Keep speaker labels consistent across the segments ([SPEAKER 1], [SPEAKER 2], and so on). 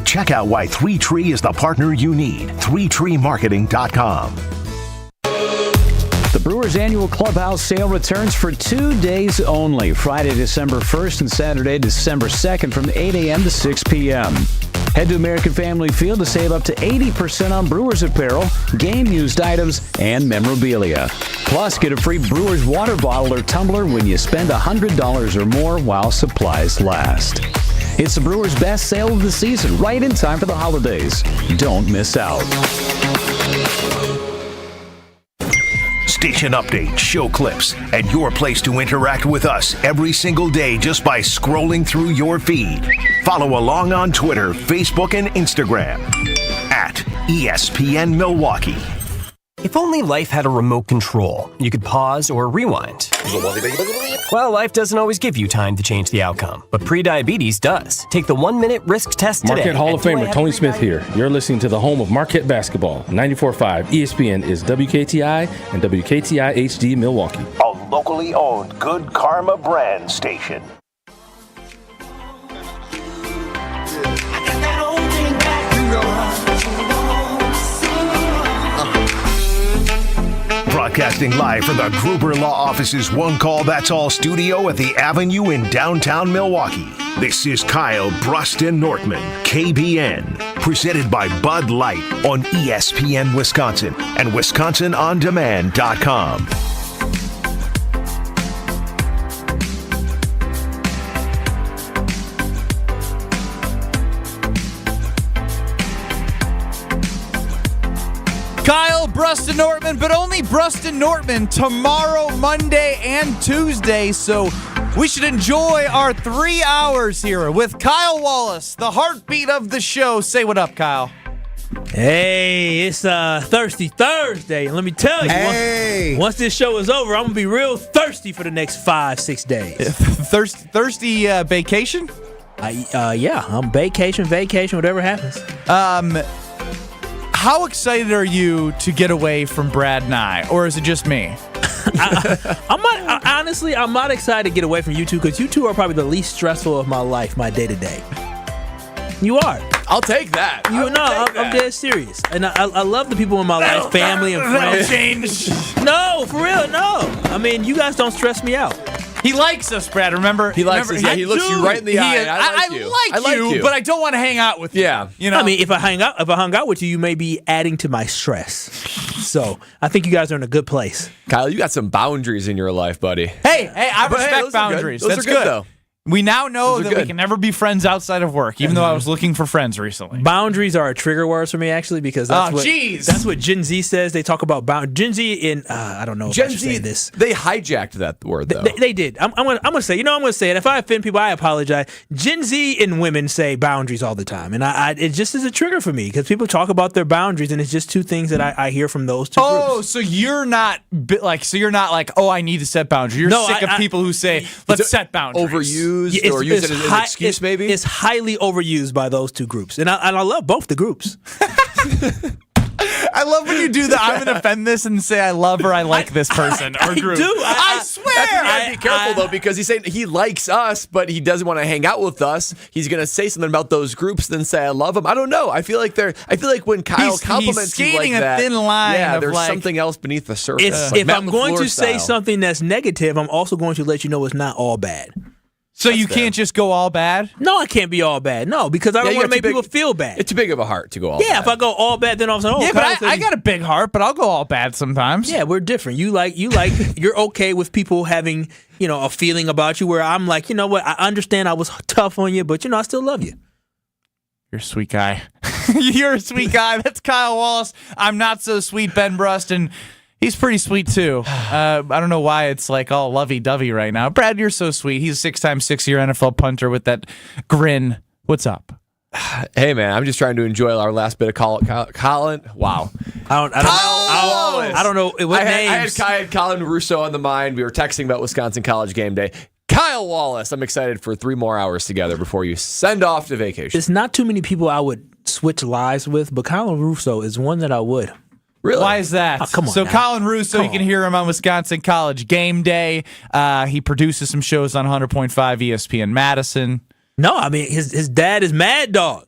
[SPEAKER 1] Check out why 3Tree is the partner you need. 3treemarketing.com.
[SPEAKER 2] The Brewers' annual clubhouse sale returns for 2 days only, Friday, December 1st and Saturday, December 2nd from 8 a.m. to 6 p.m. Head to American Family Field to save up to 80% on Brewers apparel, game-used items, and memorabilia. Plus, get a free Brewers water bottle or tumbler when you spend $100 or more while supplies last. It's the Brewers' best sale of the season, right in time for the holidays. Don't miss out.
[SPEAKER 1] Station updates, show clips, and your place to interact with us every single day just by scrolling through your feed. Follow along on Twitter, Facebook, and Instagram at ESPN Milwaukee.
[SPEAKER 3] If only life had a remote control, you could pause or rewind. Well, life doesn't always give you time to change the outcome, but prediabetes does. Take the 1-minute risk test today.
[SPEAKER 4] Marquette Hall of Famer Tony Smith here. You're listening to the home of Marquette basketball. 94.5 ESPN is WKTI and WKTI HD Milwaukee.
[SPEAKER 1] A locally owned Good Karma brand station. Broadcasting live from the Gruber Law Office's One Call That's All studio at the Avenue in downtown Milwaukee. This is Kyle, Brust, and Nortman, KBN, presented by Bud Light on ESPN Wisconsin and WisconsinOnDemand.com.
[SPEAKER 5] Kyle, Brust, and Nortman, but only Brust and Nortman tomorrow, Monday, and Tuesday. So we should enjoy our 3 hours here with Kyle Wallace, the heartbeat of the show. Say what up, Kyle.
[SPEAKER 6] Hey, it's Thirsty Thursday, and let me tell you, once this show is over, I'm gonna be real thirsty for the next 5-6 days.
[SPEAKER 5] Thirsty vacation?
[SPEAKER 6] Yeah, I'm vacation, whatever happens.
[SPEAKER 5] How excited are you to get away from Brad and I, or is it just me?
[SPEAKER 6] Honestly, I'm not excited to get away from you two because you two are probably the least stressful of my life, my day-to-day. You are.
[SPEAKER 7] I'll take that.
[SPEAKER 6] I'm dead serious. And I love the people in my life, family and friends.
[SPEAKER 5] Change.
[SPEAKER 6] No, for real, no. I mean, you guys don't stress me out.
[SPEAKER 5] He likes us, Brad. Remember?
[SPEAKER 7] He likes us. Yeah, he looks you right in the eye.
[SPEAKER 5] I like you, but I don't want to hang out with you.
[SPEAKER 7] Yeah.
[SPEAKER 5] You know?
[SPEAKER 6] I mean, if I hung out with you, you may be adding to my stress. So I think you guys are in a good place.
[SPEAKER 7] Kyle, you got some boundaries in your life, buddy.
[SPEAKER 5] Hey, I respect boundaries.
[SPEAKER 7] Those
[SPEAKER 5] That's
[SPEAKER 7] are good, though.
[SPEAKER 5] We now know that
[SPEAKER 7] good.
[SPEAKER 5] we can never be friends outside of work, even though I was looking for friends recently.
[SPEAKER 6] Boundaries are a trigger word for me, actually, because that's
[SPEAKER 5] jeez.
[SPEAKER 6] what Gen Z says. They talk about Gen Z in I don't know if I should say this.
[SPEAKER 7] They hijacked that word, though.
[SPEAKER 6] They did. I'm gonna say. I'm gonna say it. If I offend people, I apologize. Gen Z and women say boundaries all the time, and it just is a trigger for me because people talk about their boundaries, and it's just two things that I hear from those two groups.
[SPEAKER 5] Oh, so you're not like, oh, I need to set boundaries. You're sick of people who say, let's set boundaries.
[SPEAKER 7] Overused or use it as an excuse, maybe?
[SPEAKER 6] It's highly overused by those two groups, and I love both the groups.
[SPEAKER 5] I love when you do that. I'm going to offend this and say I love or I like this person or group. I swear.
[SPEAKER 7] That's you gotta be careful, though, because he's saying he likes us, but he doesn't want to hang out with us. He's going to say something about those groups, then say I love them. I don't know. I feel like when Kyle compliments you like that,
[SPEAKER 5] a thin line.
[SPEAKER 7] Yeah, there's
[SPEAKER 5] like,
[SPEAKER 7] something else beneath the surface.
[SPEAKER 6] If I'm going to say something that's negative, I'm also going to let you know it's not all bad.
[SPEAKER 5] So you can't just go all bad?
[SPEAKER 6] No, I can't be all bad. No, because I don't want to make people feel bad.
[SPEAKER 7] It's too big of a heart to go all bad.
[SPEAKER 6] Yeah, if I go all bad, then all of a sudden,
[SPEAKER 5] yeah, but I got a big heart, but I'll go all bad sometimes.
[SPEAKER 6] Yeah, we're different. You're okay with people having, a feeling about you where I'm like, you know what, I understand I was tough on you, but, I still love you.
[SPEAKER 5] You're a sweet guy. You're a sweet guy. That's Kyle Wallace. I'm not so sweet, Ben Brust, and he's pretty sweet, too. I don't know why it's like all lovey-dovey right now. Brad, you're so sweet. He's a 6-time, 6-year NFL punter with that grin. What's up?
[SPEAKER 7] Hey, man, I'm just trying to enjoy our last bit of Colin. Wow.
[SPEAKER 6] I don't know what names.
[SPEAKER 7] I had Colin Russo on the mind. We were texting about Wisconsin College game day. Kyle Wallace, I'm excited for 3 more hours together before you send off to vacation.
[SPEAKER 6] There's not too many people I would switch lives with, but Colin Russo is one that I would.
[SPEAKER 7] Really?
[SPEAKER 5] Why is that?
[SPEAKER 6] Oh, come on.
[SPEAKER 5] So
[SPEAKER 6] now.
[SPEAKER 5] Colin Russo, you can hear him on Wisconsin College Game Day. He produces some shows on 100.5 ESPN Madison.
[SPEAKER 6] No, I mean his dad is Mad Dog.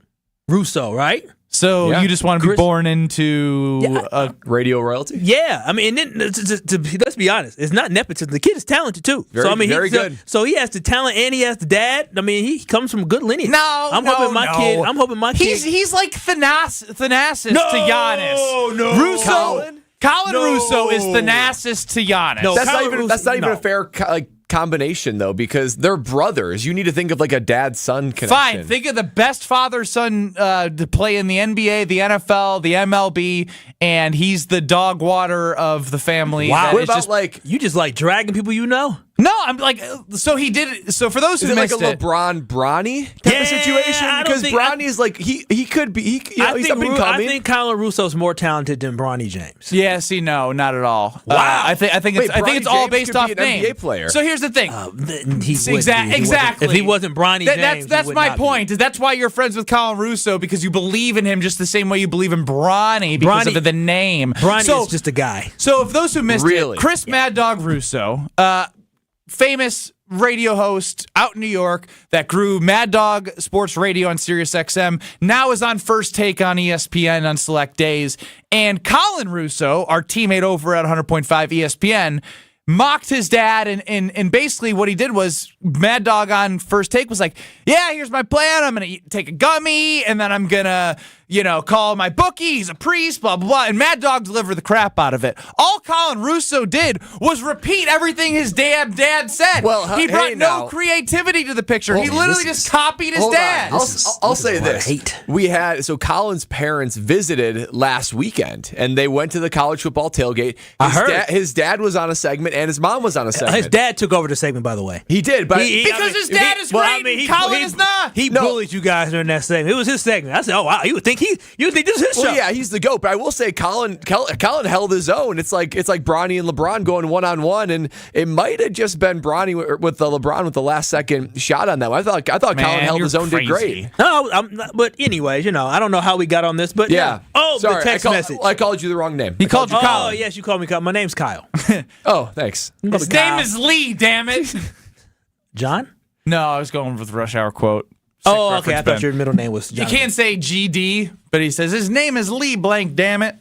[SPEAKER 6] Russo, right?
[SPEAKER 5] So
[SPEAKER 7] Yeah.
[SPEAKER 5] you just want to be born into a
[SPEAKER 7] Radio royalty?
[SPEAKER 6] Yeah, I mean, and then, let's be honest, it's not nepotism. The kid is talented too.
[SPEAKER 7] Very-
[SPEAKER 6] so I mean,
[SPEAKER 7] very good.
[SPEAKER 6] So he has the talent and he has the dad. I mean, he comes from good lineage. I'm hoping my kid.
[SPEAKER 5] He's like Thanasis to Giannis. Colin Russo is Thanasis to Giannis.
[SPEAKER 6] No,
[SPEAKER 7] That's not even
[SPEAKER 6] no.
[SPEAKER 7] a fair combination though, because they're brothers. You need to think of like a dad-son connection.
[SPEAKER 5] Fine. Think of the best father-son to play in the NBA, the NFL, the MLB, and he's the dog water of the family.
[SPEAKER 6] Wow.
[SPEAKER 7] What about
[SPEAKER 6] You just like dragging people you know?
[SPEAKER 5] No, I'm like, so he did it. So for those who
[SPEAKER 7] is it like
[SPEAKER 5] missed
[SPEAKER 7] a
[SPEAKER 5] it,
[SPEAKER 7] LeBron Bronny type of situation?
[SPEAKER 6] I don't
[SPEAKER 7] Because
[SPEAKER 6] think-
[SPEAKER 7] Bronny is like he could be he's up and
[SPEAKER 6] I
[SPEAKER 7] coming.
[SPEAKER 6] think Colin Russo's more talented than Bronny James.
[SPEAKER 5] yeah, see, no, not at all.
[SPEAKER 6] Wow.
[SPEAKER 5] I think
[SPEAKER 7] Wait,
[SPEAKER 5] it's
[SPEAKER 7] Bronny
[SPEAKER 5] all
[SPEAKER 7] James
[SPEAKER 5] based
[SPEAKER 7] could
[SPEAKER 5] off
[SPEAKER 7] be an
[SPEAKER 5] name.
[SPEAKER 7] NBA player.
[SPEAKER 5] So here's the thing.
[SPEAKER 6] He
[SPEAKER 5] Exactly.
[SPEAKER 6] If he wasn't Bronny James,
[SPEAKER 5] that's
[SPEAKER 6] he would
[SPEAKER 5] my
[SPEAKER 6] not be.
[SPEAKER 5] point. Is that's why you're friends with Colin Russo, because you believe in him just the same way you believe in Bronny because
[SPEAKER 6] Bronny-
[SPEAKER 5] of the name.
[SPEAKER 6] Bronny is just a guy.
[SPEAKER 5] So, if those who missed
[SPEAKER 7] Really?
[SPEAKER 5] it, Chris Mad Dog Russo, famous radio host out in New York that grew Mad Dog Sports Radio on Sirius XM, now is on First Take on ESPN on select days. And Colin Russo, our teammate over at 100.5 ESPN, mocked his dad, and basically what he did was Mad Dog on First Take was like, yeah, here's my plan. I'm going to take a gummy, and then I'm going to, call my bookie. He's a priest, blah, blah, blah. And Mad Dog delivered the crap out of it. All Colin Russo did was repeat everything his dad said.
[SPEAKER 7] Well,
[SPEAKER 5] he brought
[SPEAKER 7] hey,
[SPEAKER 5] no
[SPEAKER 7] now-
[SPEAKER 5] creativity to the picture. He literally just copied his
[SPEAKER 7] Hold on.
[SPEAKER 5] dad.
[SPEAKER 7] I'll say
[SPEAKER 6] a lot of
[SPEAKER 7] this.
[SPEAKER 6] hate.
[SPEAKER 7] We had Colin's parents visited last weekend, and they went to the college football tailgate.
[SPEAKER 6] I heard.
[SPEAKER 7] His dad was on a segment, and his mom was on a segment.
[SPEAKER 6] His dad took over the segment, by the way.
[SPEAKER 7] He did, but
[SPEAKER 5] Because his dad is great, and Colin is not.
[SPEAKER 6] He bullied you guys during that segment. It was his segment. I said, "Oh wow, you would think this is his show."
[SPEAKER 7] Well, yeah, he's the GOAT, but I will say Colin held his own. It's like Bronny and LeBron going one-on-one, and it might have just been Bronny with the LeBron with the last second shot on that one. I thought Colin held
[SPEAKER 5] you're
[SPEAKER 7] his own, did
[SPEAKER 5] crazy.
[SPEAKER 7] great.
[SPEAKER 6] No, but anyways, I don't know how we got on this, but
[SPEAKER 7] Yeah.
[SPEAKER 6] Oh,
[SPEAKER 7] sorry,
[SPEAKER 6] the text message.
[SPEAKER 7] I called you the wrong name.
[SPEAKER 5] He called you
[SPEAKER 6] Oh,
[SPEAKER 5] Colin.
[SPEAKER 6] yes, you called me Kyle. My name's Kyle.
[SPEAKER 7] Oh, thanks.
[SPEAKER 5] His name is Lee, damn it.
[SPEAKER 6] John?
[SPEAKER 5] No, I was going with Rush Hour quote.
[SPEAKER 6] Oh,
[SPEAKER 5] Sick
[SPEAKER 6] okay. I
[SPEAKER 5] reference,
[SPEAKER 6] thought
[SPEAKER 5] Ben.
[SPEAKER 6] your middle name was John.
[SPEAKER 5] You can't say GD, but he says his name is Lee blank, damn it.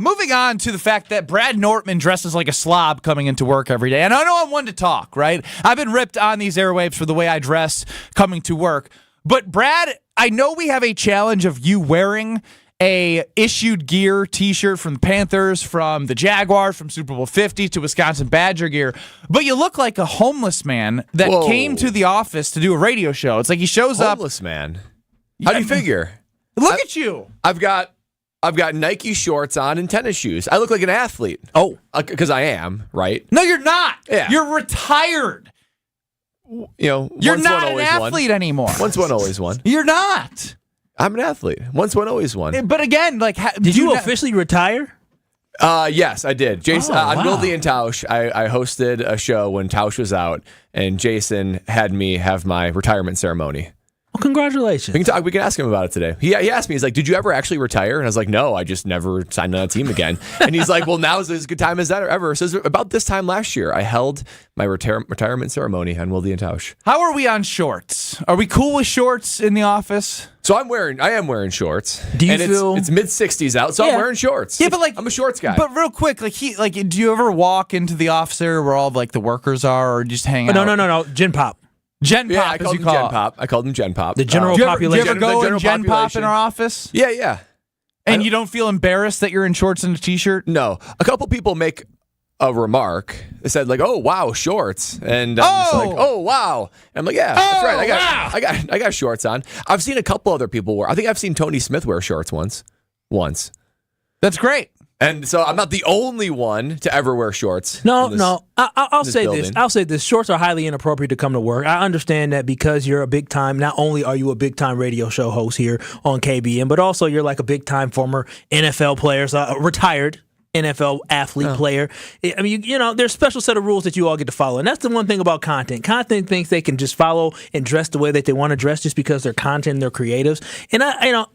[SPEAKER 5] Moving on to the fact that Brad Nortman dresses like a slob coming into work every day. And I know I'm one to talk, right? I've been ripped on these airwaves for the way I dress coming to work. But Brad, I know we have a challenge of you wearing a issued gear t-shirt from the Panthers, from the Jaguars, from Super Bowl 50 to Wisconsin Badger gear, but you look like a homeless man that
[SPEAKER 7] Whoa.
[SPEAKER 5] came to the office to do a radio show. It's like he shows up.
[SPEAKER 7] Homeless man. How do you figure?
[SPEAKER 5] Look at you.
[SPEAKER 7] I've got Nike shorts on and tennis shoes. I look like an athlete.
[SPEAKER 6] Oh.
[SPEAKER 7] Because I am, right?
[SPEAKER 5] No, you're not.
[SPEAKER 7] Yeah.
[SPEAKER 5] You're
[SPEAKER 7] You're
[SPEAKER 5] retired. You're
[SPEAKER 7] once
[SPEAKER 5] not
[SPEAKER 7] one,
[SPEAKER 5] an
[SPEAKER 7] always
[SPEAKER 5] athlete
[SPEAKER 7] one.
[SPEAKER 5] anymore.
[SPEAKER 7] Once one, always one.
[SPEAKER 5] You're not.
[SPEAKER 7] I'm an athlete. Once one, always one.
[SPEAKER 5] But again, like,
[SPEAKER 6] Did you
[SPEAKER 5] not-
[SPEAKER 6] officially retire?
[SPEAKER 7] Yes, I did. Jason,
[SPEAKER 6] Oh,
[SPEAKER 7] on
[SPEAKER 6] wow.
[SPEAKER 7] Wildy and Tausch, I hosted a show when Tausch was out, and Jason had me have my retirement ceremony.
[SPEAKER 6] Well, congratulations.
[SPEAKER 7] We can ask him about it today. He asked me, he's like, did you ever actually retire? And I was like, no, I just never signed on a team again. And he's like, well, now is as good time as ever. So about this time last year, I held my retirement ceremony on Wildy and Tausch.
[SPEAKER 5] How are we on shorts? Are we cool with shorts in the office?
[SPEAKER 7] So I am wearing shorts.
[SPEAKER 6] Do you
[SPEAKER 7] and
[SPEAKER 6] feel-
[SPEAKER 7] it's mid-60s out, so I'm
[SPEAKER 6] Yeah.
[SPEAKER 7] wearing shorts.
[SPEAKER 5] Yeah, but like
[SPEAKER 7] I'm a shorts guy.
[SPEAKER 5] But real quick, do you ever walk into the office area where all of, like the workers are, or just hang out?
[SPEAKER 6] No. Gen Pop.
[SPEAKER 5] Gen
[SPEAKER 7] yeah,
[SPEAKER 5] Pop,
[SPEAKER 7] I
[SPEAKER 5] as
[SPEAKER 7] called
[SPEAKER 5] you
[SPEAKER 7] him
[SPEAKER 5] call
[SPEAKER 7] Gen
[SPEAKER 5] it.
[SPEAKER 7] Pop. I called him Gen Pop.
[SPEAKER 6] The general
[SPEAKER 5] Do you
[SPEAKER 6] population.
[SPEAKER 5] ever go
[SPEAKER 7] The
[SPEAKER 5] in
[SPEAKER 7] general
[SPEAKER 5] Gen Pop
[SPEAKER 7] population.
[SPEAKER 5] in our office?
[SPEAKER 7] Yeah.
[SPEAKER 5] And you don't feel embarrassed that you're in shorts and a t-shirt?
[SPEAKER 7] No, a couple people make a remark. They said like, "Oh wow, shorts," and I'm just like, "Oh wow," and I'm like, "Yeah, that's right. I got shorts on." I've seen a couple other people wear. I think I've seen Tony Smith wear shorts once.
[SPEAKER 5] That's great.
[SPEAKER 7] And so I'm not the only one to ever wear shorts.
[SPEAKER 6] No. I'll
[SPEAKER 7] this
[SPEAKER 6] say
[SPEAKER 7] building.
[SPEAKER 6] this. I'll say this. Shorts are highly inappropriate to come to work. I understand that because you're a big time, not only are you a big time radio show host here on KBN, but also you're like a big time former NFL player, so, retired NFL athlete player. I mean, there's a special set of rules that you all get to follow. And that's the one thing about content. Content thinks they can just follow and dress the way that they want to dress just because they're content, they're creatives. And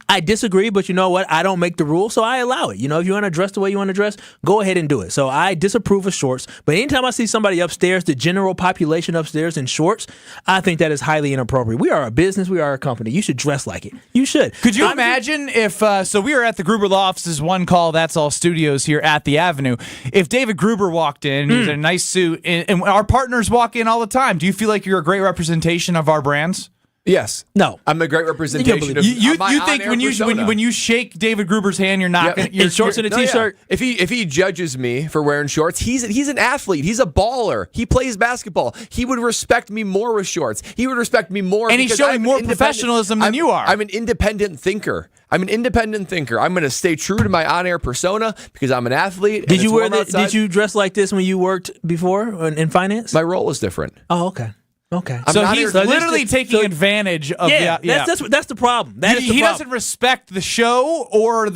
[SPEAKER 6] I disagree, but you know what? I don't make the rules, so I allow it. If you want to dress the way you want to dress, go ahead and do it. So I disapprove of shorts. But anytime I see somebody upstairs, the general population upstairs in shorts, I think that is highly inappropriate. We are a business. We are a company. You should dress like it. You should.
[SPEAKER 5] Could you imagine if, so we were at the Gruber Law Office's One Call, That's All Studios here at the Avenue. If David Gruber walked in, he was in a nice suit, and our partners walk in all the time, do you feel like you're a great representation of our brands?
[SPEAKER 7] Yes.
[SPEAKER 6] No.
[SPEAKER 7] I'm a great representation of
[SPEAKER 5] you
[SPEAKER 7] my
[SPEAKER 5] think
[SPEAKER 7] on-air
[SPEAKER 5] when you shake David Gruber's hand, you're not going to...
[SPEAKER 6] In shorts and a T-shirt?
[SPEAKER 7] If he judges me for wearing shorts, he's an athlete. He's a baller. He plays basketball. He would respect me more with shorts. He would respect me more.
[SPEAKER 5] And he's showing more professionalism than you are.
[SPEAKER 7] I'm an independent thinker. I'm going to stay true to my on-air persona because I'm an athlete.
[SPEAKER 6] Did you dress like this when you worked before in finance?
[SPEAKER 7] My role was different.
[SPEAKER 6] Oh, okay. Okay.
[SPEAKER 5] So he's literally taking advantage of
[SPEAKER 6] that's the problem. He
[SPEAKER 5] doesn't respect the show or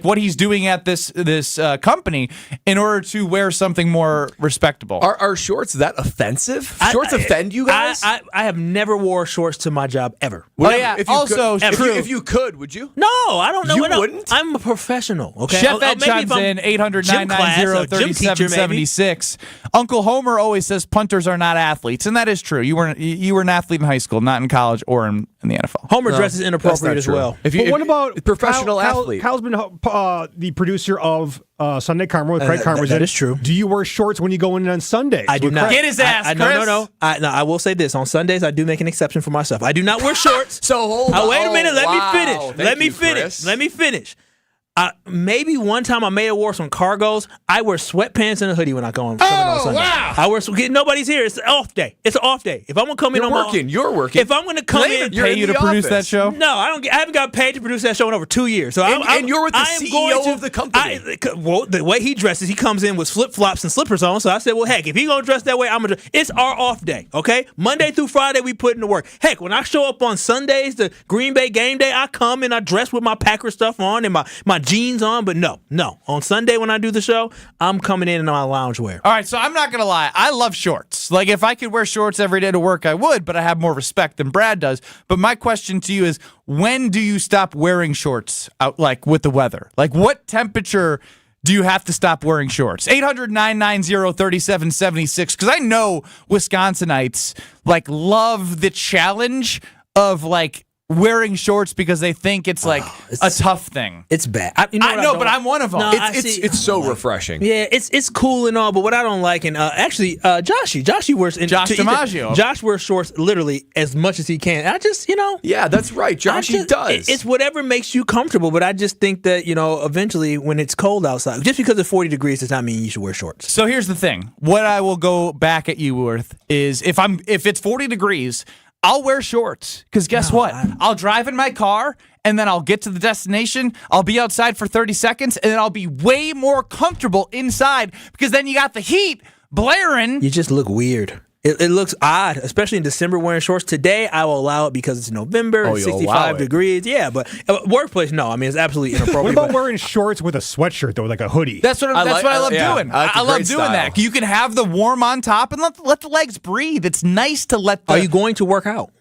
[SPEAKER 5] what he's doing at this company in order to wear something more respectable.
[SPEAKER 7] Are shorts that offensive? Shorts offend you guys?
[SPEAKER 6] I have never wore shorts to my job ever.
[SPEAKER 7] If you could, would you?
[SPEAKER 6] No, I don't know.
[SPEAKER 7] You wouldn't?
[SPEAKER 6] I'm a professional. Okay.
[SPEAKER 5] Chef Ed chimes in 800-990-3776. Uncle Homer always says punters are not athletes, and that is true. You were an athlete in high school, not in college or in the NFL.
[SPEAKER 6] Homer dresses inappropriate as well.
[SPEAKER 8] What about
[SPEAKER 7] professional athlete?
[SPEAKER 8] Kyle's been the producer of Sunday Karma with Craig Karma.
[SPEAKER 6] That is true.
[SPEAKER 8] Do you wear shorts when you go in on Sundays?
[SPEAKER 6] I do not.
[SPEAKER 5] Get his ass, Chris.
[SPEAKER 6] No. I will say this. On Sundays, I do make an exception for myself. I do not wear shorts.
[SPEAKER 7] So hold on.
[SPEAKER 6] Wait a minute. Let me finish.
[SPEAKER 7] Chris.
[SPEAKER 6] Maybe one time I may have wore some cargos. I wear sweatpants and a hoodie when I go on Sunday.
[SPEAKER 5] Wow.
[SPEAKER 6] I wear nobody's here. It's an off day. It's an off day. If I'm gonna come in,
[SPEAKER 7] You're working.
[SPEAKER 6] If I'm gonna come in,
[SPEAKER 5] pay you to produce that show?
[SPEAKER 6] No, I don't. I haven't got paid to produce that show in over 2 years. So
[SPEAKER 7] and you're with the CEO of the company.
[SPEAKER 6] The way he dresses, he comes in with flip flops and slippers on. So I said, well, heck, if he gonna dress that way, I'm gonna. It's our off day. Okay, Monday through Friday we put in the work. Heck, when I show up on Sundays, the Green Bay game day, I come and I dress with my Packer stuff on and my jeans on, but. No. On Sunday when I do the show, I'm coming in my loungewear.
[SPEAKER 5] All right, so I'm not going to lie. I love shorts. Like, if I could wear shorts every day to work, I would, but I have more respect than Brad does. But my question to you is, when do you stop wearing shorts out, like, with the weather? Like, what temperature do you have to stop wearing shorts? 800-990-3776, because I know Wisconsinites, like, love the challenge of, like, wearing shorts because they think it's like a tough thing.
[SPEAKER 6] It's bad.
[SPEAKER 5] I know, but I'm one of them.
[SPEAKER 6] No,
[SPEAKER 7] it's so refreshing.
[SPEAKER 6] Yeah, it's cool and all, but what I don't like, and Joshy wears
[SPEAKER 5] DiMaggio.
[SPEAKER 6] Josh wears shorts literally as much as he can. I just,
[SPEAKER 7] Yeah, that's right. Joshy does.
[SPEAKER 6] It's whatever makes you comfortable, but I just think that, eventually when it's cold outside, just because it's 40 degrees does not mean you should wear shorts.
[SPEAKER 5] So here's the thing. What I will go back at you with is if it's 40 degrees, I'll wear shorts because guess what? I'll drive in my car and then I'll get to the destination. I'll be outside for 30 seconds and then I'll be way more comfortable inside because then you got the heat blaring.
[SPEAKER 6] You just look weird. It looks odd, especially in December wearing shorts. Today, I will allow it because it's November, it's 65 degrees. Yeah, but workplace, no. I mean, it's absolutely inappropriate.
[SPEAKER 8] What about wearing shorts with a sweatshirt, though, like a hoodie?
[SPEAKER 5] That's what I love doing. I love doing
[SPEAKER 7] style.
[SPEAKER 5] that. You can have the warm on top and let the legs breathe. It's nice to let the...
[SPEAKER 6] Are you going to work out?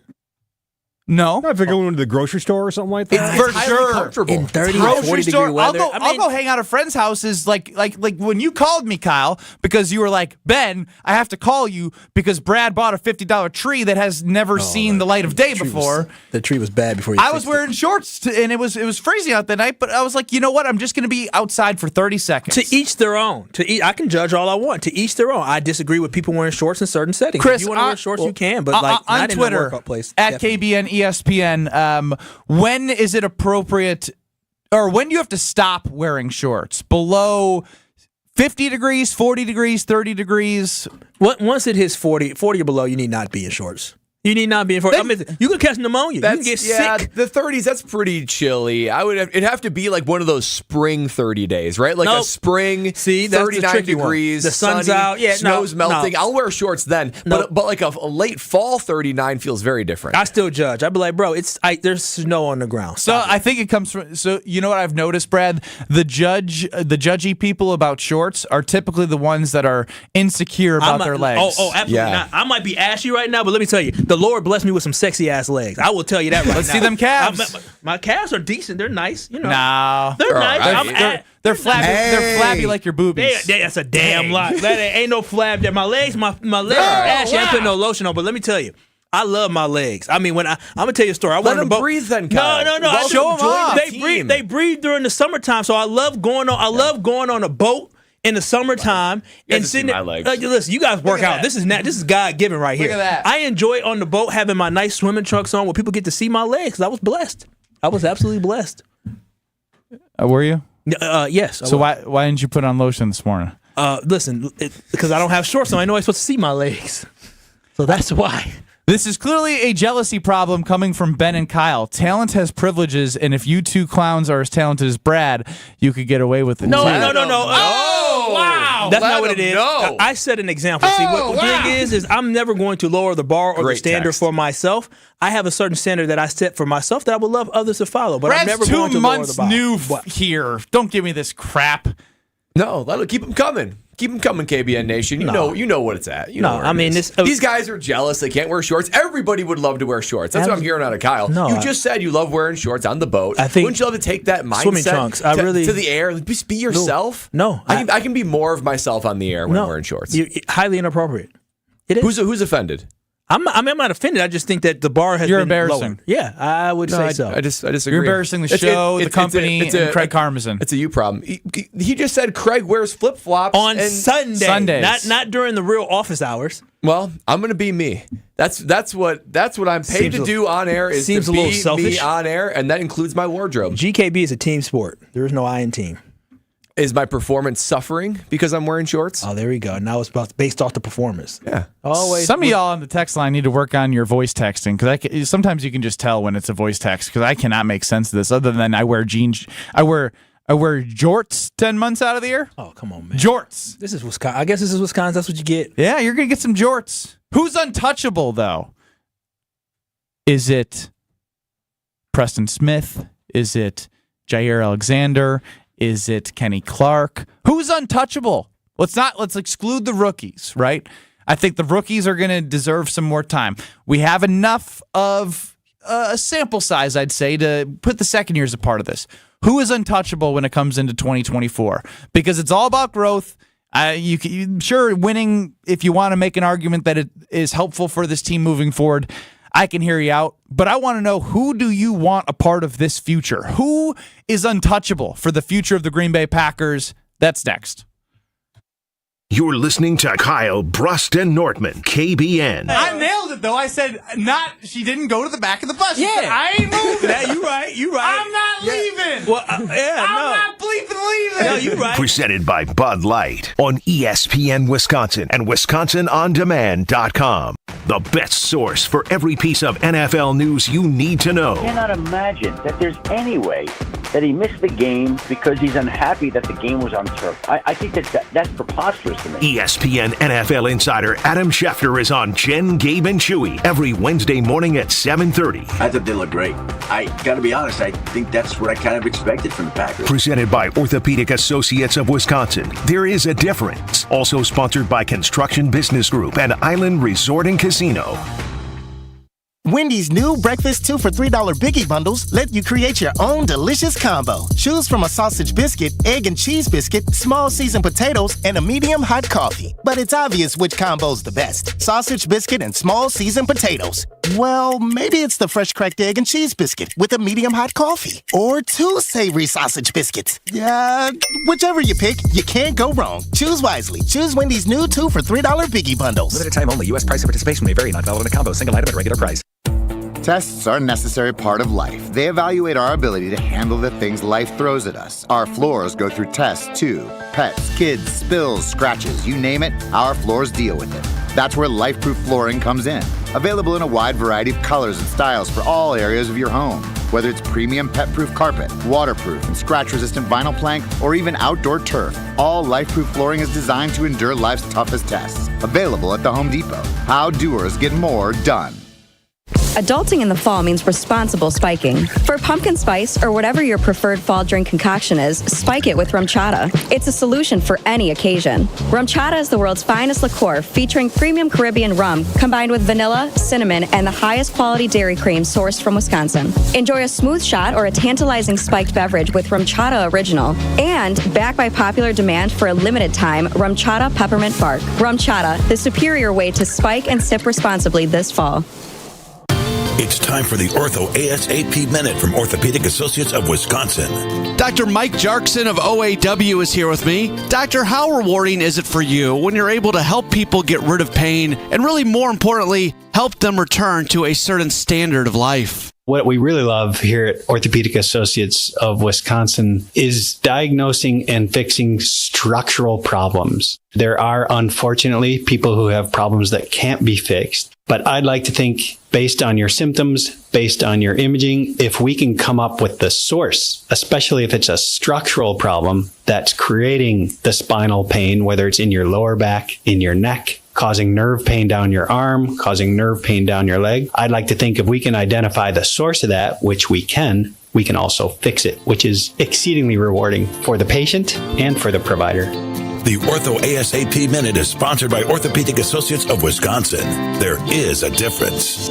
[SPEAKER 5] No.
[SPEAKER 8] If you're going to the grocery store or something like that.
[SPEAKER 5] For sure.
[SPEAKER 7] Comfortable.
[SPEAKER 6] In 30 or 40 degree weather.
[SPEAKER 5] I'll go hang out at friends' houses like when you called me, Kyle, because you were like, Ben, I have to call you because Brad bought a $50 tree that has never seen the light of day before.
[SPEAKER 6] The tree was bad before you
[SPEAKER 5] I was wearing shorts and it was freezing out that night, but I was like, you know what? I'm just going to be outside for 30 seconds.
[SPEAKER 6] To each their own. I can judge all I want. To each their own. I disagree with people wearing shorts in certain settings.
[SPEAKER 5] Chris,
[SPEAKER 6] if you want to wear shorts, you can, but
[SPEAKER 5] on
[SPEAKER 6] not
[SPEAKER 5] Twitter,
[SPEAKER 6] in the workout place.
[SPEAKER 5] At KBN ESPN, when is it appropriate, or when do you have to stop wearing shorts? Below 50 degrees, 40 degrees, 30 degrees?
[SPEAKER 6] Once it hits 40 or below, you need not be in shorts. You need not be in for it. I mean, you can catch pneumonia. You can get sick.
[SPEAKER 7] The 30s, that's pretty chilly. It'd have to be like one of those spring 30 days, right? Like a spring,
[SPEAKER 6] that's
[SPEAKER 7] 39 degrees,
[SPEAKER 6] the sun's
[SPEAKER 7] sunny,
[SPEAKER 6] out,
[SPEAKER 7] snow's melting. I'll wear shorts then, but like a late fall 39 feels very different.
[SPEAKER 6] I still judge. I'd be like, bro, there's snow on the ground.
[SPEAKER 5] So I think it comes from. So you know what I've noticed, Brad? The judgy people about shorts are typically the ones that are insecure about their legs.
[SPEAKER 6] Oh, absolutely not. I might be ashy right now, but let me tell you, the Lord blessed me with some sexy ass legs. I will tell you that right now.
[SPEAKER 5] Let's see them calves.
[SPEAKER 6] My calves are decent. They're nice.
[SPEAKER 5] No,
[SPEAKER 6] they're nice.
[SPEAKER 5] They're flabby. They're flabby like your boobies.
[SPEAKER 6] That's a damn lie. That ain't no flab there. My legs are ashy. I ain't putting no lotion on, but let me tell you, I love my legs. I mean, I'm gonna tell you a story.
[SPEAKER 7] Let them breathe then, Kyle.
[SPEAKER 6] No.
[SPEAKER 7] Show them off.
[SPEAKER 6] They breathe during the summertime, so I love going on a boat in the summertime and sitting there. Listen, you guys work out. This is God given right here.
[SPEAKER 5] Look at that.
[SPEAKER 6] I enjoy on the boat having my nice swimming trunks on where people get to see my legs. I was blessed. I was absolutely blessed.
[SPEAKER 5] Were you?
[SPEAKER 6] Yes.
[SPEAKER 5] So why didn't you put on lotion this morning?
[SPEAKER 6] Listen, because I don't have shorts, so I know I'm supposed to see my legs. So that's why.
[SPEAKER 5] This is clearly a jealousy problem coming from Ben and Kyle. Talent has privileges, and if you two clowns are as talented as Brad, you could get away with it.
[SPEAKER 6] No.
[SPEAKER 5] Oh,
[SPEAKER 6] wow. That's not what it is. I set an example. See, what the thing is I'm never going to lower the bar or the standard for myself. I have a certain standard that I set for myself that I would love others to follow, but
[SPEAKER 5] Brad's
[SPEAKER 6] I'm never going to lower the bar.
[SPEAKER 5] 2 months new here. Don't give me this crap.
[SPEAKER 7] No, keep them coming. Keep them coming, KBN Nation. You know what it's at. These guys are jealous. They can't wear shorts. Everybody would love to wear shorts. That's what I'm hearing out of Kyle. You just said you love wearing shorts on the boat. Wouldn't you love to take that mindset
[SPEAKER 6] swimming trunks.
[SPEAKER 7] To the air? Just be yourself.
[SPEAKER 6] No.
[SPEAKER 7] I can be more of myself on the air when I'm wearing shorts.
[SPEAKER 6] Highly inappropriate. It is.
[SPEAKER 7] Who's offended?
[SPEAKER 6] I'm not offended. I just think that the bar has
[SPEAKER 5] You're
[SPEAKER 6] been
[SPEAKER 5] embarrassing.
[SPEAKER 6] lowered. Yeah, I would say so.
[SPEAKER 7] I disagree.
[SPEAKER 5] You're embarrassing the show, the company, and Craig Karmazin.
[SPEAKER 7] It's a you problem. He just said Craig wears flip flops
[SPEAKER 6] on Sundays, not during the real office hours.
[SPEAKER 7] Well, I'm going to be me. That's what I'm paid to do on air. Is
[SPEAKER 6] seems
[SPEAKER 7] to
[SPEAKER 6] a little
[SPEAKER 7] be
[SPEAKER 6] selfish.
[SPEAKER 7] Me on air, and that includes my wardrobe.
[SPEAKER 6] GKB is a team sport. There is no I in team.
[SPEAKER 7] Is my performance suffering because I'm wearing shorts?
[SPEAKER 6] Oh, there we go. Now it's based off the performance.
[SPEAKER 7] Yeah.
[SPEAKER 6] Always.
[SPEAKER 5] Some of y'all on the text line need to work on your voice texting because sometimes you can just tell when it's a voice text because I cannot make sense of this other than I wear jeans. I wear jorts 10 months out of the year.
[SPEAKER 6] Oh, come on, man.
[SPEAKER 5] Jorts.
[SPEAKER 6] This is Wisconsin. I guess this is Wisconsin. That's what you get.
[SPEAKER 5] Yeah, you're going to get some jorts. Who's untouchable, though? Is it Preston Smith? Is it Jair Alexander? Is it Kenny Clark? Who's untouchable? Let's exclude the rookies, right? I think the rookies are going to deserve some more time. We have enough of a sample size, I'd say, to put the second years a part of this. Who is untouchable when it comes into 2024? Because it's all about growth. Sure, winning, if you want to make an argument that it is helpful for this team moving forward, I can hear you out, but I want to know, who do you want a part of this future? Who is untouchable for the future of the Green Bay Packers? That's next.
[SPEAKER 1] You're listening to Kyle, Brust, and Nortman, KBN.
[SPEAKER 5] I nailed it, though. I said, she didn't go to the back of the bus.
[SPEAKER 6] Yeah.
[SPEAKER 5] She said, I ain't moving.
[SPEAKER 6] Yeah, you right.
[SPEAKER 5] I'm not leaving.
[SPEAKER 6] Well, I'm
[SPEAKER 5] not bleeping leaving.
[SPEAKER 6] No, you right.
[SPEAKER 1] Presented by Bud Light on ESPN Wisconsin and WisconsinOnDemand.com. The best source for every piece of NFL news you need to know.
[SPEAKER 9] I cannot imagine that there's any way that he missed the game because he's unhappy that the game was on turf. I think that's preposterous to me.
[SPEAKER 1] ESPN NFL insider Adam Schefter is on Jen, Gabe, and Chewy every Wednesday morning at 7:30.
[SPEAKER 10] I thought they looked great. I got to be honest, I think that's what I kind of expected from the Packers.
[SPEAKER 1] Presented by Orthopedic Associates of Wisconsin. There is a difference. Also sponsored by Construction Business Group and Island Resort and Casino.
[SPEAKER 11] Wendy's new breakfast 2 for $3 Biggie Bundles let you create your own delicious combo. Choose from a sausage biscuit, egg and cheese biscuit, small seasoned potatoes, and a medium hot coffee. But it's obvious which combo's the best. Sausage biscuit and small seasoned potatoes. Well, maybe it's the fresh cracked egg and cheese biscuit with a medium hot coffee. Or 2 savory sausage biscuits. Whichever you pick, you can't go wrong. Choose wisely. Choose Wendy's new 2 for $3 Biggie Bundles.
[SPEAKER 12] Limited time only. U.S. price and participation may vary. Not valid in a combo. Single item at regular price.
[SPEAKER 13] Tests are a necessary part of life. They evaluate our ability to handle the things life throws at us. Our floors go through tests too. Pets, kids, spills, scratches, you name it, our floors deal with it. That's where LifeProof flooring comes in. Available in a wide variety of colors and styles for all areas of your home. Whether it's premium pet-proof carpet, waterproof and scratch-resistant vinyl plank, or even outdoor turf, all life-proof flooring is designed to endure life's toughest tests. Available at the Home Depot. How doers get more done.
[SPEAKER 14] Adulting in the fall means responsible spiking. For pumpkin spice or whatever your preferred fall drink concoction is, spike it with rum chata. It's a solution for any occasion. Rum chata is the world's finest liqueur featuring premium Caribbean rum combined with vanilla, cinnamon, and the highest quality dairy cream sourced from Wisconsin. Enjoy a smooth shot or a tantalizing spiked beverage with Rum Chata Original. And, backed by popular demand for a limited time, Rum Chata Peppermint Bark. Rum Chata, the superior way to spike and sip responsibly this fall.
[SPEAKER 15] It's time for the Ortho ASAP Minute from Orthopedic Associates of Wisconsin.
[SPEAKER 16] Dr. Mike Jarkson of OAW is here with me. Doctor, how rewarding is it for you when you're able to help people get rid of pain and really more importantly, help them return to a certain standard of life?
[SPEAKER 17] What we really love here at Orthopedic Associates of Wisconsin is diagnosing and fixing structural problems. There are, unfortunately, people who have problems that can't be fixed. But I'd like to think, based on your symptoms, based on your imaging, if we can come up with the source, especially if it's a structural problem that's creating the spinal pain, whether it's in your lower back, in your neck, causing nerve pain down your arm, causing nerve pain down your leg. I'd like to think if we can identify the source of that, which we can also fix it, which is exceedingly rewarding for the patient and for the provider.
[SPEAKER 15] The Ortho ASAP Minute is sponsored by Orthopedic Associates of Wisconsin. There is a difference.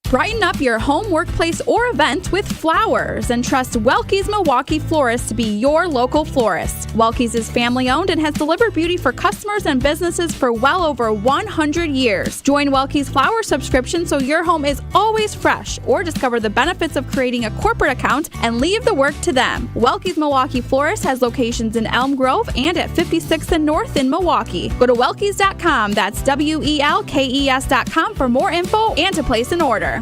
[SPEAKER 18] Brighten up your home, workplace, or event with flowers and trust Welke's Milwaukee Florist to be your local florist. Welke's is family-owned and has delivered beauty for customers and businesses for well over 100 years. Join Welke's Flower subscription so your home is always fresh, or discover the benefits of creating a corporate account and leave the work to them. Welke's Milwaukee Florist has locations in Elm Grove and at 56th and North in Milwaukee. Go to welkes.com, that's WELKES.com for more info and to place an order.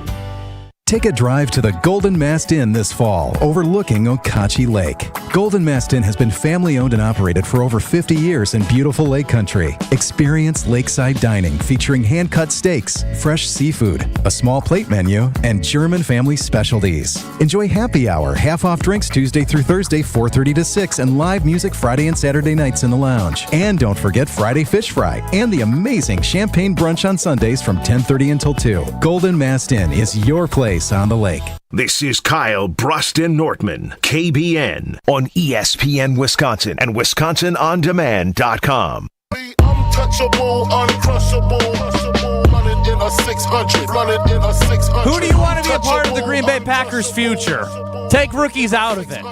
[SPEAKER 19] Take a drive to the Golden Mast Inn this fall, overlooking Okachi Lake. Golden Mast Inn has been family-owned and operated for over 50 years in beautiful lake country. Experience lakeside dining featuring hand-cut steaks, fresh seafood, a small plate menu, and German family specialties. Enjoy happy hour, half-off drinks Tuesday through Thursday, 4:30 to 6, and live music Friday and Saturday nights in the lounge. And don't forget Friday Fish Fry and the amazing champagne brunch on Sundays from 10:30 until 2. Golden Mast Inn is your place on the lake.
[SPEAKER 1] This is Kyle, Brust, and Nortman, KBN, on ESPN Wisconsin and WisconsinOnDemand.com.
[SPEAKER 20] Untouchable, uncrushable, running in a 600, running in a 600.
[SPEAKER 5] Who do you want to be a part of the Green Bay Packers' future? Take rookies out of it.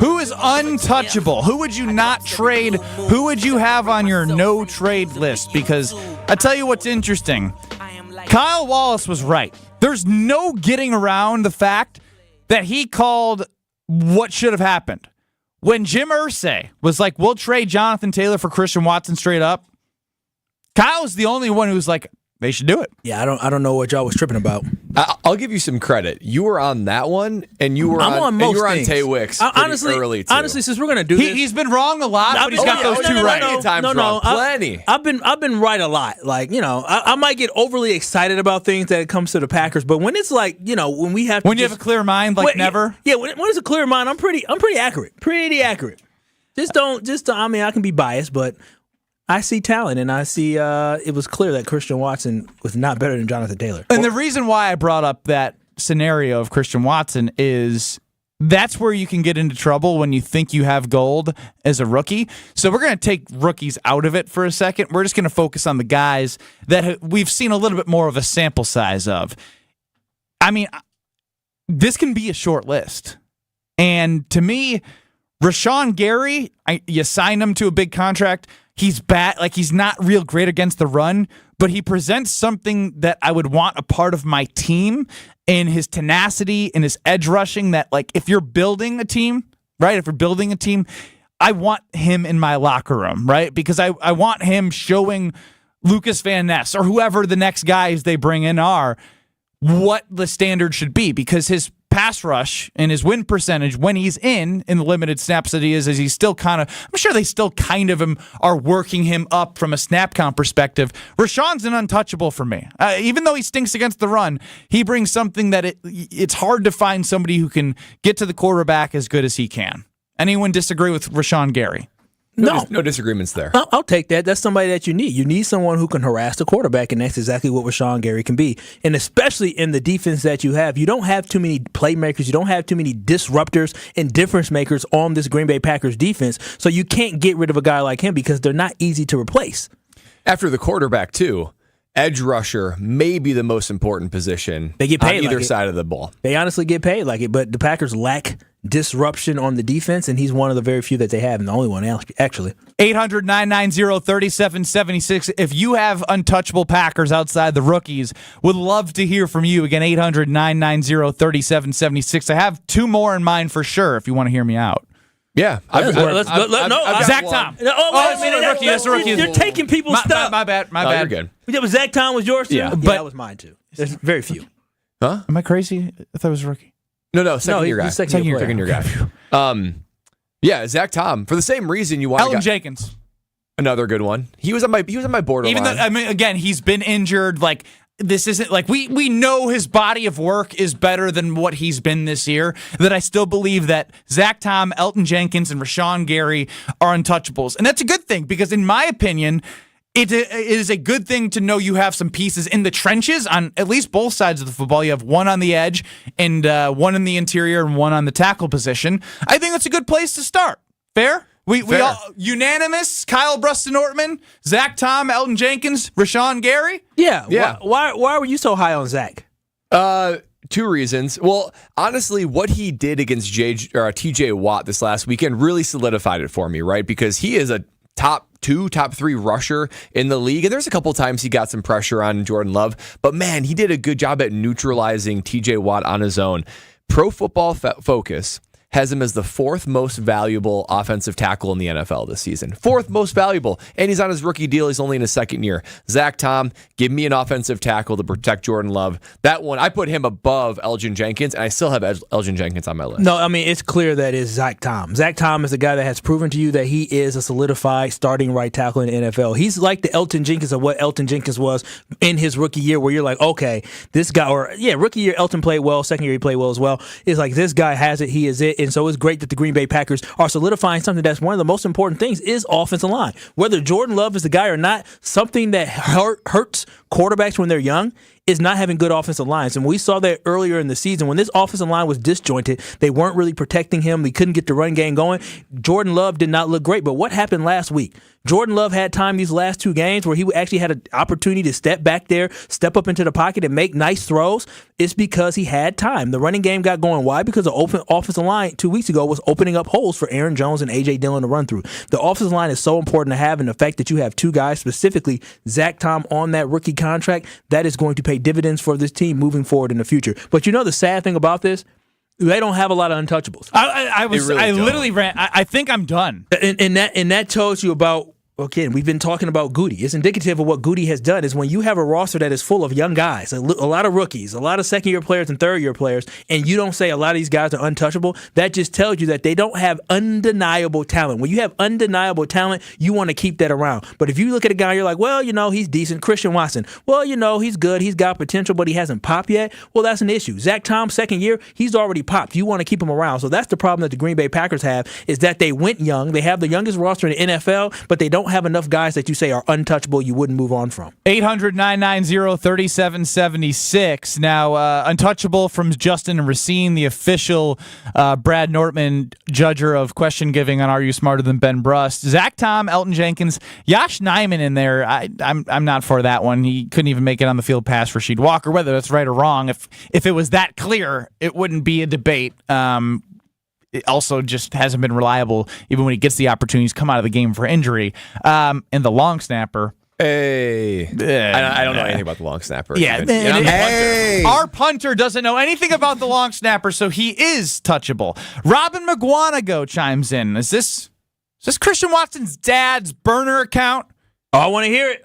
[SPEAKER 5] Who is untouchable? Who would you not trade? Who would you have on your no-trade list? Because I tell you what's interesting. Kyle Wallace was right. There's no getting around the fact that he called what should have happened. When Jim Irsay was like, we'll trade Jonathan Taylor for Christian Watson straight up, Kyle's the only one who's like, they should do it.
[SPEAKER 6] Yeah, I don't know what y'all was tripping about.
[SPEAKER 7] I'll give you some credit. You were on that one, and you were on
[SPEAKER 6] most
[SPEAKER 7] you were
[SPEAKER 6] things.
[SPEAKER 7] on Tay Wicks early too.
[SPEAKER 6] Honestly, since we're gonna do this,
[SPEAKER 5] he's been wrong a lot, but he's got those two right.
[SPEAKER 7] Plenty.
[SPEAKER 6] I've been right a lot. Like, I might get overly excited about things that it comes to the Packers, but when it's like, when we have to
[SPEAKER 5] you have a clear mind, like never.
[SPEAKER 6] Yeah, when it's a clear mind, I'm pretty accurate. Pretty accurate. I mean, I can be biased, but I see talent, and I see it was clear that Christian Watson was not better than Jonathan Taylor.
[SPEAKER 5] And the reason why I brought up that scenario of Christian Watson is that's where you can get into trouble when you think you have gold as a rookie. So we're going to take rookies out of it for a second. We're just going to focus on the guys that we've seen a little bit more of a sample size of. I mean, this can be a short list. And to me, Rashawn Gary, you sign him to a big contract. He's bad, like he's not real great against the run, but he presents something that I would want a part of my team in his tenacity and his edge rushing that, like, if you're building a team, right? If you're building a team, I want him in my locker room, right? Because I want him showing Lucas Van Ness or whoever the next guys they bring in are what the standard should be, because his pass rush and his win percentage when he's in the limited snaps that he is he's still kind of, I'm sure they still kind of are working him up from a snap count perspective. Rashawn's an untouchable for me. Even though he stinks against the run, he brings something that it's hard to find somebody who can get to the quarterback as good as he can. Anyone disagree with Rashawn Gary?
[SPEAKER 7] No disagreements there.
[SPEAKER 6] I'll take that. That's somebody that you need. You need someone who can harass the quarterback, and that's exactly what Rashawn Gary can be. And especially in the defense that you don't have too many playmakers. You don't have too many disruptors and difference makers on this Green Bay Packers defense. So you can't get rid of a guy like him because they're not easy to replace.
[SPEAKER 7] After the quarterback, too, edge rusher may be the most important position.
[SPEAKER 6] They get paid
[SPEAKER 7] on either
[SPEAKER 6] like
[SPEAKER 7] side of the ball.
[SPEAKER 6] They honestly get paid like it, but the Packers lack disruption on the defense, and he's one of the very few that they have, and the only one actually.
[SPEAKER 5] 800-990-3776. If you have untouchable Packers outside the rookies, would love to hear from you. Again, 800-990-3776. I have two more in mind for sure if you want to hear me out.
[SPEAKER 7] Yeah.
[SPEAKER 6] Zach Tom.
[SPEAKER 5] That's a rookie.
[SPEAKER 6] You're taking people's stuff.
[SPEAKER 5] My bad.
[SPEAKER 7] You're good.
[SPEAKER 6] Yeah, but Zach Tom was yours too?
[SPEAKER 7] Yeah.
[SPEAKER 6] But that was mine too. There's very few.
[SPEAKER 7] Huh?
[SPEAKER 5] Am I crazy? I thought it was a rookie.
[SPEAKER 7] No, second year guy.
[SPEAKER 6] Second year
[SPEAKER 7] guy. Yeah, Zach Tom. For the same reason you want
[SPEAKER 5] Elton Jenkins.
[SPEAKER 7] Another good one. He was on my borderline.
[SPEAKER 5] Even though, again, he's been injured. Like, this isn't like we know his body of work is better than what he's been this year. That I still believe that Zach Tom, Elton Jenkins, and Rashawn Gary are untouchables, and that's a good thing because, in my opinion, it is a good thing to know you have some pieces in the trenches on at least both sides of the football. You have one on the edge and one in the interior and one on the tackle position. I think that's a good place to start. Fair? We all unanimous. Kyle, Brust, and Nortman, Zach Tom, Elton Jenkins, Rashawn Gary.
[SPEAKER 6] Yeah. Why were you so high on Zach?
[SPEAKER 7] Two reasons. Well, honestly, what he did against TJ Watt this last weekend really solidified it for me, right? Because he is a top 3 rusher in the league. And there's a couple times he got some pressure on Jordan Love. But man, he did a good job at neutralizing TJ Watt on his own. Pro Football Focus has him as the 4th most valuable offensive tackle in the NFL this season. 4th most valuable. And he's on his rookie deal. He's only in his second year. Zach Tom, give me an offensive tackle to protect Jordan Love. That one, I put him above Elgin Jenkins, and I still have Elgin Jenkins on my list.
[SPEAKER 6] No, I mean, it's clear that it's Zach Tom. Zach Tom is the guy that has proven to you that he is a solidified starting right tackle in the NFL. He's like the Elton Jenkins of what Elton Jenkins was in his rookie year, where you're like, okay, this guy, rookie year, Elton played well. Second year, he played well as well. It's like, this guy has it. He is it. And so it's great that the Green Bay Packers are solidifying something that's one of the most important things is offensive line. Whether Jordan Love is the guy or not, something that hurts quarterbacks when they're young is not having good offensive lines. And we saw that earlier in the season when this offensive line was disjointed. They weren't really protecting him. They couldn't get the run game going. Jordan Love did not look great. But what happened last week? Jordan Love had time these last 2 games where he actually had an opportunity to step back there, step up into the pocket, and make nice throws. It's because he had time. The running game got going. Why? Because the open offensive line 2 weeks ago was opening up holes for Aaron Jones and A.J. Dillon to run through. The offensive line is so important to have, and the fact that you have 2 guys, specifically Zach Tom, on that rookie contract, that is going to pay dividends for this team moving forward in the future. But you know the sad thing about this? They don't have a lot of untouchables.
[SPEAKER 5] I literally ran. I think I'm done.
[SPEAKER 6] And that tells you about. Again, we've been talking about Goody. It's indicative of what Goody has done is when you have a roster that is full of young guys, a lot of rookies, a lot of second-year players and third-year players, and you don't say a lot of these guys are untouchable, that just tells you that they don't have undeniable talent. When you have undeniable talent, you want to keep that around. But if you look at a guy, you're like, well, he's decent. Christian Watson, well, he's good. He's got potential, but he hasn't popped yet. Well, that's an issue. Zach Tom, second year, he's already popped. You want to keep him around. So that's the problem that the Green Bay Packers have is that they went young. They have the youngest roster in the NFL, but they don't have enough guys that you say are untouchable you wouldn't move on from.
[SPEAKER 5] 800-990-3776. Now, untouchable from Justin and Racine, the official Brad Nortman judger of question giving on Are You Smarter Than Ben Brust. Zach Tom, Elton Jenkins, Yosh Nijman in there. I'm not for that one. He couldn't even make it on the field past Rasheed Walker. Whether that's right or wrong, if it was that clear, it wouldn't be a debate. It also just hasn't been reliable, even when he gets the opportunities to come out of the game for injury. And the long snapper.
[SPEAKER 7] Hey. I don't know anything about the long snapper.
[SPEAKER 5] Yeah. Our punter doesn't know anything about the long snapper, so he is touchable. Robin McGuanago chimes in. Is this Christian Watson's dad's burner account?
[SPEAKER 6] Oh, I want to hear it.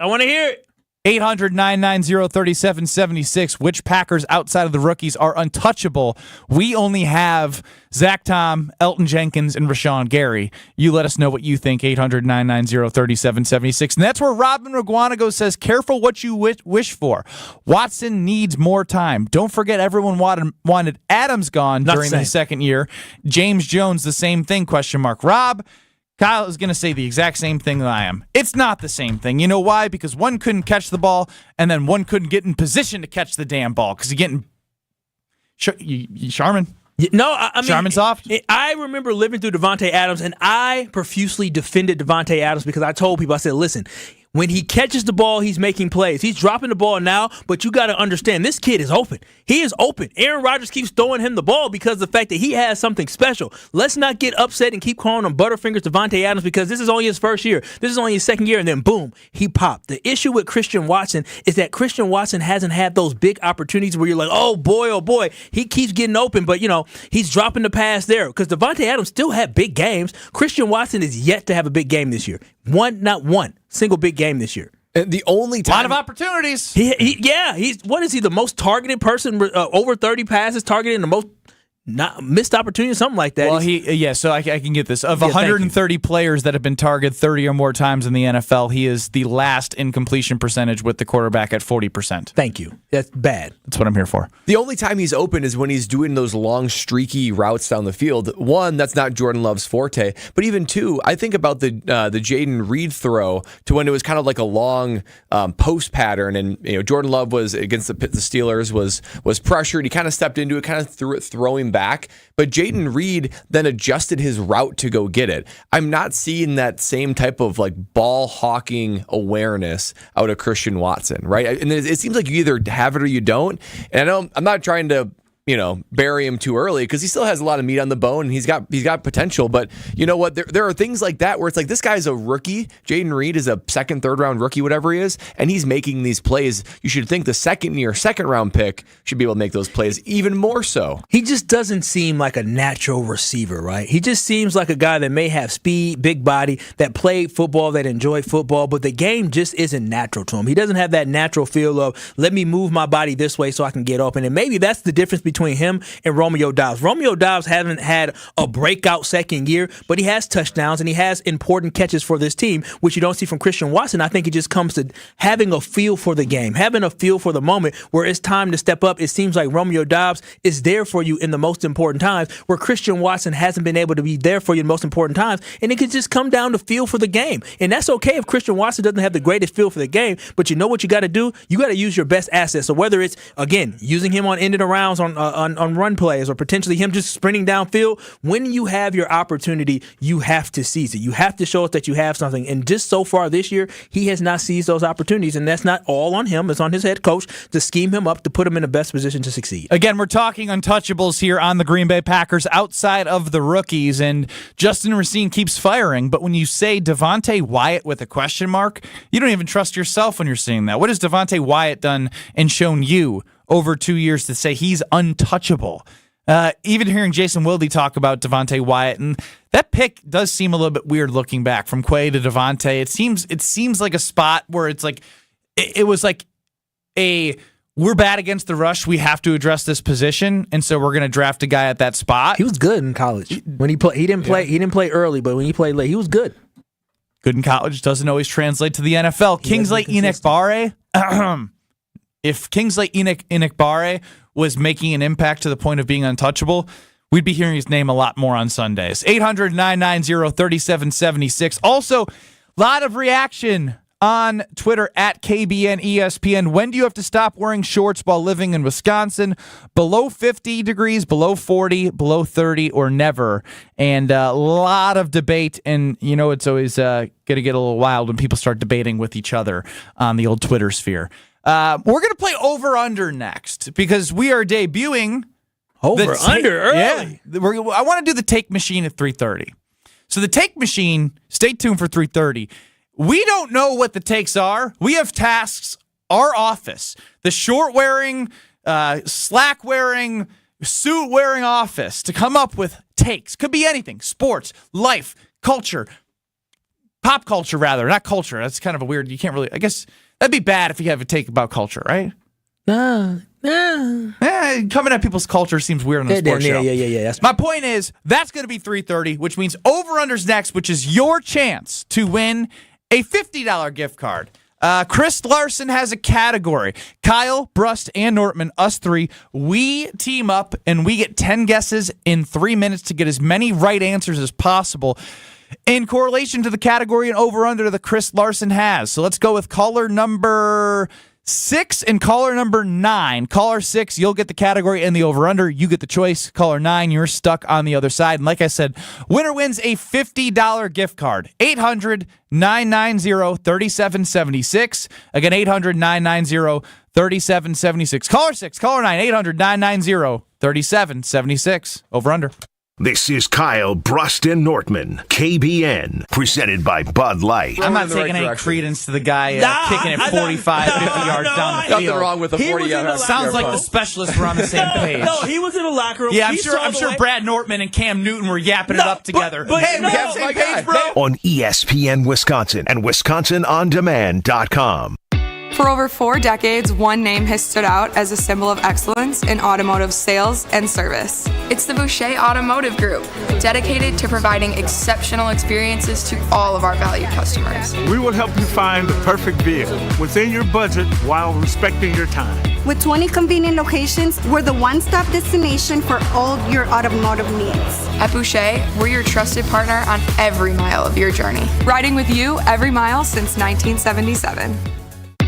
[SPEAKER 5] 800-990-3776. Which Packers outside of the rookies are untouchable? We only have Zach Tom, Elton Jenkins, and Rashawn Gary. You let us know what you think, 800-990-3776. And that's where Robin Raguanago says, careful what you wish for. Watson needs more time. Don't forget everyone wanted Adams gone during the second year. James Jones, the same thing, question mark. Rob, Kyle is going to say the exact same thing that I am. It's not the same thing. You know why? Because one couldn't catch the ball, and then one couldn't get in position to catch the damn ball because you're getting Charmin.
[SPEAKER 6] No, I mean,
[SPEAKER 5] Charmin soft.
[SPEAKER 6] I remember living through Devontae Adams, and I profusely defended Devontae Adams because I told people, I said, listen, when he catches the ball, he's making plays. He's dropping the ball now, but you got to understand, this kid is open. He is open. Aaron Rodgers keeps throwing him the ball because of the fact that he has something special. Let's not get upset and keep calling him Butterfingers Devontae Adams because this is only his first year. This is only his second year, and then boom, he popped. The issue with Christian Watson is that Christian Watson hasn't had those big opportunities where you're like, oh boy, he keeps getting open, but he's dropping the pass there because Devontae Adams still had big games. Christian Watson is yet to have a big game this year. Not one single big game this year.
[SPEAKER 7] And the only time,
[SPEAKER 5] a lot of opportunities.
[SPEAKER 6] He's what is he, the most targeted person, over 30 passes targeted, and the most missed opportunity, something like that.
[SPEAKER 5] Well, so I can get this. Of 130 players that have been targeted 30 or more times in the NFL, he is the last in completion percentage with the quarterback at 40%.
[SPEAKER 6] Thank you. That's bad.
[SPEAKER 5] That's what I'm here for.
[SPEAKER 7] The only time he's open is when he's doing those long, streaky routes down the field. One, that's not Jordan Love's forte. But even two, I think about the Jaden Reed throw to when it was kind of like a long post pattern, and Jordan Love was against the Steelers, was pressured. He kind of stepped into it, kind of threw it throwing back, but Jaden Reed then adjusted his route to go get it. I'm not seeing that same type of like ball hawking awareness out of Christian Watson, right? And it seems like you either have it or you don't. And I'm not trying to bury him too early because he still has a lot of meat on the bone and he's got potential. But you know what? There are things like that where it's like this guy's a rookie. Jaden Reed is a second, third round rookie, whatever he is, and he's making these plays. You should think the second round pick should be able to make those plays even more so.
[SPEAKER 6] He just doesn't seem like a natural receiver, right? He just seems like a guy that may have speed, big body, that played football, that enjoyed football, but the game just isn't natural to him. He doesn't have that natural feel of, let me move my body this way so I can get open. And maybe that's the difference between him and Romeo Doubs. Romeo Doubs hasn't had a breakout second year, but he has touchdowns and he has important catches for this team, which you don't see from Christian Watson. I think it just comes to having a feel for the game, having a feel for the moment where it's time to step up. It seems like Romeo Doubs is there for you in the most important times, where Christian Watson hasn't been able to be there for you in the most important times, and it could just come down to feel for the game. And that's okay if Christian Watson doesn't have the greatest feel for the game, but you know what you got to do? You got to use your best assets. So whether it's, again, using him on ended arounds on run plays, or potentially him just sprinting downfield, when you have your opportunity, you have to seize it. You have to show us that you have something. And just so far this year, he has not seized those opportunities, and that's not all on him. It's on his head coach to scheme him up to put him in the best position to succeed.
[SPEAKER 5] Again, we're talking untouchables here on the Green Bay Packers outside of the rookies, and Justin Racine keeps firing, but when you say Devontae Wyatt with a question mark, you don't even trust yourself when you're saying that. What has Devontae Wyatt done and shown you over 2 years to say he's untouchable? Even hearing Jason Wilde talk about Devontae Wyatt, and that pick does seem a little bit weird looking back from Quay to Devontae. It seems like a spot where it's like it was like we're bad against the rush, we have to address this position, and so we're going to draft a guy at that spot.
[SPEAKER 6] He was good in college when he played. He didn't play early, but when he played late, he was good.
[SPEAKER 5] Good in college doesn't always translate to the NFL. Kingsley Enikbare. If Kingsley Enikbare was making an impact to the point of being untouchable, we'd be hearing his name a lot more on Sundays. 800-990-3776. Also, a lot of reaction on Twitter at KBNESPN. When do you have to stop wearing shorts while living in Wisconsin? Below 50 degrees, below 40, below 30, or never? And a lot of debate, and it's always going to get a little wild when people start debating with each other on the old Twitter sphere. We're going to play over-under next because we are debuting
[SPEAKER 6] over-under early.
[SPEAKER 5] Yeah, I want to do the take machine at 3:30. So the take machine, stay tuned for 3:30. We don't know what the takes are. We have tasks, our office, the short-wearing, slack-wearing, suit-wearing office to come up with takes. Could be anything, sports, life, culture, Pop culture, rather. Not culture. That's kind of a weird, you can't really, I guess that'd be bad if you have a take about culture, right? Coming at people's culture seems weird on the sports show.
[SPEAKER 6] Yeah.
[SPEAKER 5] My point is, that's going to be 3:30, which means over-under's next, which is your chance to win a $50 gift card. Chris Larson has a category. Kyle, Brust, and Nortman, us three, we team up and we get 10 guesses in 3 minutes to get as many right answers as possible in correlation to the category and over-under that Chris Larson has. So let's go with caller number 6 and caller number 9. Caller 6, you'll get the category and the over-under. You get the choice. Caller 9, you're stuck on the other side. And like I said, winner wins a $50 gift card. 800-990-3776. Again, 800-990-3776. Caller 6, caller 9, 800-990-3776. Over-under.
[SPEAKER 1] This is Kyle, Brust, and Nortman, KBN, presented by Bud Light.
[SPEAKER 5] I'm not taking any credence to the guy kicking it 45, 50 yards down the field.
[SPEAKER 7] Nothing wrong with the 40-yard.
[SPEAKER 5] Sounds like the specialists were on the same page.
[SPEAKER 6] No, he was in the locker room.
[SPEAKER 5] Yeah, I'm sure Brad Nortman and Cam Newton were yapping it up together. Hey, we have the same page, bro.
[SPEAKER 1] On ESPN Wisconsin and WisconsinOnDemand.com.
[SPEAKER 21] For over 4 decades, one name has stood out as a symbol of excellence in automotive sales and service. It's the Boucher Automotive Group, dedicated to providing exceptional experiences to all of our valued customers.
[SPEAKER 22] We will help you find the perfect vehicle within your budget while respecting your time.
[SPEAKER 23] With 20 convenient locations, we're the one-stop destination for all your automotive needs.
[SPEAKER 21] At Boucher, we're your trusted partner on every mile of your journey, riding with you every mile since 1977.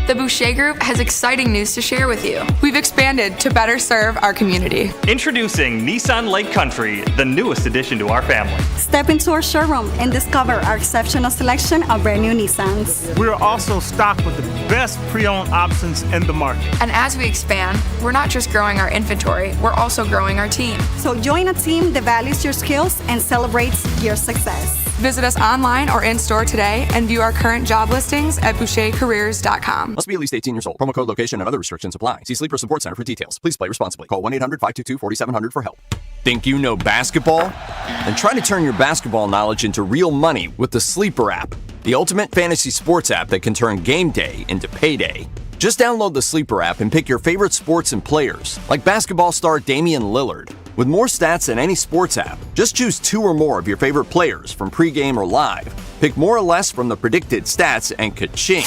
[SPEAKER 21] The Boucher Group has exciting news to share with you. We've expanded to better serve our community.
[SPEAKER 24] Introducing Nissan Lake Country, the newest addition to our family.
[SPEAKER 23] Step into our showroom and discover our exceptional selection of brand new Nissans.
[SPEAKER 22] We're also stocked with the best pre-owned options in the market.
[SPEAKER 21] And as we expand, we're not just growing our inventory, we're also growing our team.
[SPEAKER 23] So join a team that values your skills and celebrates your success.
[SPEAKER 21] Visit us online or in-store today and view our current job listings at bouchercareers.com.
[SPEAKER 25] Must be at least 18 years old. Promo code, location, and other restrictions apply. See Sleeper Support Center for details. Please play responsibly. Call 1-800-522-4700 for help.
[SPEAKER 3] Think you know basketball? Then try to turn your basketball knowledge into real money with the Sleeper app, the ultimate fantasy sports app that can turn game day into payday. Just download the Sleeper app and pick your favorite sports and players, like basketball star Damian Lillard. With more stats than any sports app, just choose 2 or more of your favorite players from pregame or live. Pick more or less from the predicted stats and ka-ching.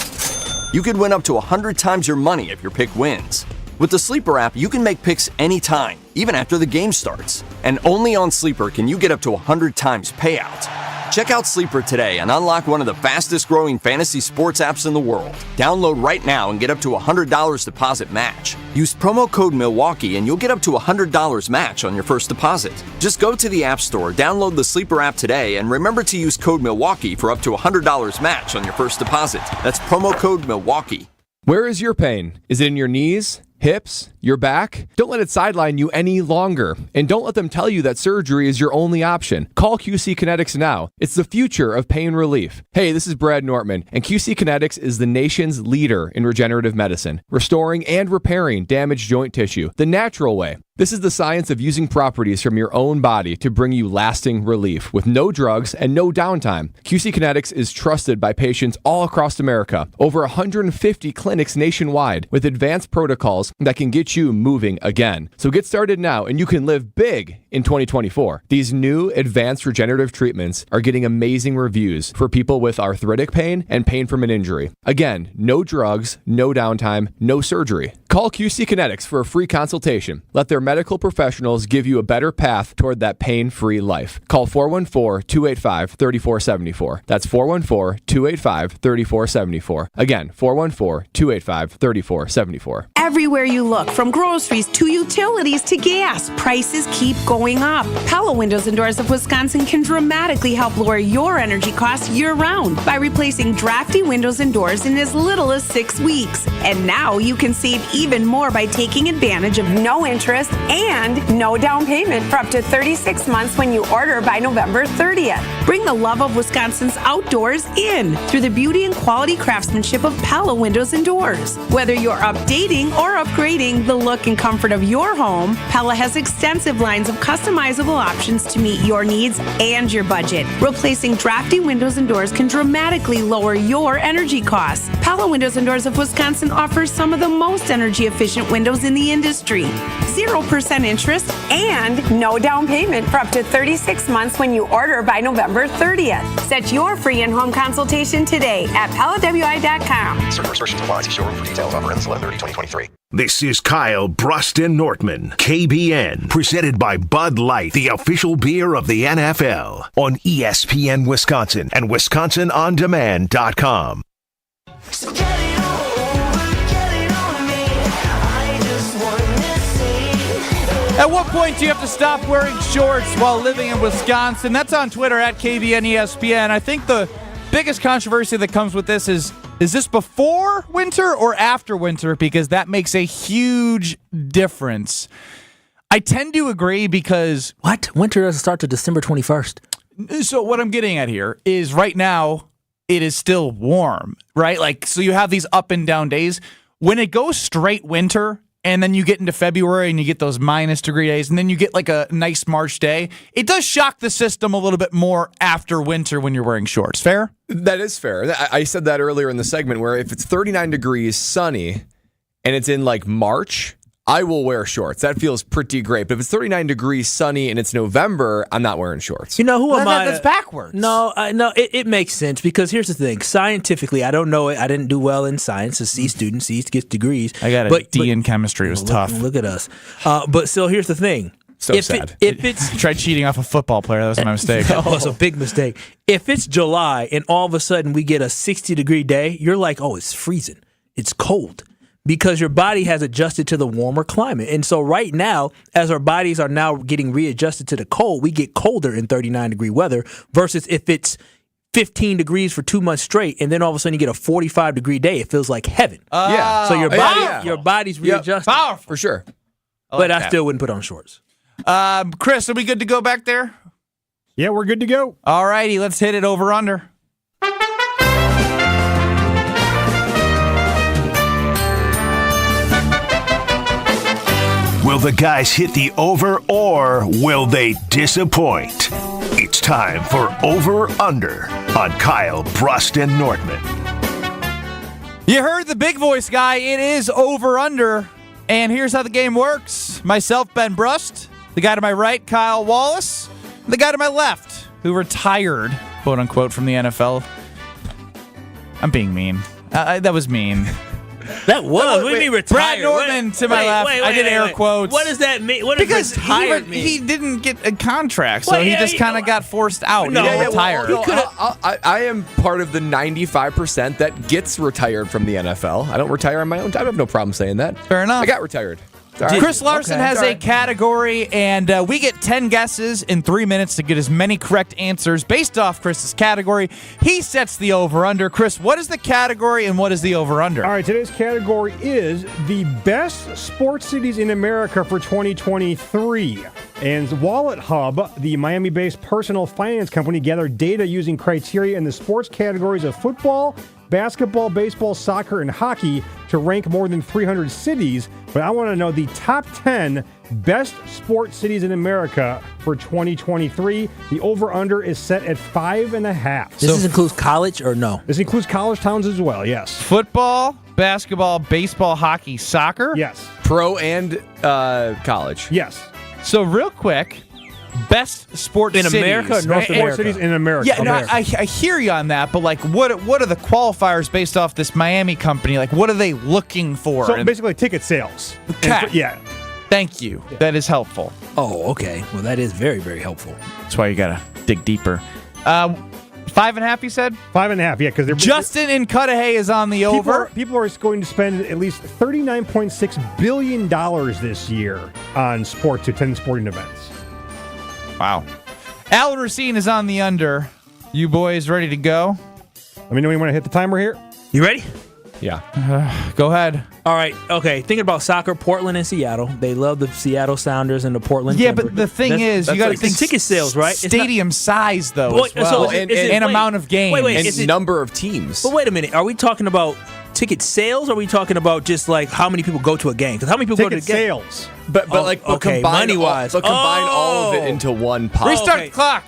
[SPEAKER 3] You could win up to 100 times your money if your pick wins. With the Sleeper app, you can make picks anytime, even after the game starts. And only on Sleeper can you get up to 100 times payout. Check out Sleeper today and unlock one of the fastest growing fantasy sports apps in the world. Download right now and get up to $100 deposit match. Use promo code Milwaukee and you'll get up to $100 match on your first deposit. Just go to the App Store, download the Sleeper app today, and remember to use code Milwaukee for up to $100 match on your first deposit. That's promo code Milwaukee.
[SPEAKER 7] Where is your pain? Is it in your knees, hips, your back? Don't let it sideline you any longer. And don't let them tell you that surgery is your only option. Call QC Kinetics now. It's the future of pain relief. Hey, this is Brad Nortman, and QC Kinetics is the nation's leader in regenerative medicine, restoring and repairing damaged joint tissue the natural way. This is the science of using properties from your own body to bring you lasting relief with no drugs and no downtime. QC Kinetics is trusted by patients all across America. Over 150 clinics nationwide with advanced protocols that can get you moving again. So get started now and you can live big in 2024. These new advanced regenerative treatments are getting amazing reviews for people with arthritic pain and pain from an injury. Again, no drugs, no downtime, no surgery. Call QC Kinetics for a free consultation. Let their medical professionals give you a better path toward that pain-free life. Call 414-285-3474. That's 414-285-3474. Again, 414-285-3474.
[SPEAKER 26] Everywhere you look, from groceries to utilities to gas, prices keep going up. Pella Windows and Doors of Wisconsin can dramatically help lower your energy costs year-round by replacing drafty windows and doors in as little as 6 weeks. And now you can save even more by taking advantage of no interest and no down payment for up to 36 months when you order by November 30th. Bring the love of Wisconsin's outdoors in through the beauty and quality craftsmanship of Pella Windows and Doors. Whether you're updating or upgrading the look and comfort of your home, Pella has extensive lines of customizable options to meet your needs and your budget. Replacing drafty windows and doors can dramatically lower your energy costs. Pella Windows and Doors of Wisconsin offers some of the most energy-efficient windows in the industry. 0% interest and no down payment for up to 36 months when you order by November 30th. Set your free in-home consultation today at PellaWI.com.
[SPEAKER 25] Certain restrictions apply. See showroom for details. Offer ends 11/30/2023.
[SPEAKER 1] This is Kyle, Brust, and Nortman, KBN, presented by Bud Light, the official beer of the NFL, on ESPN Wisconsin and WisconsinOnDemand.com.
[SPEAKER 5] At what point do you have to stop wearing shorts while living in Wisconsin? That's on Twitter at KBNESPN. I think the biggest controversy that comes with this is this before winter or after winter? Because that makes a huge difference. I tend to agree because...
[SPEAKER 6] What? Winter doesn't start to December 21st.
[SPEAKER 5] So what I'm getting at here is right now it is still warm, right? Like, so you have these up and down days. When it goes straight winter... and then you get into February and you get those -degree days, and then you get like a nice March day. It does shock the system a little bit more after winter when you're wearing shorts. Fair?
[SPEAKER 7] That is fair. I said that earlier in the segment where if it's 39 degrees sunny and it's in like March, I will wear shorts. That feels pretty great. But if it's 39 degrees sunny and it's November, I'm not wearing shorts.
[SPEAKER 6] You know, who am I?
[SPEAKER 5] That's backwards.
[SPEAKER 6] No, it makes sense because here's the thing. Scientifically, I don't know it. I didn't do well in science. A C student, C gets degrees.
[SPEAKER 5] I got a D in chemistry. It was tough.
[SPEAKER 6] Look at us. But still, here's the thing.
[SPEAKER 7] Sad.
[SPEAKER 6] If it's
[SPEAKER 5] tried cheating off a football player, that was my mistake.
[SPEAKER 6] That was a big mistake. If it's July and all of a sudden we get a 60-degree day, you're like, oh, it's freezing. It's cold. Because your body has adjusted to the warmer climate. And so right now, as our bodies are now getting readjusted to the cold, we get colder in 39-degree weather versus if it's 15 degrees for 2 months straight, and then all of a sudden you get a 45-degree day. It feels like heaven.
[SPEAKER 7] Yeah.
[SPEAKER 6] So your body's readjusted.
[SPEAKER 5] Powerful.
[SPEAKER 7] For sure.
[SPEAKER 6] But I still wouldn't put on shorts.
[SPEAKER 5] Chris, are we good to go back there?
[SPEAKER 2] Yeah, we're good to go.
[SPEAKER 5] All righty, let's hit it over under.
[SPEAKER 1] Will the guys hit the over or will they disappoint? It's time for Over Under on Kyle, Brust, and Nortman.
[SPEAKER 5] You heard the big voice guy. It is over under. And here's how the game works. Myself, Ben Brust. The guy to my right, Kyle Wallace. The guy to my left, who retired, quote unquote, from the NFL. I'm being mean. That was mean.
[SPEAKER 6] That was. What do you mean retired?
[SPEAKER 5] Brad Nortman to my left. I did air quotes.
[SPEAKER 6] What does that mean? What does retired mean?
[SPEAKER 5] He didn't get a contract, so he just kind of got forced out.
[SPEAKER 7] No,
[SPEAKER 5] he didn't retire.
[SPEAKER 7] I am part of the 95% that gets retired from the NFL. I don't retire on my own time. I have no problem saying that.
[SPEAKER 5] Fair enough.
[SPEAKER 7] I got retired.
[SPEAKER 5] Chris Larson has a category, and we get 10 guesses in 3 minutes to get as many correct answers based off Chris's category. He sets the over-under. Chris, what is the category and what is the over-under?
[SPEAKER 2] All right, today's category is the best sports cities in America for 2023. And Wallet Hub, the Miami-based personal finance company, gathered data using criteria in the sports categories of football, basketball, baseball, soccer, and hockey to rank more than 300 cities. But I want to know the top 10 best sports cities in America for 2023. The over-under is set at 5.5.
[SPEAKER 6] This includes college or no?
[SPEAKER 2] This includes college towns as well, yes.
[SPEAKER 5] Football, basketball, baseball, hockey, soccer?
[SPEAKER 2] Yes.
[SPEAKER 7] Pro and college?
[SPEAKER 2] Yes.
[SPEAKER 5] So real quick, best sports
[SPEAKER 6] in
[SPEAKER 5] cities,
[SPEAKER 6] America or North America?
[SPEAKER 2] Sports cities in America.
[SPEAKER 5] Yeah, no, I hear you on that, but like, what are the qualifiers based off this Miami company? Like, what are they looking for?
[SPEAKER 2] So basically, ticket sales.
[SPEAKER 5] Okay.
[SPEAKER 2] Yeah.
[SPEAKER 5] Thank you. Yeah. That is helpful.
[SPEAKER 6] Oh, okay. Well, that is very, very helpful.
[SPEAKER 5] That's why you gotta dig deeper. 5.5, you said?
[SPEAKER 2] 5.5, yeah, because they're
[SPEAKER 5] Justin in Cudahy is on the over.
[SPEAKER 2] People are going to spend at least $39.6 billion this year on sports to attend sporting events.
[SPEAKER 5] Wow. Alan Racine is on the under. You boys ready to go?
[SPEAKER 2] Let me know when you want to hit the timer here.
[SPEAKER 6] You ready?
[SPEAKER 7] Yeah.
[SPEAKER 5] Go ahead.
[SPEAKER 6] All right. Okay. Thinking about soccer, Portland and Seattle. They love the Seattle Sounders and the Portland.
[SPEAKER 5] Yeah,
[SPEAKER 6] Timber.
[SPEAKER 5] but the thing is, you got to think
[SPEAKER 6] ticket sales, right?
[SPEAKER 5] Stadium size, though, as well.
[SPEAKER 6] So
[SPEAKER 5] and amount of games.
[SPEAKER 7] And number of teams.
[SPEAKER 6] But wait a minute. Are we talking about ticket sales, or are we talking about just like how many people go to a game? Because how many people go to the
[SPEAKER 2] Ticket
[SPEAKER 6] game?
[SPEAKER 2] sales.
[SPEAKER 7] But
[SPEAKER 6] okay,
[SPEAKER 7] money-wise. But combine all of it
[SPEAKER 6] Oh.
[SPEAKER 7] into one pot.
[SPEAKER 5] Restart
[SPEAKER 6] okay.
[SPEAKER 5] the clock.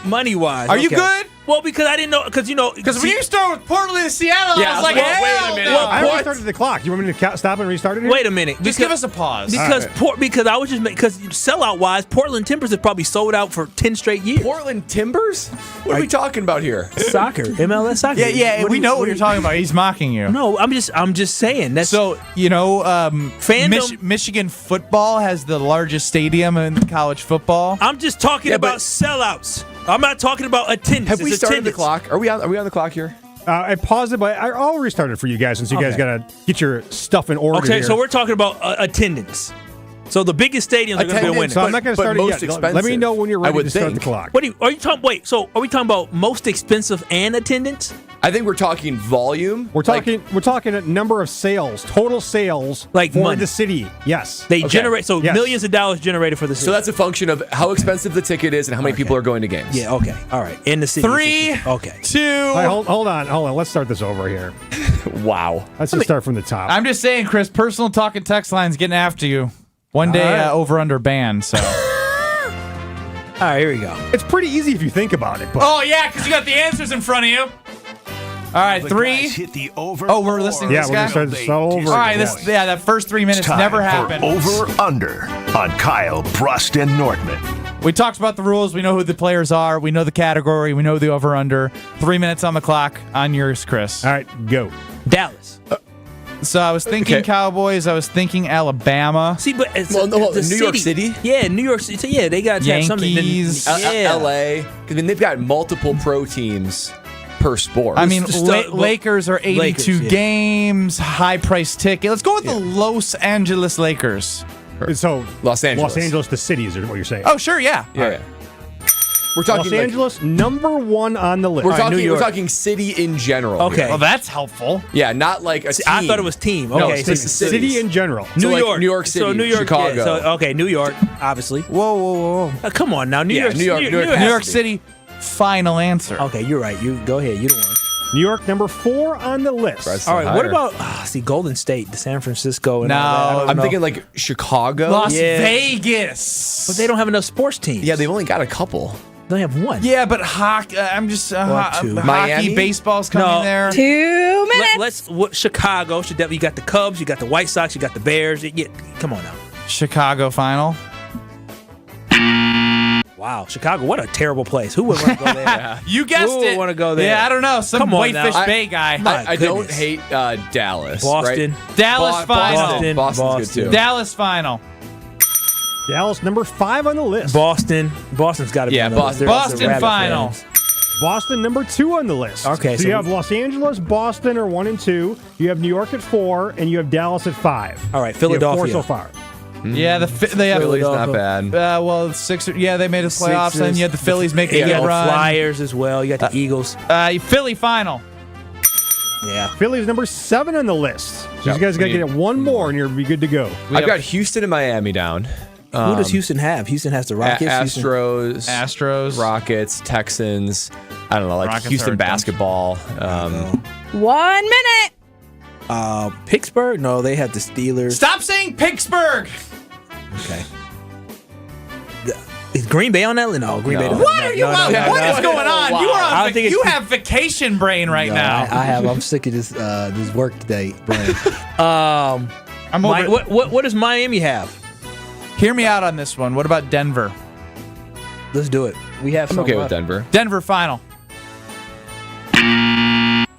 [SPEAKER 6] Money-wise.
[SPEAKER 5] Are you
[SPEAKER 6] okay.
[SPEAKER 5] good?
[SPEAKER 6] Well, because I didn't know, because
[SPEAKER 5] Because when you start with Portland and Seattle,
[SPEAKER 7] Yeah,
[SPEAKER 5] I was like,
[SPEAKER 7] well, wait a
[SPEAKER 5] hell
[SPEAKER 7] minute.
[SPEAKER 5] no.
[SPEAKER 2] I restarted the clock. You want me to stop and restart it? Here?
[SPEAKER 6] Wait a minute.
[SPEAKER 5] Just give us a pause.
[SPEAKER 6] Because
[SPEAKER 2] All
[SPEAKER 6] because I was just because sellout wise, Portland Timbers have probably sold out for 10 straight years.
[SPEAKER 7] Portland Timbers? What are we talking about here?
[SPEAKER 6] Soccer, MLS soccer.
[SPEAKER 5] Yeah, we know what you're talking about. He's mocking you.
[SPEAKER 6] No, I'm just saying that's
[SPEAKER 5] So,
[SPEAKER 6] Fandom-
[SPEAKER 5] Michigan football has the largest stadium in college football.
[SPEAKER 6] I'm just talking about sellouts. I'm not talking about attendance.
[SPEAKER 7] Have we
[SPEAKER 6] It's
[SPEAKER 7] started the
[SPEAKER 6] attendance.
[SPEAKER 7] clock? Are we on the clock here?
[SPEAKER 2] I paused it, but I'll restart it for you guys since you guys got to get your stuff in order.
[SPEAKER 6] Okay,
[SPEAKER 2] here.
[SPEAKER 6] so we're talking about attendance. So the biggest stadiums are going to be a winner.
[SPEAKER 2] So I'm not going to start it yet. Let me know when you're ready to start the clock.
[SPEAKER 6] What are you talking? Wait, so are we talking about most expensive and attendance?
[SPEAKER 7] I think we're talking volume.
[SPEAKER 2] We're talking a number of sales, total sales
[SPEAKER 6] Like
[SPEAKER 2] for
[SPEAKER 6] money.
[SPEAKER 2] the city. Yes.
[SPEAKER 6] They generate
[SPEAKER 2] Yes.
[SPEAKER 6] millions of dollars generated for the city.
[SPEAKER 7] So that's a function of how expensive the ticket is and how many people are going to games.
[SPEAKER 6] Yeah, okay. All right. In the city.
[SPEAKER 5] 3,
[SPEAKER 6] Okay.
[SPEAKER 5] 2.
[SPEAKER 2] All right, hold on. Let's start this over here.
[SPEAKER 7] Wow.
[SPEAKER 2] Let's just start from the top.
[SPEAKER 5] I'm just saying, Chris, personal talk and text line's getting after you. One day,
[SPEAKER 2] right.
[SPEAKER 5] over under ban. So.
[SPEAKER 6] All right, here we go.
[SPEAKER 2] It's pretty easy if you think about it. But
[SPEAKER 5] Oh yeah, because you got the answers in front of you. All right, 3.
[SPEAKER 1] Hit the over.
[SPEAKER 5] Oh, we're listening to
[SPEAKER 2] yeah,
[SPEAKER 5] this
[SPEAKER 2] we're
[SPEAKER 5] guy.
[SPEAKER 2] going to start this all over.
[SPEAKER 5] All right,
[SPEAKER 2] again.
[SPEAKER 5] that first 3 minutes
[SPEAKER 1] Time
[SPEAKER 5] never
[SPEAKER 1] for
[SPEAKER 5] happened.
[SPEAKER 1] Over under on Kyle, Brust, and Nortman.
[SPEAKER 5] We talked about the rules. We know who the players are. We know the category. We know the over under. 3 minutes on the clock. On yours, Chris.
[SPEAKER 2] All right, go.
[SPEAKER 6] Dallas.
[SPEAKER 5] So I was thinking Cowboys. I was thinking Alabama.
[SPEAKER 6] See, but it's
[SPEAKER 7] New York City?
[SPEAKER 6] Yeah, New York City. Yeah, they got to have something.
[SPEAKER 5] Yankees.
[SPEAKER 6] Yeah.
[SPEAKER 7] LA. I mean, they've got multiple pro teams per sport.
[SPEAKER 5] I mean,
[SPEAKER 6] Just start-
[SPEAKER 5] Lakers are 82
[SPEAKER 6] Lakers, yeah.
[SPEAKER 5] games, high price ticket. Let's go with the Los Angeles Lakers.
[SPEAKER 2] So
[SPEAKER 7] Los Angeles.
[SPEAKER 2] Los Angeles, the city is what you're saying.
[SPEAKER 5] Oh, sure, yeah.
[SPEAKER 7] Yeah. We're talking
[SPEAKER 2] Los Angeles, number one on the list.
[SPEAKER 7] We're
[SPEAKER 2] All right,
[SPEAKER 7] talking.
[SPEAKER 2] New York.
[SPEAKER 7] We're talking city in general.
[SPEAKER 6] Okay.
[SPEAKER 7] here.
[SPEAKER 5] Well, that's helpful.
[SPEAKER 7] Yeah, not like a team.
[SPEAKER 6] I thought it was team.
[SPEAKER 7] No,
[SPEAKER 6] Okay,
[SPEAKER 7] it's just
[SPEAKER 6] so
[SPEAKER 7] cities.
[SPEAKER 2] City in general.
[SPEAKER 7] So
[SPEAKER 6] New
[SPEAKER 7] like
[SPEAKER 6] York,
[SPEAKER 7] New York City,
[SPEAKER 6] so New York,
[SPEAKER 7] Chicago.
[SPEAKER 6] Yeah, so, okay, New York, obviously.
[SPEAKER 5] Whoa.
[SPEAKER 6] Come on now, New
[SPEAKER 7] Yeah,
[SPEAKER 6] York,
[SPEAKER 7] New York
[SPEAKER 5] New
[SPEAKER 7] has
[SPEAKER 5] York
[SPEAKER 7] to be.
[SPEAKER 5] City, final answer.
[SPEAKER 6] Okay, you're right. You go ahead. You don't want.
[SPEAKER 2] New York, number 4 on the list.
[SPEAKER 7] Bryce.
[SPEAKER 6] All right.
[SPEAKER 7] Higher.
[SPEAKER 6] What about see Golden State, the San Francisco? And
[SPEAKER 5] No,
[SPEAKER 6] all that? I don't
[SPEAKER 7] I'm
[SPEAKER 6] know.
[SPEAKER 7] thinking like Chicago.
[SPEAKER 5] Las
[SPEAKER 6] Yeah.
[SPEAKER 5] Vegas.
[SPEAKER 6] but they don't have enough sports teams.
[SPEAKER 7] Yeah, they've only got a couple.
[SPEAKER 6] They have one.
[SPEAKER 5] Yeah, but hockey. I'm just
[SPEAKER 6] two.
[SPEAKER 5] hockey.
[SPEAKER 7] Miami?
[SPEAKER 5] Baseball's coming
[SPEAKER 6] No.
[SPEAKER 5] there.
[SPEAKER 18] 2 minutes.
[SPEAKER 6] Let's. Chicago should definitely. You got the Cubs. You got the White Sox. You got the Bears. Come on now.
[SPEAKER 5] Chicago final.
[SPEAKER 6] Wow, Chicago. What a terrible place. Who would want to go there?
[SPEAKER 5] You guessed
[SPEAKER 6] Who would
[SPEAKER 5] it.
[SPEAKER 6] want to go there?
[SPEAKER 5] Yeah, I don't know. Some
[SPEAKER 6] Come on
[SPEAKER 5] Whitefish
[SPEAKER 6] now.
[SPEAKER 5] Bay guy.
[SPEAKER 7] I don't
[SPEAKER 6] goodness.
[SPEAKER 7] hate Dallas.
[SPEAKER 6] Boston.
[SPEAKER 7] Right?
[SPEAKER 5] Dallas final.
[SPEAKER 7] Boston's good too.
[SPEAKER 5] Dallas final.
[SPEAKER 2] Dallas, number 5 on the list.
[SPEAKER 6] Boston's got to be.
[SPEAKER 7] Yeah,
[SPEAKER 6] on the list.
[SPEAKER 7] Boston.
[SPEAKER 6] They're also
[SPEAKER 5] Boston
[SPEAKER 6] Rabbit
[SPEAKER 5] final.
[SPEAKER 6] fans.
[SPEAKER 2] Boston, number 2 on the list.
[SPEAKER 6] Okay,
[SPEAKER 2] so
[SPEAKER 6] so
[SPEAKER 2] you have Los Angeles, Boston are 1 and 2. You have New York at 4, and you have Dallas at 5.
[SPEAKER 6] All right,
[SPEAKER 2] You have 4
[SPEAKER 6] Philadelphia.
[SPEAKER 2] so far.
[SPEAKER 5] Yeah, they have
[SPEAKER 7] Philly's not bad.
[SPEAKER 5] well, Sixers. Yeah, they made the playoffs.
[SPEAKER 6] Sixers.
[SPEAKER 5] And you had the Phillies making
[SPEAKER 6] You
[SPEAKER 5] a
[SPEAKER 6] got
[SPEAKER 5] good
[SPEAKER 6] the
[SPEAKER 5] run.
[SPEAKER 6] Flyers as well. You got the Eagles.
[SPEAKER 5] Philly final.
[SPEAKER 6] Yeah.
[SPEAKER 2] Philly's number 7 on the list. So you guys got to get it one more, and you'll be good to go.
[SPEAKER 7] I've got Houston and Miami down.
[SPEAKER 6] Who does Houston have? Houston has the Rockets. Houston-
[SPEAKER 7] Astros, Rockets, Texans. I don't know, like
[SPEAKER 5] Rockets
[SPEAKER 7] Houston
[SPEAKER 5] are
[SPEAKER 7] basketball.
[SPEAKER 18] 1 minute.
[SPEAKER 6] Pittsburgh? No, they have the Steelers.
[SPEAKER 5] Stop saying Pittsburgh.
[SPEAKER 6] Okay. Is Green Bay on that list? No, Green Bay. doesn't-
[SPEAKER 5] What are you? What is going on?
[SPEAKER 6] Wow.
[SPEAKER 5] You are
[SPEAKER 6] I
[SPEAKER 5] on.
[SPEAKER 6] don't think
[SPEAKER 5] You
[SPEAKER 6] it's-
[SPEAKER 5] have vacation brain right
[SPEAKER 6] No,
[SPEAKER 5] now.
[SPEAKER 6] I have. I'm sick of this work today, Brian.
[SPEAKER 5] I'm over.
[SPEAKER 6] What does Miami have?
[SPEAKER 5] Hear me out on this one. What about Denver?
[SPEAKER 6] Let's do it. We have.
[SPEAKER 7] I'm
[SPEAKER 6] some
[SPEAKER 7] okay with
[SPEAKER 6] left.
[SPEAKER 7] Denver.
[SPEAKER 5] Denver final.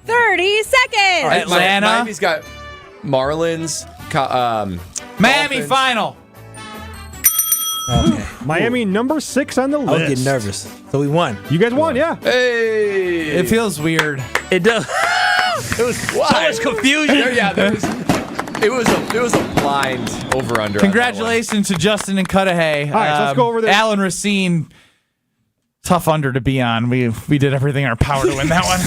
[SPEAKER 18] 30 seconds.
[SPEAKER 7] All right,
[SPEAKER 5] Atlanta.
[SPEAKER 7] Miami's got Marlins.
[SPEAKER 5] Miami
[SPEAKER 7] Dolphins.
[SPEAKER 5] final.
[SPEAKER 6] Okay.
[SPEAKER 2] Miami, number 6 on the
[SPEAKER 6] I
[SPEAKER 2] list.
[SPEAKER 6] was getting nervous. So we won.
[SPEAKER 2] You guys won, yeah.
[SPEAKER 7] Hey,
[SPEAKER 5] It feels weird.
[SPEAKER 6] It does. It was so much confusion.
[SPEAKER 7] It was a blind over under.
[SPEAKER 5] Congratulations to Justin and Cudahy.
[SPEAKER 2] All right, so let's go over this.
[SPEAKER 5] Alan Racine, tough under to be on. We did everything in our power to win that one.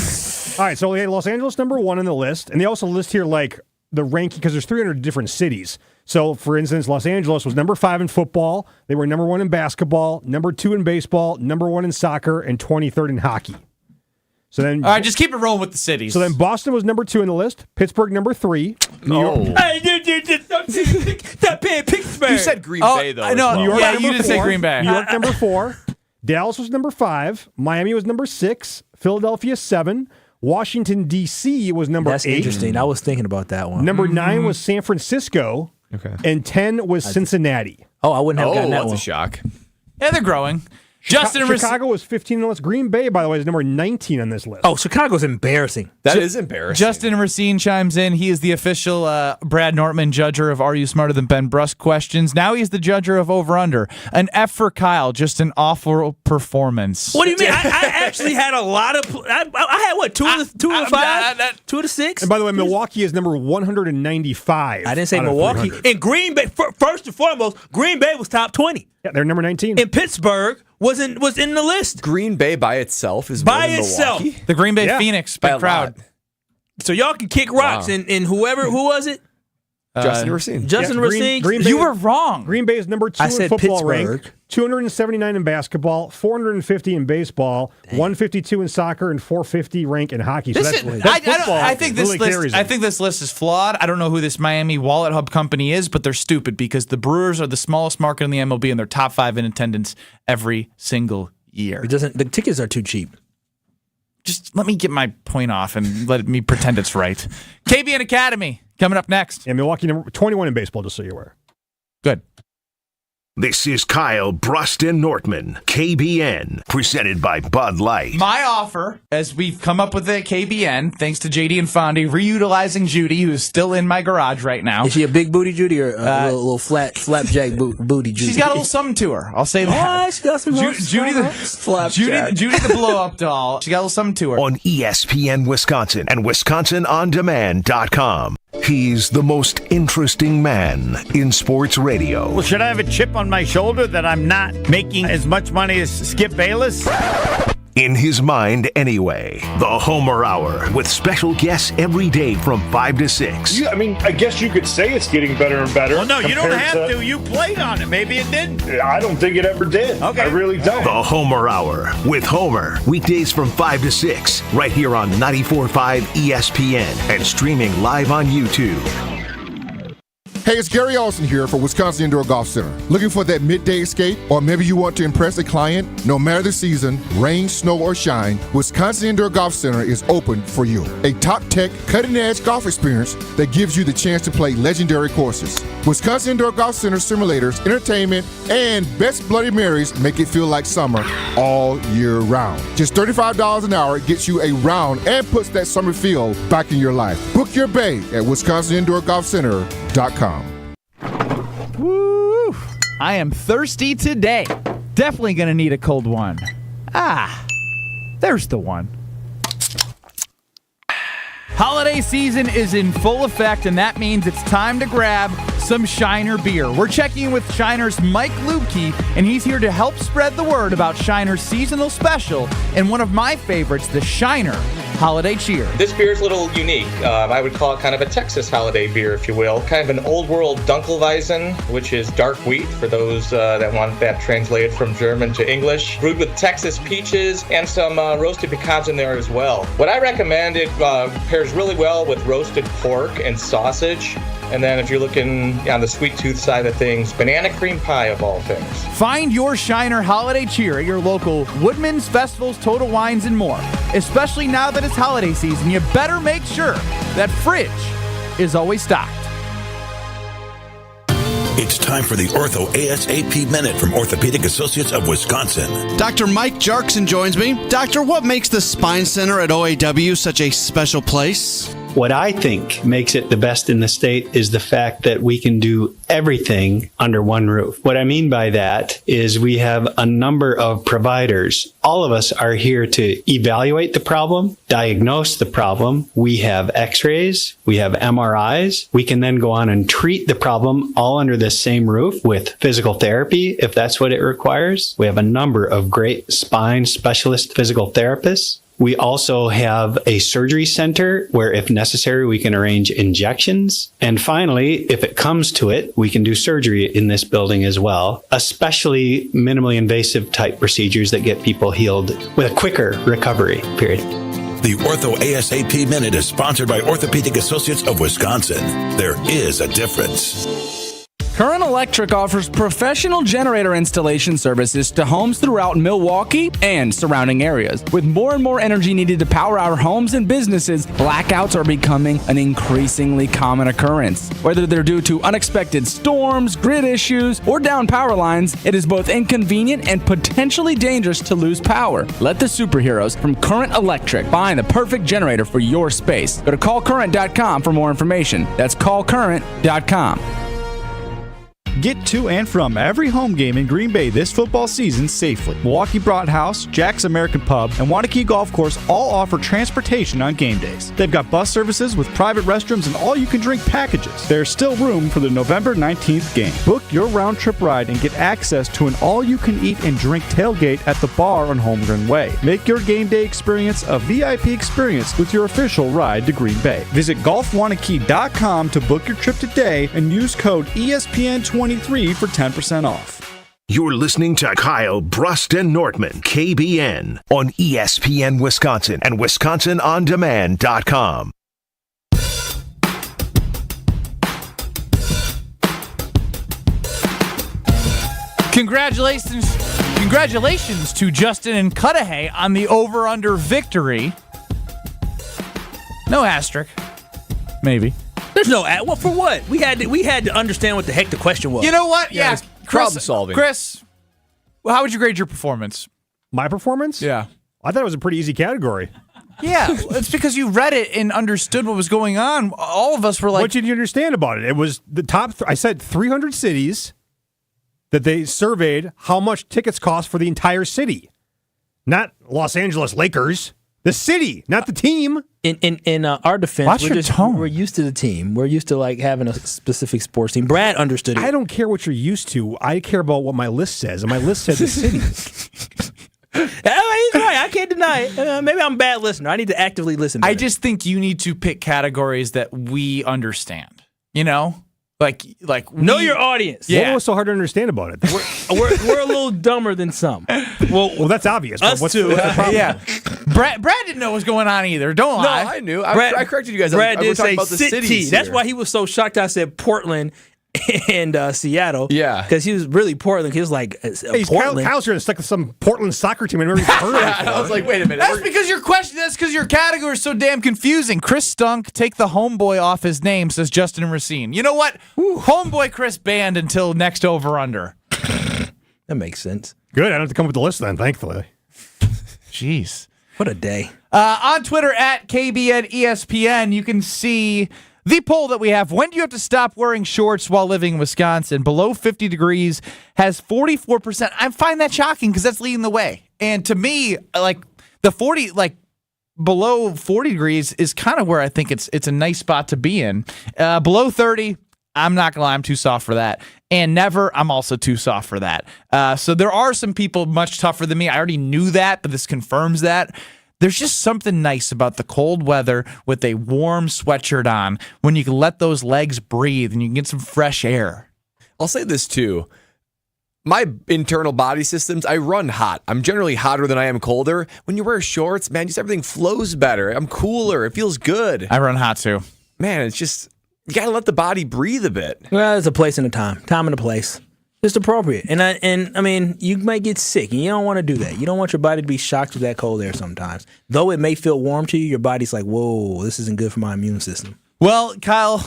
[SPEAKER 2] All right, so we had Los Angeles number 1 on the list, and they also list here like the ranking because there's 300 different cities. So, for instance, Los Angeles was number 5 in football. They were number 1 in basketball, number 2 in baseball, number 1 in soccer, and 23rd in hockey. So then,
[SPEAKER 5] all right, just keep it rolling with the cities.
[SPEAKER 2] So then Boston was number 2 in the list. Pittsburgh number 3. New York.
[SPEAKER 6] Hey, stop paying Pittsburgh.
[SPEAKER 7] You said Green Bay, though.
[SPEAKER 5] I know.
[SPEAKER 2] New York
[SPEAKER 5] Yeah,
[SPEAKER 2] number
[SPEAKER 5] you did
[SPEAKER 2] 4.
[SPEAKER 5] say Green Bay.
[SPEAKER 2] New York number 4. Dallas was number 5. Miami was number 6. Philadelphia 7. Washington, D.C. was number 8.
[SPEAKER 6] That's interesting. I was thinking about that one.
[SPEAKER 2] Number 9 was San Francisco.
[SPEAKER 7] Okay.
[SPEAKER 2] And 10 was Cincinnati.
[SPEAKER 6] Oh, I wouldn't have gotten that
[SPEAKER 7] that's
[SPEAKER 6] one.
[SPEAKER 7] a shock.
[SPEAKER 5] Yeah, they're growing.
[SPEAKER 2] Chicago was 15 on the list. Green Bay, by the way, is number 19 on this list.
[SPEAKER 6] Oh, Chicago's embarrassing.
[SPEAKER 7] That is embarrassing.
[SPEAKER 5] Justin Racine chimes in. He is the official Brad Nortman judger of Are You Smarter Than Ben Brust questions. Now he's the judger of Over Under. An F for Kyle. Just an awful performance.
[SPEAKER 6] What do you mean? I actually had a lot of. I had what? Two of the 5, 2 of the 6.
[SPEAKER 2] And by the way, Milwaukee is number 195.
[SPEAKER 6] I didn't say
[SPEAKER 2] out of
[SPEAKER 6] Milwaukee.
[SPEAKER 2] 300.
[SPEAKER 6] And Green Bay. First and foremost, Green Bay was top 20.
[SPEAKER 2] Yeah, they're number 19.
[SPEAKER 6] And Pittsburgh was in the list.
[SPEAKER 7] Green Bay by itself is
[SPEAKER 6] By
[SPEAKER 7] more than
[SPEAKER 6] itself.
[SPEAKER 7] Milwaukee?
[SPEAKER 5] The Green Bay Phoenix,
[SPEAKER 7] By
[SPEAKER 5] big
[SPEAKER 7] a
[SPEAKER 5] crowd.
[SPEAKER 7] lot.
[SPEAKER 6] So y'all can kick rocks.
[SPEAKER 7] Wow.
[SPEAKER 6] And who was it?
[SPEAKER 7] Justin Racine.
[SPEAKER 6] Justin Racine.
[SPEAKER 2] Green Bay,
[SPEAKER 5] You were wrong.
[SPEAKER 2] Green Bay is number 2
[SPEAKER 6] I
[SPEAKER 2] in
[SPEAKER 6] said
[SPEAKER 2] football
[SPEAKER 6] Pittsburgh.
[SPEAKER 2] rank, 279 in basketball, 450 in baseball, 152 in soccer, and 450 rank in hockey. So that's football.
[SPEAKER 5] I think this
[SPEAKER 2] really
[SPEAKER 5] list.
[SPEAKER 2] carries
[SPEAKER 5] I
[SPEAKER 2] it.
[SPEAKER 5] think this list is flawed. I don't know who this Miami Wallet Hub company is, but they're stupid because the Brewers are the smallest market in the MLB and they're top 5 in attendance every single year.
[SPEAKER 6] The tickets are too cheap.
[SPEAKER 5] Just let me get my point off and let me pretend it's right. KBN Academy coming up next.
[SPEAKER 2] Yeah, Milwaukee number 21 in baseball, just so you're aware.
[SPEAKER 5] Good.
[SPEAKER 1] This is Kyle, Brust, and Nortman, KBN, presented by Bud Light.
[SPEAKER 5] My offer, as we've come up with at KBN, thanks to JD and Fondy, reutilizing Judy, who's still in my garage right now.
[SPEAKER 6] Is she a big booty Judy or a little flapjack booty Judy?
[SPEAKER 5] She's got a little something to her. I'll say that.
[SPEAKER 6] Oh, she got some
[SPEAKER 5] Judy the blow-up doll. She got a little something to her.
[SPEAKER 1] On ESPN Wisconsin and WisconsinOnDemand.com. He's the most interesting man in sports radio.
[SPEAKER 4] Well, should I have a chip on my shoulder that I'm not making as much money as Skip Bayless?
[SPEAKER 1] In his mind, anyway. The Homer Hour with special guests every day from 5 to 6.
[SPEAKER 8] I mean, I guess you could say it's getting better and better.
[SPEAKER 4] Well, no, you don't have to. You played on it. Maybe it didn't.
[SPEAKER 8] I don't think it ever did.
[SPEAKER 4] Okay.
[SPEAKER 8] I really don't.
[SPEAKER 1] The Homer Hour with Homer. Weekdays from 5 to 6. Right here on 94.5 ESPN and streaming live on YouTube.
[SPEAKER 9] Hey, it's Gary Olson here for Wisconsin Indoor Golf Center. Looking for that midday escape? Or maybe you want to impress a client? No matter the season, rain, snow, or shine, Wisconsin Indoor Golf Center is open for you. A top-tech, cutting-edge golf experience that gives you the chance to play legendary courses. Wisconsin Indoor Golf Center simulators, entertainment, and best Bloody Marys make it feel like summer all year round. Just $35 an hour gets you a round and puts that summer feel back in your life. Book your bay at WisconsinIndoorGolfCenter.com.
[SPEAKER 5] Woo! I am thirsty today. Definitely going to need a cold one. There's the one. Holiday season is in full effect, and that means it's time to grab some Shiner beer. We're checking in with Shiner's Mike Lubke, and he's here to help spread the word about Shiner's seasonal special and one of my favorites, the Shiner Holiday Cheer.
[SPEAKER 10] This beer is a little unique. I would call it kind of a Texas holiday beer, if you will. Kind of an old world Dunkelweizen, which is dark wheat for those that want that translated from German to English. Brewed with Texas peaches and some roasted pecans in there as well. What I recommend, it pairs really well with roasted pork and sausage. And then if you're looking on the sweet tooth side of things, banana cream pie of all things.
[SPEAKER 5] Find your Shiner Holiday Cheer at your local Woodman's, Festivals, Total Wines, and more. Especially now that it's holiday season, you better make sure that fridge is always stocked.
[SPEAKER 15] It's time for the Ortho ASAP Minute from Orthopedic Associates of Wisconsin.
[SPEAKER 16] Dr. Mike Jarkson joins me. Doctor, what makes the Spine Center at OAW such a special place?
[SPEAKER 17] What I think makes it the best in the state is the fact that we can do everything under one roof. What I mean by that is we have a number of providers. All of us are here to evaluate the problem, diagnose the problem. We have x-rays, we have MRIs. We can then go on and treat the problem all under the same roof with physical therapy if that's what it requires. We have a number of great spine specialist physical therapists. We also have a surgery center where, if necessary, we can arrange injections. And finally, if it comes to it, we can do surgery in this building as well, especially minimally invasive type procedures that get people healed with a quicker recovery period.
[SPEAKER 15] The Ortho ASAP Minute is sponsored by Orthopedic Associates of Wisconsin. There is a difference.
[SPEAKER 11] Current Electric offers professional generator installation services to homes throughout Milwaukee and surrounding areas. With more and more energy needed to power our homes and businesses, blackouts are becoming an increasingly common occurrence. Whether they're due to unexpected storms, grid issues, or down power lines, it is both inconvenient and potentially dangerous to lose power. Let the superheroes from Current Electric find the perfect generator for your space. Go to callcurrent.com for more information. That's callcurrent.com.
[SPEAKER 12] Get to and from every home game in Green Bay this football season safely. Milwaukee Broadhouse, Jack's American Pub, and Wanakee Golf Course all offer transportation on game days. They've got bus services with private restrooms and all-you-can-drink packages. There's still room for the November 19th game. Book your round-trip ride and get access to an all-you-can-eat and drink tailgate at the bar on Holmgren Way. Make your game day experience a VIP experience with your official ride to Green Bay. Visit golfwanakee.com to book your trip today and use code ESPN23 for 10% off.
[SPEAKER 1] You're listening to Kyle, Brust, and Nortman, KBN, on ESPN Wisconsin and WisconsinOnDemand.com.
[SPEAKER 5] Congratulations to Justin and Cudahy on the over-under victory. No asterisk. Maybe.
[SPEAKER 6] There's no well, for what? We had to understand what the heck the question was.
[SPEAKER 5] You know what? Yeah,
[SPEAKER 7] problem solving.
[SPEAKER 5] Chris, well, how would you grade your performance?
[SPEAKER 2] My performance?
[SPEAKER 5] Yeah.
[SPEAKER 2] I thought it was a pretty easy category.
[SPEAKER 5] Yeah, it's because you read it and understood what was going on. All of us were like,
[SPEAKER 2] what did you understand about it? It was the top. I said 300 cities that they surveyed how much tickets cost for the entire city, not Los Angeles Lakers. The city, not the team.
[SPEAKER 6] In our defense, we're used to the team. We're used to like having a specific sports team. Brad understood it.
[SPEAKER 2] I don't care what you're used to. I care about what my list says, and my list said the city.
[SPEAKER 6] He's right. I can't deny it. Maybe I'm a bad listener. I need to actively listen better.
[SPEAKER 5] I just think you need to pick categories that we understand. You know? Like
[SPEAKER 6] know your audience.
[SPEAKER 2] Yeah. What was so hard to understand about it?
[SPEAKER 6] We're a little dumber than some.
[SPEAKER 2] Well, that's obvious.
[SPEAKER 6] Us
[SPEAKER 2] what's
[SPEAKER 6] too.
[SPEAKER 2] The problem?
[SPEAKER 5] Yeah. Brad didn't know what was going on either. Don't lie.
[SPEAKER 7] No, I knew.
[SPEAKER 6] Brad,
[SPEAKER 7] I corrected you guys.
[SPEAKER 6] Brad did say
[SPEAKER 7] about the cities.
[SPEAKER 6] That's why he was so shocked. I said Portland and Seattle.
[SPEAKER 7] Yeah,
[SPEAKER 6] because he was really Portland. He was like, Portland.
[SPEAKER 2] Kyle's trying to stick to some Portland soccer team. I never even heard of it.
[SPEAKER 7] I was like, wait a minute.
[SPEAKER 5] That's because your question. That's because your category is so damn confusing. Chris Stunk, take the homeboy off his name, says Justin and Racine. You know what? Homeboy Chris banned until next over under.
[SPEAKER 6] That makes sense.
[SPEAKER 2] Good. I don't have to come up with the list then. Thankfully.
[SPEAKER 5] Jeez,
[SPEAKER 6] what a day.
[SPEAKER 5] On Twitter at KBNESPN, you can see the poll that we have. When do you have to stop wearing shorts while living in Wisconsin? Below 50 degrees has 44%. I find that shocking because that's leading the way. And to me, like the 40, like below 40 degrees is kind of where I think it's a nice spot to be in. Below 30, I'm not gonna lie, I'm too soft for that. And never, I'm also too soft for that. So there are some people much tougher than me. I already knew that, but this confirms that. There's just something nice about the cold weather with a warm sweatshirt on when you can let those legs breathe and you can get some fresh air.
[SPEAKER 7] I'll say this too. My internal body systems, I run hot. I'm generally hotter than I am colder. When you wear shorts, man, just everything flows better. I'm cooler. It feels good.
[SPEAKER 5] I run hot too.
[SPEAKER 7] Man, it's just, you got to let the body breathe a bit.
[SPEAKER 6] Well, there's a place and a time. Time and a place. It's appropriate. And I mean, you might get sick, and you don't want to do that. You don't want your body to be shocked with that cold air sometimes. Though it may feel warm to you, your body's like, whoa, this isn't good for my immune system.
[SPEAKER 5] Well, Kyle,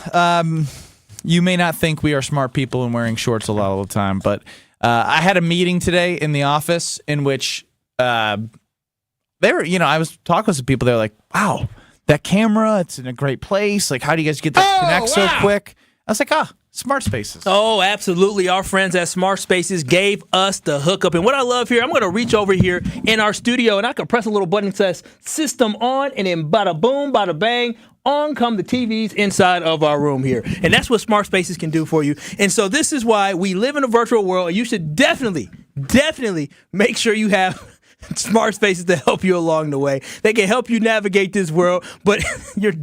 [SPEAKER 5] you may not think we are smart people and wearing shorts a lot of the time, but I had a meeting today in the office in which they were, I was talking with some people. They're like, wow, that camera, it's in a great place. Like, how do you guys get that connect so quick? I was like, Smart Spaces.
[SPEAKER 6] Oh, absolutely. Our friends at Smart Spaces gave us the hookup. And what I love here, I'm going to reach over here in our studio, and I can press a little button that says system on, and then bada boom, bada bang, on come the TVs inside of our room here. And that's what Smart Spaces can do for you. And so this is why we live in a virtual world, and you should definitely make sure you have Smart Spaces to help you along the way. They can help you navigate this world, but you're...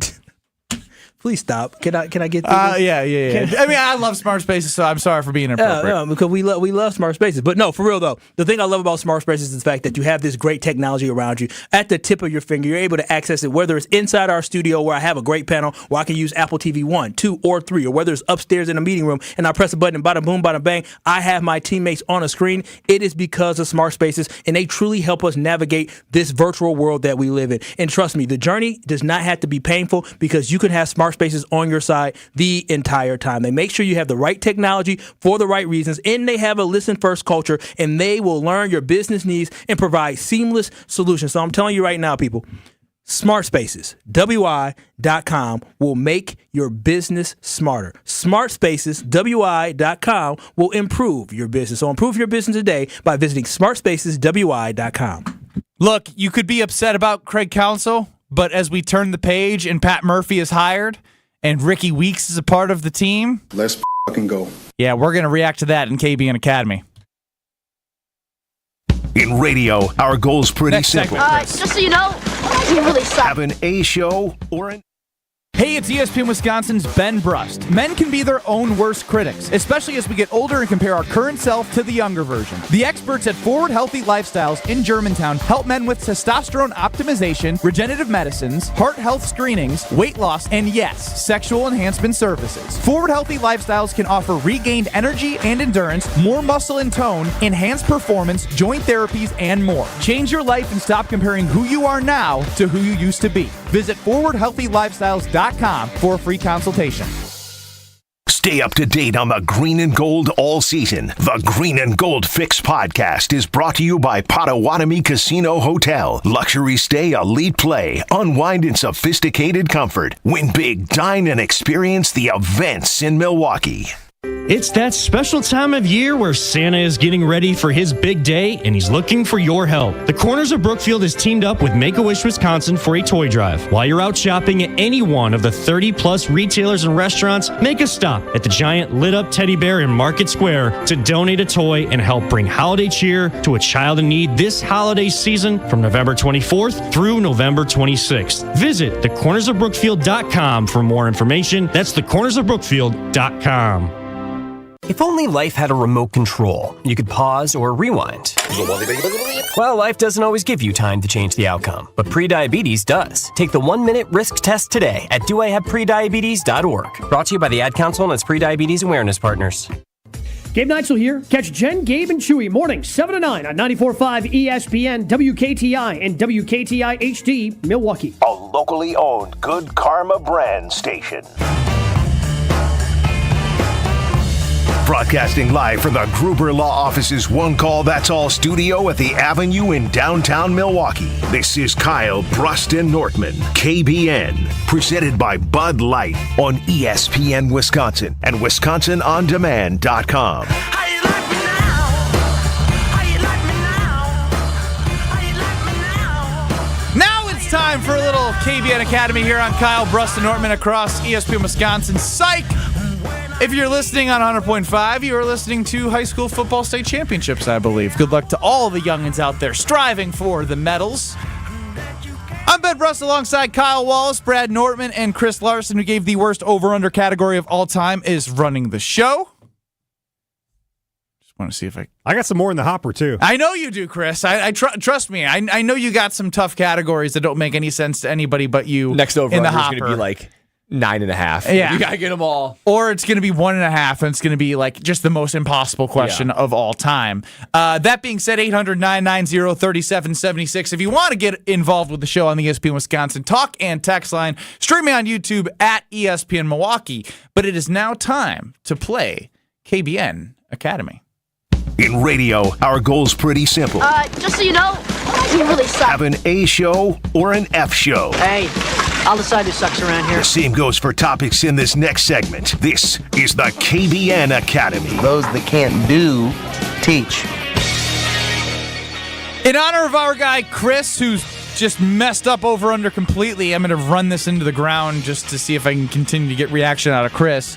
[SPEAKER 6] Please stop. Can I get through this?
[SPEAKER 5] Yeah. I mean, I love smart spaces, so I'm sorry for being inappropriate.
[SPEAKER 6] Yeah, because we love smart spaces. But no, for real though, the thing I love about smart spaces is the fact that you have this great technology around you at the tip of your finger. You're able to access it, whether it's inside our studio where I have a great panel where I can use Apple TV 1, 2, or 3, or whether it's upstairs in the meeting room and I press a button and bada boom, bada bang, I have my teammates on a screen. It is because of smart spaces, and they truly help us navigate this virtual world that we live in. And trust me, the journey does not have to be painful because you can have smart spaces on your side the entire time. They make sure you have the right technology for the right reasons, and they have a listen first culture, and they will learn your business needs and provide seamless solutions. So I'm telling you right now, people, Smart Spaces, WI.com will make your business smarter. Smart Spaces, WI.com will improve your business. So improve your business today by visiting smartspaceswi.com.
[SPEAKER 5] Look, you could be upset about Craig Counsell, but as we turn the page and Pat Murphy is hired and Ricky Weeks is a part of the team,
[SPEAKER 13] let's fucking go.
[SPEAKER 5] Yeah, we're going to react to that in KBN Academy.
[SPEAKER 1] In radio, our goal's pretty simple.
[SPEAKER 14] Just so you know, we really suck.
[SPEAKER 1] Have an A show or an...
[SPEAKER 5] Hey, it's ESPN Wisconsin's Ben Brust. Men can be their own worst critics, especially as we get older and compare our current self to the younger version. The experts at Forward Healthy Lifestyles in Germantown help men with testosterone optimization, regenerative medicines, heart health screenings, weight loss, and yes, sexual enhancement services. Forward Healthy Lifestyles can offer regained energy and endurance, more muscle and tone, enhanced performance, joint therapies, and more. Change your life and stop comparing who you are now to who you used to be. Visit forwardhealthylifestyles.com for a free consultation.
[SPEAKER 1] Stay up to date on the green and gold all season. The Green and Gold Fix podcast is brought to you by Potawatomi Casino Hotel. Luxury stay, elite play, unwind in sophisticated comfort. Win big, dine, and experience the events in Milwaukee.
[SPEAKER 19] It's that special time of year where Santa is getting ready for his big day, and he's looking for your help. The Corners of Brookfield has teamed up with Make-A-Wish Wisconsin for a toy drive. While you're out shopping at any one of the 30-plus retailers and restaurants, make a stop at the giant lit-up teddy bear in Market Square to donate a toy and help bring holiday cheer to a child in need this holiday season from November 24th through November 26th. Visit thecornersofbrookfield.com for more information. That's thecornersofbrookfield.com.
[SPEAKER 20] If only life had a remote control, you could pause or rewind. Well, life doesn't always give you time to change the outcome, but prediabetes does. Take the 1-minute risk test today at doihaveprediabetes.org. Brought to you by the Ad Council and its Prediabetes Awareness Partners.
[SPEAKER 22] Gabe Neitzel here. Catch Jen, Gabe, and Chewy morning 7 to 9 on 94.5 ESPN, WKTI, and WKTI HD, Milwaukee.
[SPEAKER 1] A locally owned Good Karma brand station. Broadcasting live from the Gruber Law Office's One Call That's All studio at the Avenue in downtown Milwaukee. This is Kyle, Brust, and Nortman, KBN, presented by Bud Light on ESPN Wisconsin and WisconsinOnDemand.com.
[SPEAKER 5] Now it's time for a little KBN Academy here on Kyle, Brust, and Nortman across ESPN Wisconsin. Psych! If you're listening on 100.5, you are listening to high school football state championships, I believe. Good luck to all the youngins out there striving for the medals. I'm Ben Brust alongside Kyle Wallace, Brad Nortman, and Chris Larson, who gave the worst over-under category of all time, is running the show. Just want to see if I
[SPEAKER 2] got some more in the hopper, too.
[SPEAKER 5] I know you do, Chris. Trust me. I know you got some tough categories that don't make any sense to anybody but you.
[SPEAKER 7] Next over
[SPEAKER 5] in the
[SPEAKER 7] is
[SPEAKER 5] hopper.
[SPEAKER 7] going to be like 9.5.
[SPEAKER 5] Yeah.
[SPEAKER 7] You got to get them all.
[SPEAKER 5] Or it's going to be 1.5, and it's going to be like just the most impossible question of all time. That being said, 800-990-3776. If you want to get involved with the show on the ESPN Wisconsin talk and text line, stream me on YouTube at ESPN Milwaukee. But it is now time to play KBN Academy.
[SPEAKER 1] In radio, our goal's pretty simple.
[SPEAKER 14] Just so you know, we really suck.
[SPEAKER 1] Have an A show or an F show.
[SPEAKER 14] Hey, I'll decide who sucks around here.
[SPEAKER 1] The same goes for topics in this next segment. This is the KBN Academy.
[SPEAKER 24] Those that can't do, teach.
[SPEAKER 5] In honor of our guy, Chris, who's just messed up over-under completely, I'm going to run this into the ground just to see if I can continue to get reaction out of Chris.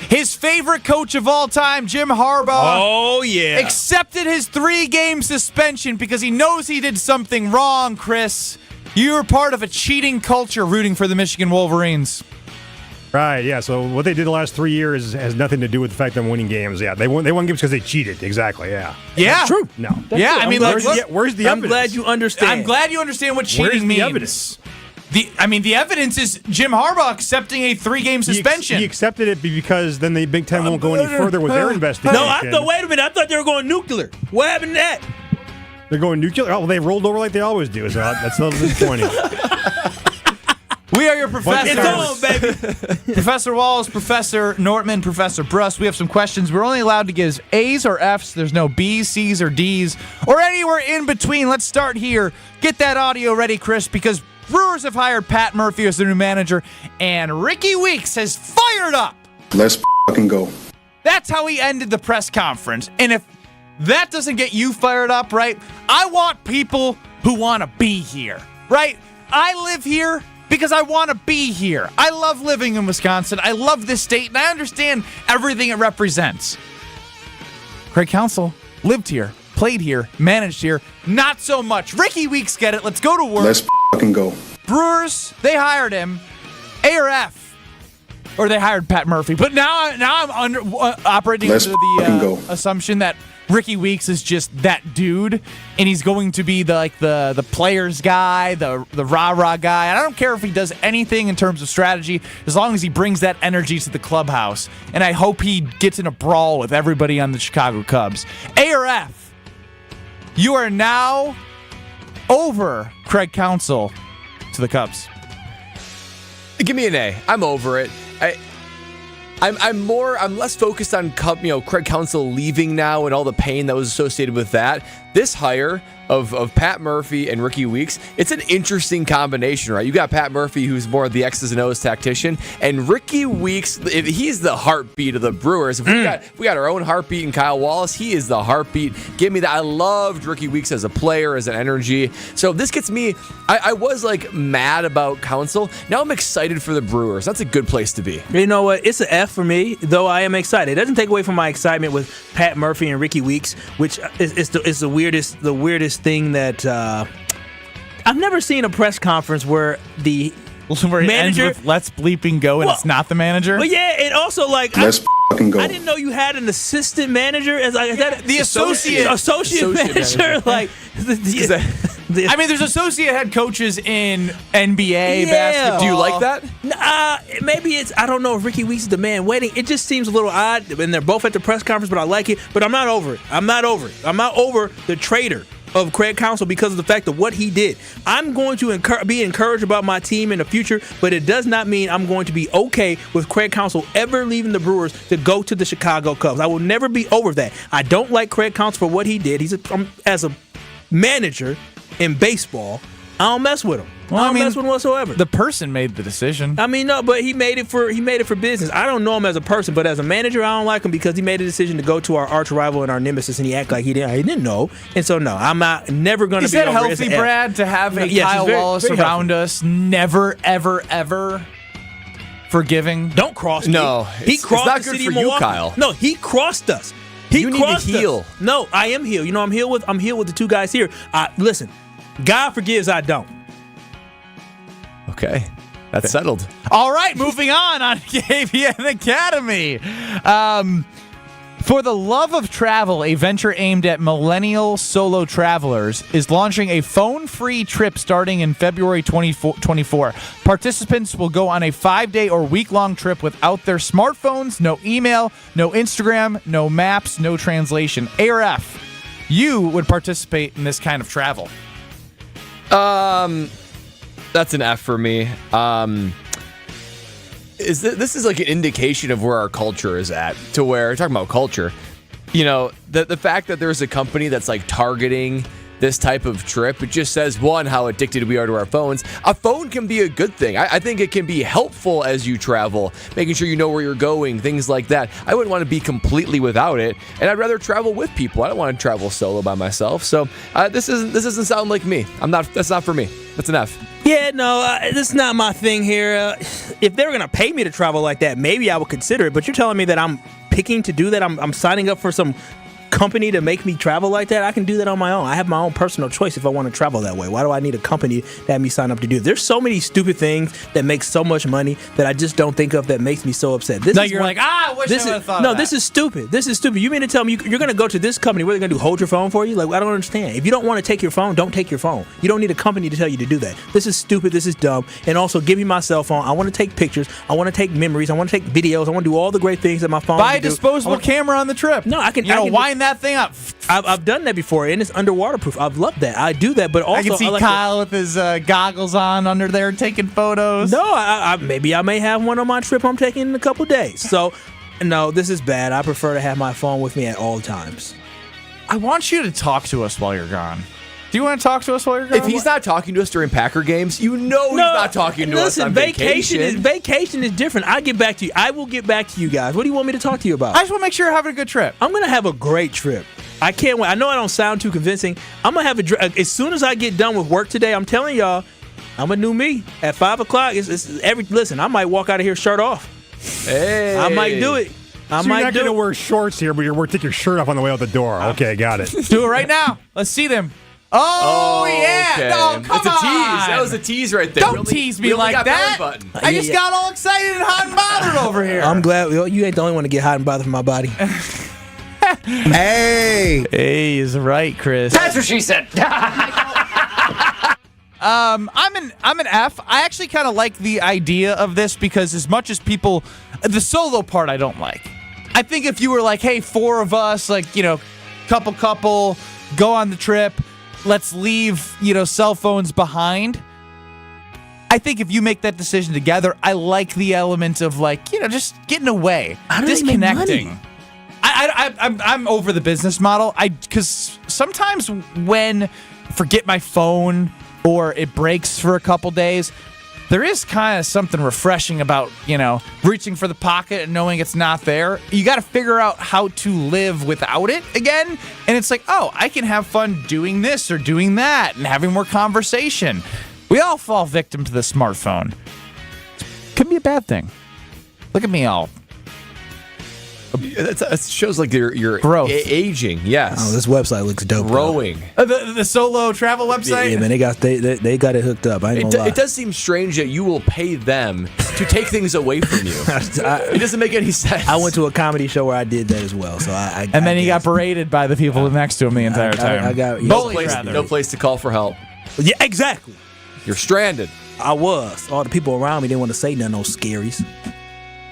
[SPEAKER 5] His favorite coach of all time, Jim Harbaugh, accepted his 3-game suspension because he knows he did something wrong, Chris. You were part of a cheating culture rooting for the Michigan Wolverines.
[SPEAKER 2] Right, yeah. So what they did the last 3 years has nothing to do with the fact that I'm winning games. Yeah, they won games because they cheated. Exactly, yeah.
[SPEAKER 5] Yeah.
[SPEAKER 6] That's true.
[SPEAKER 2] No.
[SPEAKER 5] Yeah, I mean,
[SPEAKER 2] where's the evidence?
[SPEAKER 6] I'm glad you understand.
[SPEAKER 5] I'm glad you understand what cheating
[SPEAKER 2] Where's
[SPEAKER 5] means.
[SPEAKER 2] the evidence?
[SPEAKER 5] The evidence is Jim Harbaugh accepting a 3-game suspension.
[SPEAKER 2] He accepted it because then the Big Ten won't go any further with their investigation.
[SPEAKER 6] No, wait a minute. I thought they were going nuclear. What happened to that?
[SPEAKER 2] They're going nuclear? Oh, well, they rolled over like they always do. So that's a little disappointing.
[SPEAKER 5] We are your professors.
[SPEAKER 6] It's on, baby.
[SPEAKER 5] Professor Walls, Professor Nortman, Professor Brust. We have some questions. We're only allowed to give A's or F's. There's no B's, C's, or D's, or anywhere in between. Let's start here. Get that audio ready, Chris, because Brewers have hired Pat Murphy as their new manager, and Ricky Weeks has fired up.
[SPEAKER 3] Let's fucking go.
[SPEAKER 5] That's how he ended the press conference. And if that doesn't get you fired up, right? I want people who want to be here, right? I live here because I want to be here. I love living in Wisconsin. I love this state, and I understand everything it represents. Craig Counsell lived here, played here, managed here. Not so much. Ricky Weeks get it. Let's go to work.
[SPEAKER 3] Let's fucking go.
[SPEAKER 5] Brewers, they hired him. A or F. Or they hired Pat Murphy. But now I'm operating under the assumption that Ricky Weeks is just that dude, and he's going to be the players guy, the rah-rah guy. And I don't care if he does anything in terms of strategy, as long as he brings that energy to the clubhouse. And I hope he gets in a brawl with everybody on the Chicago Cubs. A or F, you are now over Craig Counsell to the Cubs.
[SPEAKER 7] Give me an A. I'm over it. I'm less focused on Craig Counsell leaving now and all the pain that was associated with that. This hire of Pat Murphy and Ricky Weeks, it's an interesting combination, right? You got Pat Murphy, who's more of the X's and O's tactician, and Ricky Weeks, he's the heartbeat of the Brewers. If we got our own heartbeat in Kyle Wallace, he is the heartbeat. Give me that. I loved Ricky Weeks as a player, as an energy. So this gets me, I was mad about Counsell. Now I'm excited for the Brewers. That's a good place to be.
[SPEAKER 6] You know what? It's an F for me, though I am excited. It doesn't take away from my excitement with Pat Murphy and Ricky Weeks, which is the weirdest thing that I've never seen a press conference where the manager
[SPEAKER 5] ends with "Let's bleeping go" and it's not the manager.
[SPEAKER 6] But yeah, and also
[SPEAKER 3] let's fucking go.
[SPEAKER 6] I didn't know you had an assistant manager as
[SPEAKER 5] the associate
[SPEAKER 6] manager.
[SPEAKER 5] I mean, there's associate head coaches in NBA basketball.
[SPEAKER 7] Do you like that?
[SPEAKER 6] Maybe it's, I don't know if Ricky Weeks is the man waiting. It just seems a little odd, and they're both at the press conference, but I like it. But I'm not over it. I'm not over the traitor of Craig Counsell because of the fact of what he did. I'm going to be encouraged about my team in the future, but it does not mean I'm going to be okay with Craig Counsell ever leaving the Brewers to go to the Chicago Cubs. I will never be over that. I don't like Craig Counsell for what he did. As a manager in baseball, I don't mess with him.
[SPEAKER 5] Well,
[SPEAKER 6] I don't mess with him whatsoever.
[SPEAKER 5] The person made the decision.
[SPEAKER 6] I mean, no, but he made it for business. I don't know him as a person, but as a manager, I don't like him because he made a decision to go to our arch rival and our nemesis, and he acted like he didn't know. And so, no, I'm never going to be over.
[SPEAKER 5] Is that healthy, Brad, to have a Kyle Wallace around us? Never, ever, ever forgiving?
[SPEAKER 6] Don't cross me.
[SPEAKER 7] No,
[SPEAKER 6] he crossed
[SPEAKER 7] it's not
[SPEAKER 6] the
[SPEAKER 7] good
[SPEAKER 6] city
[SPEAKER 7] for
[SPEAKER 6] of
[SPEAKER 7] you,
[SPEAKER 6] Milwaukee.
[SPEAKER 7] Kyle.
[SPEAKER 6] No, he crossed us.
[SPEAKER 7] You need to heal.
[SPEAKER 6] No, I am healed. You know, I'm healed with the two guys here. Listen, God forgives, I don't.
[SPEAKER 7] Okay. That's settled.
[SPEAKER 5] All right, moving on KBN Academy. For the love of travel, a venture aimed at millennial solo travelers is launching a phone-free trip starting in February 2024. Participants will go on a 5-day or week-long trip without their smartphones, no email, no Instagram, no maps, no translation. A or F, you would participate in this kind of travel?
[SPEAKER 7] That's an F for me. This is like an indication of where our culture is at, to where, talking about culture, the fact that there's a company that's targeting this type of trip, it just says, one, how addicted we are to our phones. A phone can be a good thing. I think it can be helpful as you travel, making sure you know where you're going, things like that. I wouldn't want to be completely without it, and I'd rather travel with people. I don't want to travel solo by myself. So this doesn't sound like me. That's not for me. That's an F.
[SPEAKER 6] Yeah, no, this is not my thing here. If they were going to pay me to travel like that, maybe I would consider it. But you're telling me that I'm picking to do that? I'm signing up for some company to make me travel like that. I can do that on my own. I have my own personal choice if I want to travel that way. Why do I need a company to have me sign up to do it? There's so many stupid things that make so much money that I just don't think of that makes me so upset.
[SPEAKER 5] I wish I would have thought of that.
[SPEAKER 6] This is stupid. This is stupid. You mean to tell me you're going to go to this company, what are they going to do, hold your phone for you? Like, I don't understand. If you don't want to take your phone, don't take your phone. You don't need a company to tell you to do that. This is stupid. This is dumb. And also, give me my cell phone. I want to take pictures. I want to take memories. I want to take videos. I want to do all the great things that my phone
[SPEAKER 5] Buy a
[SPEAKER 6] can do.
[SPEAKER 5] disposable camera on the trip.
[SPEAKER 6] No, I can.
[SPEAKER 5] Wind that thing up.
[SPEAKER 6] I've done that before, and it's underwater proof. I've loved that. I do that, but also
[SPEAKER 5] I can see Kyle with his goggles on under there taking photos.
[SPEAKER 6] No, maybe I may have one on my trip I'm taking in a couple days. So, no, this is bad. I prefer to have my phone with me at all times.
[SPEAKER 5] I want you to talk to us while you're gone. Do you want to talk to us while you're gone?
[SPEAKER 7] If he's not talking to us during Packer games, he's not talking to us on vacation.
[SPEAKER 6] Vacation is different. I get back to you. I will get back to you guys. What do you want me to talk to you about?
[SPEAKER 5] I just want to make sure you're having a good trip.
[SPEAKER 6] I'm going to have a great trip. I can't wait. I know I don't sound too convincing. I'm going to have as soon as I get done with work today, I'm telling y'all, I'm a new me. At 5 o'clock, listen, I might walk out of here shirt off.
[SPEAKER 7] Hey.
[SPEAKER 6] I might do it.
[SPEAKER 2] You're not going to wear shorts here, but you're going to take your shirt off on the way out the door. Okay, got it.
[SPEAKER 5] Do it right now. Let's see them. Oh yeah!
[SPEAKER 7] Okay.
[SPEAKER 5] No, come
[SPEAKER 7] It's a
[SPEAKER 5] on.
[SPEAKER 7] tease. That was a tease right there.
[SPEAKER 5] Don't tease me like that. I just got all excited and hot and bothered over here.
[SPEAKER 6] I'm glad you ain't the only one to get hot and bothered from my body.
[SPEAKER 5] Hey is right, Chris.
[SPEAKER 14] That's what she said.
[SPEAKER 5] I'm an F. I actually kind of like the idea of this because as much as people, the solo part I don't like. I think if you were like, hey, 4 of us, like, couple, go on the trip, let's leave, cell phones behind. I think if you make that decision together, I like the element of just getting away, disconnecting. I'm over the business model. Because sometimes when I forget my phone or it breaks for a couple days, there is kind of something refreshing about, reaching for the pocket and knowing it's not there. You got to figure out how to live without it again. And it's like, oh, I can have fun doing this or doing that and having more conversation. We all fall victim to the smartphone. Could be a bad thing. Look at me all.
[SPEAKER 7] That shows like you're
[SPEAKER 5] growth.
[SPEAKER 7] Aging. Yes.
[SPEAKER 6] Oh, this website looks dope.
[SPEAKER 7] Growing.
[SPEAKER 5] The solo travel website.
[SPEAKER 6] Yeah, man, they got it hooked up. I ain't gonna lie.
[SPEAKER 7] It does seem strange that you will pay them to take things away from you. It doesn't make any sense.
[SPEAKER 6] I went to a comedy show where I did that as well. So
[SPEAKER 5] and then he got berated by the people next to him the entire time.
[SPEAKER 6] I got
[SPEAKER 7] no place to call for help.
[SPEAKER 6] Yeah, exactly.
[SPEAKER 7] You're stranded.
[SPEAKER 6] I was. All the people around me didn't want to say none of those scaries.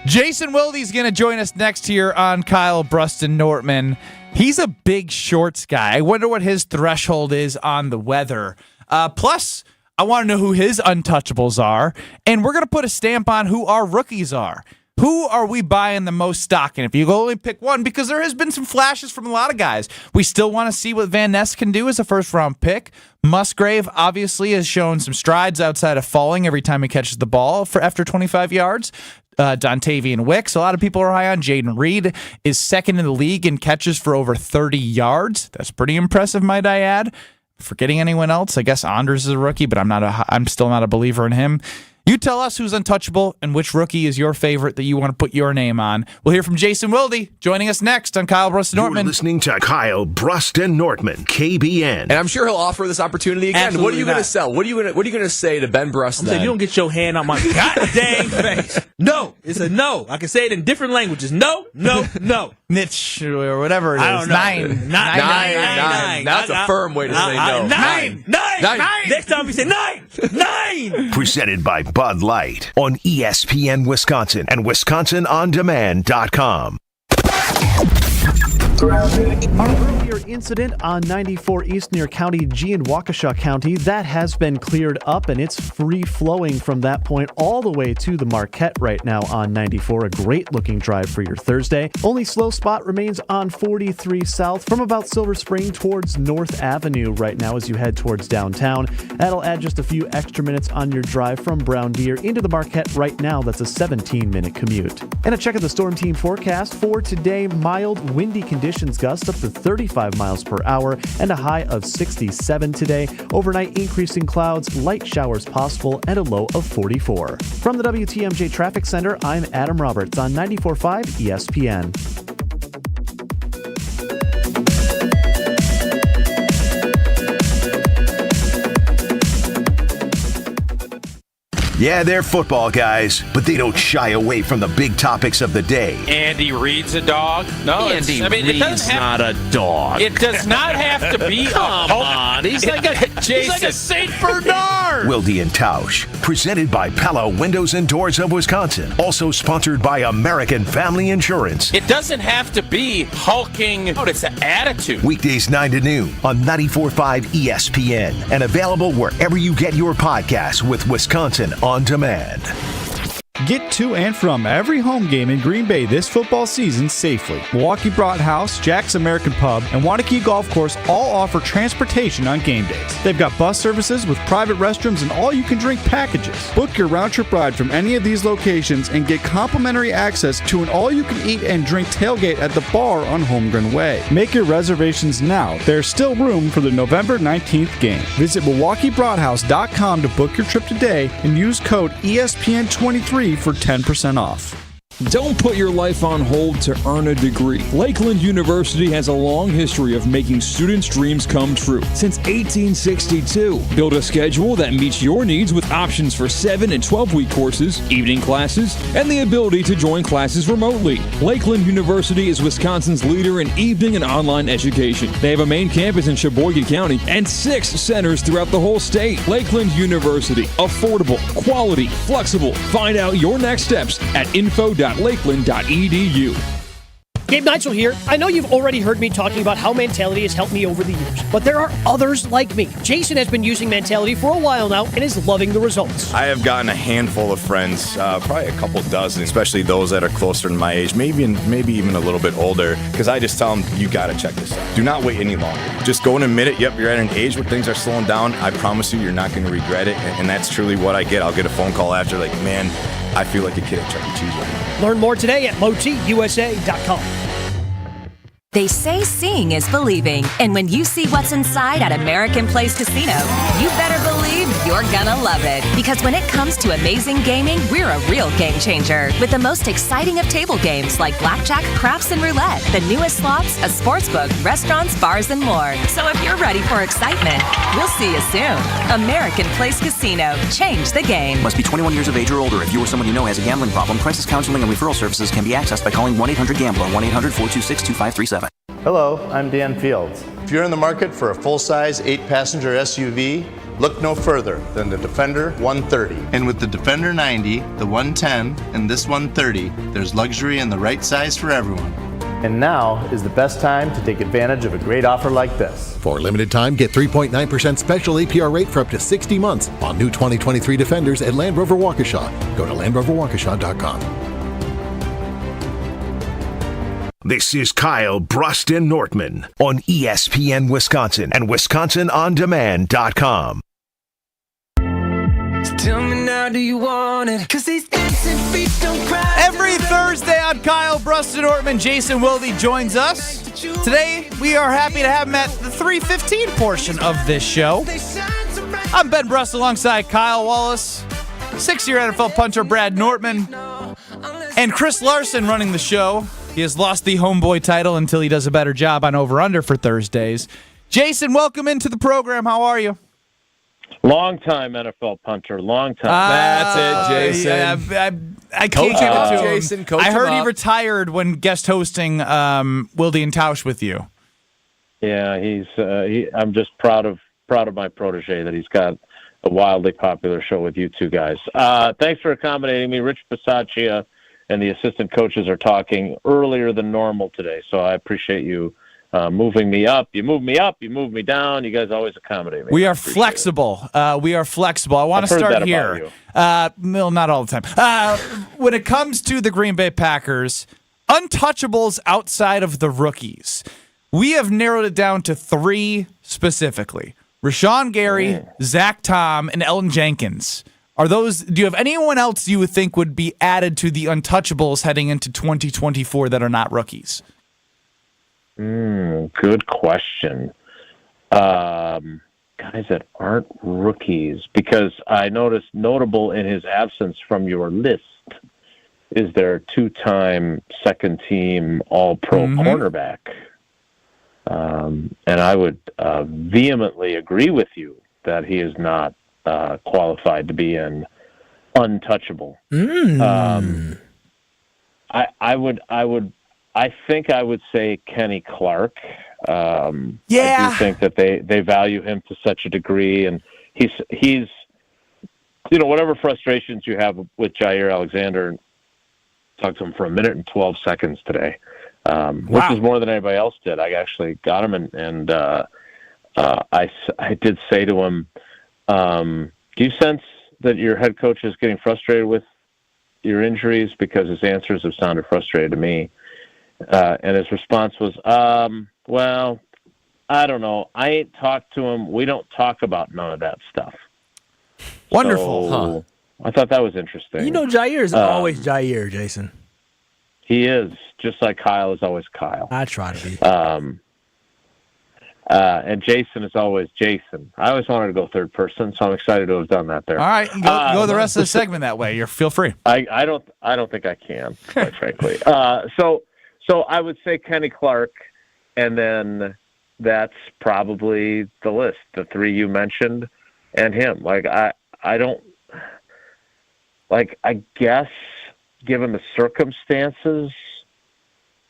[SPEAKER 5] Jason Wilde's going to join us next here on Kyle, Brust, and Nortman. He's a big shorts guy. I wonder what his threshold is on the weather. Plus, I want to know who his untouchables are. And we're going to put a stamp on who our rookies are. Who are we buying the most stock in? If you can only pick one, because there has been some flashes from a lot of guys. We still want to see what Van Ness can do as a first-round pick. Musgrave obviously has shown some strides outside of falling every time he catches the ball after 25 yards. Dontavian Wicks, a lot of people are high on. Jaden Reed is second in the league in catches for over 30 yards. That's pretty impressive, might I add. Forgetting anyone else, I guess Anders is a rookie, but I'm still not a believer in him. You tell us who's untouchable and which rookie is your favorite that you want to put your name on. We'll hear from Jason Wilde joining us next on Kyle, Brust, and Nortman.
[SPEAKER 1] You're listening to Kyle, Brust, and Nortman, KBN.
[SPEAKER 7] And I'm sure he'll offer this opportunity again.
[SPEAKER 6] Absolutely
[SPEAKER 7] what are you going to
[SPEAKER 6] not.
[SPEAKER 7] sell? What are you going to say to Ben Brust then?
[SPEAKER 6] You don't get your hand on my goddamn face. No. It's a no. I can say it in different languages. No, no, no.
[SPEAKER 5] Niche or whatever it is.
[SPEAKER 6] I don't know.
[SPEAKER 7] Nine. That's a firm way to say no.
[SPEAKER 6] Nine. Next time we say nine.
[SPEAKER 1] Presented by Bud Light on ESPN Wisconsin and WisconsinOnDemand.com.
[SPEAKER 13] Our earlier incident on 94 East near County G in Waukesha County, that has been cleared up and it's free flowing from that point all the way to the Marquette right now on 94. A great looking drive for your Thursday. Only slow spot remains on 43 South from about Silver Spring towards North Avenue right now as you head towards downtown. That'll add just a few extra minutes on your drive from Brown Deer into the Marquette right now. That's a 17-minute commute. And a check of the storm team forecast for today. Mild, windy conditions, gusts up to 35 miles per hour and a high of 67 today. Overnight, increasing clouds, light showers possible, and a low of 44. From the WTMJ Traffic Center, I'm Adam Roberts on 94.5 ESPN.
[SPEAKER 1] Yeah, they're football guys, but they don't shy away from the big topics of the day.
[SPEAKER 4] Andy Reid's a dog? No,
[SPEAKER 16] Andy Reid's not a dog.
[SPEAKER 4] It does not have to be
[SPEAKER 16] Come on, he's like a
[SPEAKER 4] Saint Bernard.
[SPEAKER 1] Wilde and Tausch, presented by Pella Windows and Doors of Wisconsin. Also sponsored by American Family Insurance.
[SPEAKER 4] It doesn't have to be hulking. It's an attitude.
[SPEAKER 1] Weekdays 9 to noon on 94.5 ESPN and available wherever you get your podcasts with Wisconsin On Demand.
[SPEAKER 12] Get to and from every home game in Green Bay this football season safely. Milwaukee Brought House, Jack's American Pub, and Wanakee Golf Course all offer transportation on game days. They've got bus services with private restrooms and all-you-can-drink packages. Book your round-trip ride from any of these locations and get complimentary access to an all-you-can-eat and drink tailgate at the bar on Holmgren Way. Make your reservations now. There's still room for the November 19th game. Visit MilwaukeeBroadhouse.com to book your trip today and use code ESPN23 for 10% off.
[SPEAKER 18] Don't put your life on hold to earn a degree. Lakeland University has a long history of making students' dreams come true. Since 1862, build a schedule that meets your needs with options for 7 and 12-week courses, evening classes, and the ability to join classes remotely. Lakeland University is Wisconsin's leader in evening and online education. They have a main campus in Sheboygan County and 6 centers throughout the whole state. Lakeland University. Affordable, quality, flexible. Find out your next steps at info.lakeland.edu.
[SPEAKER 22] Gabe Neitzel here. I know you've already heard me talking about how Mentality has helped me over the years, but there are others like me. Jason has been using Mentality for a while now and is loving the results.
[SPEAKER 21] I have gotten a handful of friends, probably a couple dozen, especially those that are closer to my age, maybe even a little bit older, because I just tell them, you got to check this out. Do not wait any longer. Just go and admit it. Yep, you're at an age where things are slowing down. I promise you, you're not going to regret it, and that's truly what I get. I'll get a phone call after, like, man, I feel like a kid at Chuck E. Cheese right now.
[SPEAKER 22] Learn more today at LowTUSA.com.
[SPEAKER 23] They say seeing is believing, and when you see what's inside at American Place Casino, you better believe you're gonna love it. Because when it comes to amazing gaming, we're a real game changer. With the most exciting of table games like blackjack, craps, and roulette, the newest slots, a sports book, restaurants, bars, and more. So if you're ready for excitement, we'll see you soon. American Place Casino. Change the game.
[SPEAKER 25] Must be 21 years of age or older. If you or someone you know has a gambling problem, crisis counseling and referral services can be accessed by calling 1-800-GAMBLER, 1-800-426-2537.
[SPEAKER 26] Hello, I'm Dan Fields. If you're in the market for a full-size 8-passenger SUV, look no further than the Defender 130. And with the Defender 90, the 110, and this 130, there's luxury and the right size for everyone. And now is the best time to take advantage of a great offer like this.
[SPEAKER 27] For a limited time, get 3.9% special APR rate for up to 60 months on new 2023 Defenders at Land Rover Waukesha. Go to LandRoverWaukesha.com.
[SPEAKER 1] This is Kyle, Brust, and Nortman on ESPN Wisconsin and WisconsinOnDemand.com.
[SPEAKER 28] Tell me now, do you want it? 'Cause these dancing feet don't cry.
[SPEAKER 5] Every Thursday on Kyle, Brust, and Nortman, Jason Wilde joins us. Today, we are happy to have him at the 3:15 portion of this show. I'm Ben Brust alongside Kyle Wallace, 6-year NFL punter Brad Nortman, and Chris Larson running the show. He has lost the homeboy title until he does a better job on Over-Under for Thursdays. Jason, welcome into the program. How are you?
[SPEAKER 8] Long time NFL punter. Long time.
[SPEAKER 7] That's it, Jason.
[SPEAKER 5] I can't give it to him.
[SPEAKER 7] Jason, coach
[SPEAKER 5] I heard
[SPEAKER 7] him
[SPEAKER 5] he
[SPEAKER 7] up.
[SPEAKER 5] retired when guest hosting Wilde and Tausch with you.
[SPEAKER 8] Yeah, I'm just proud of my protege that he's got a wildly popular show with you two guys. Thanks for accommodating me. Rich Bisaccia and the assistant coaches are talking earlier than normal today, so I appreciate you moving me up. You move me up, you move me down. You guys always accommodate me.
[SPEAKER 5] We are flexible. I want to start here. No, not all the time. When it comes to the Green Bay Packers, untouchables outside of the rookies, we have narrowed it down to 3 specifically. Rashawn Gary, Zach Tom, and Elton Jenkins. Do you have anyone else you would think would be added to the untouchables heading into 2024 that are not rookies?
[SPEAKER 8] Good question. Guys that aren't rookies, because I noticed notable in his absence from your list is their 2-time second-team All-Pro cornerback. And I would vehemently agree with you that he is not qualified to be in untouchable. I think I would say Kenny Clark. I do think that they value him to such a degree, and he's whatever frustrations you have with Jair Alexander, talked to him for 1 minute and 12 seconds today, which is more than anybody else did. I actually got him, and I did say to him, do you sense that your head coach is getting frustrated with your injuries? Because his answers have sounded frustrated to me. And his response was, well, I don't know. I ain't talked to him. We don't talk about none of that stuff.
[SPEAKER 5] Wonderful.
[SPEAKER 8] So, I thought that was interesting.
[SPEAKER 6] Jair is always Jair, Jason.
[SPEAKER 8] He is, just like Kyle is always Kyle.
[SPEAKER 6] I try to be.
[SPEAKER 8] And Jason is always Jason. I always wanted to go third person, so I'm excited to have done that there.
[SPEAKER 5] All right, go the rest of the segment that way. Feel free.
[SPEAKER 8] I don't think I can, quite frankly. So I would say Kenny Clark, and then that's probably the list. The three you mentioned, and him. I guess, given the circumstances,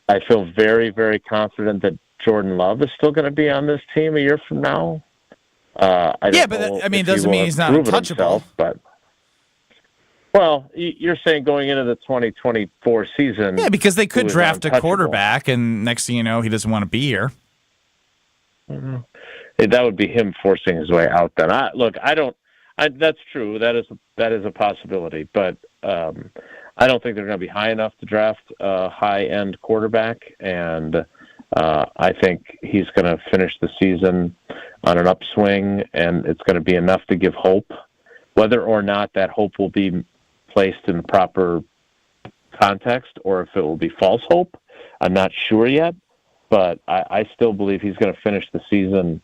[SPEAKER 8] I feel very, very confident that Jordan Love is still going to be on this team a year from now. But it doesn't mean he's not untouchable. Well, you're saying going into the 2024 season.
[SPEAKER 5] Yeah, because they could draft a quarterback, and next thing you know, he doesn't want to be here.
[SPEAKER 8] Mm-hmm. That would be him forcing his way out. Then, that's true. That is a possibility, but I don't think they're going to be high enough to draft a high-end quarterback, and I think he's going to finish the season on an upswing, and it's going to be enough to give hope. Whether or not that hope will be placed in the proper context or if it will be false hope, I'm not sure yet, but I still believe he's going to finish the season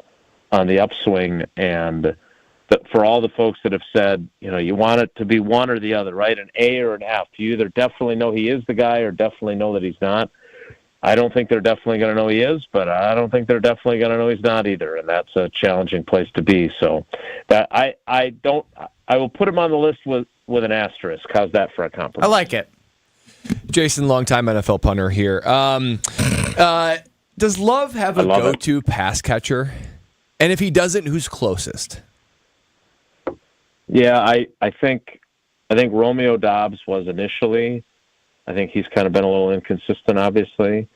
[SPEAKER 8] on the upswing. And for all the folks that have said, you want it to be one or the other, right? An A or an F. You either definitely know he is the guy or definitely know that he's not. I don't think they're definitely going to know he is, but I don't think they're definitely going to know he's not either, and that's a challenging place to be. So that I will put him on the list with an asterisk. How's that for a compliment?
[SPEAKER 5] I like it.
[SPEAKER 7] Jason, longtime NFL punter here. Does Love have a go-to pass catcher? And if he doesn't, who's closest?
[SPEAKER 8] Yeah, I think Romeo Doubs was initially. I think he's kind of been a little inconsistent, obviously.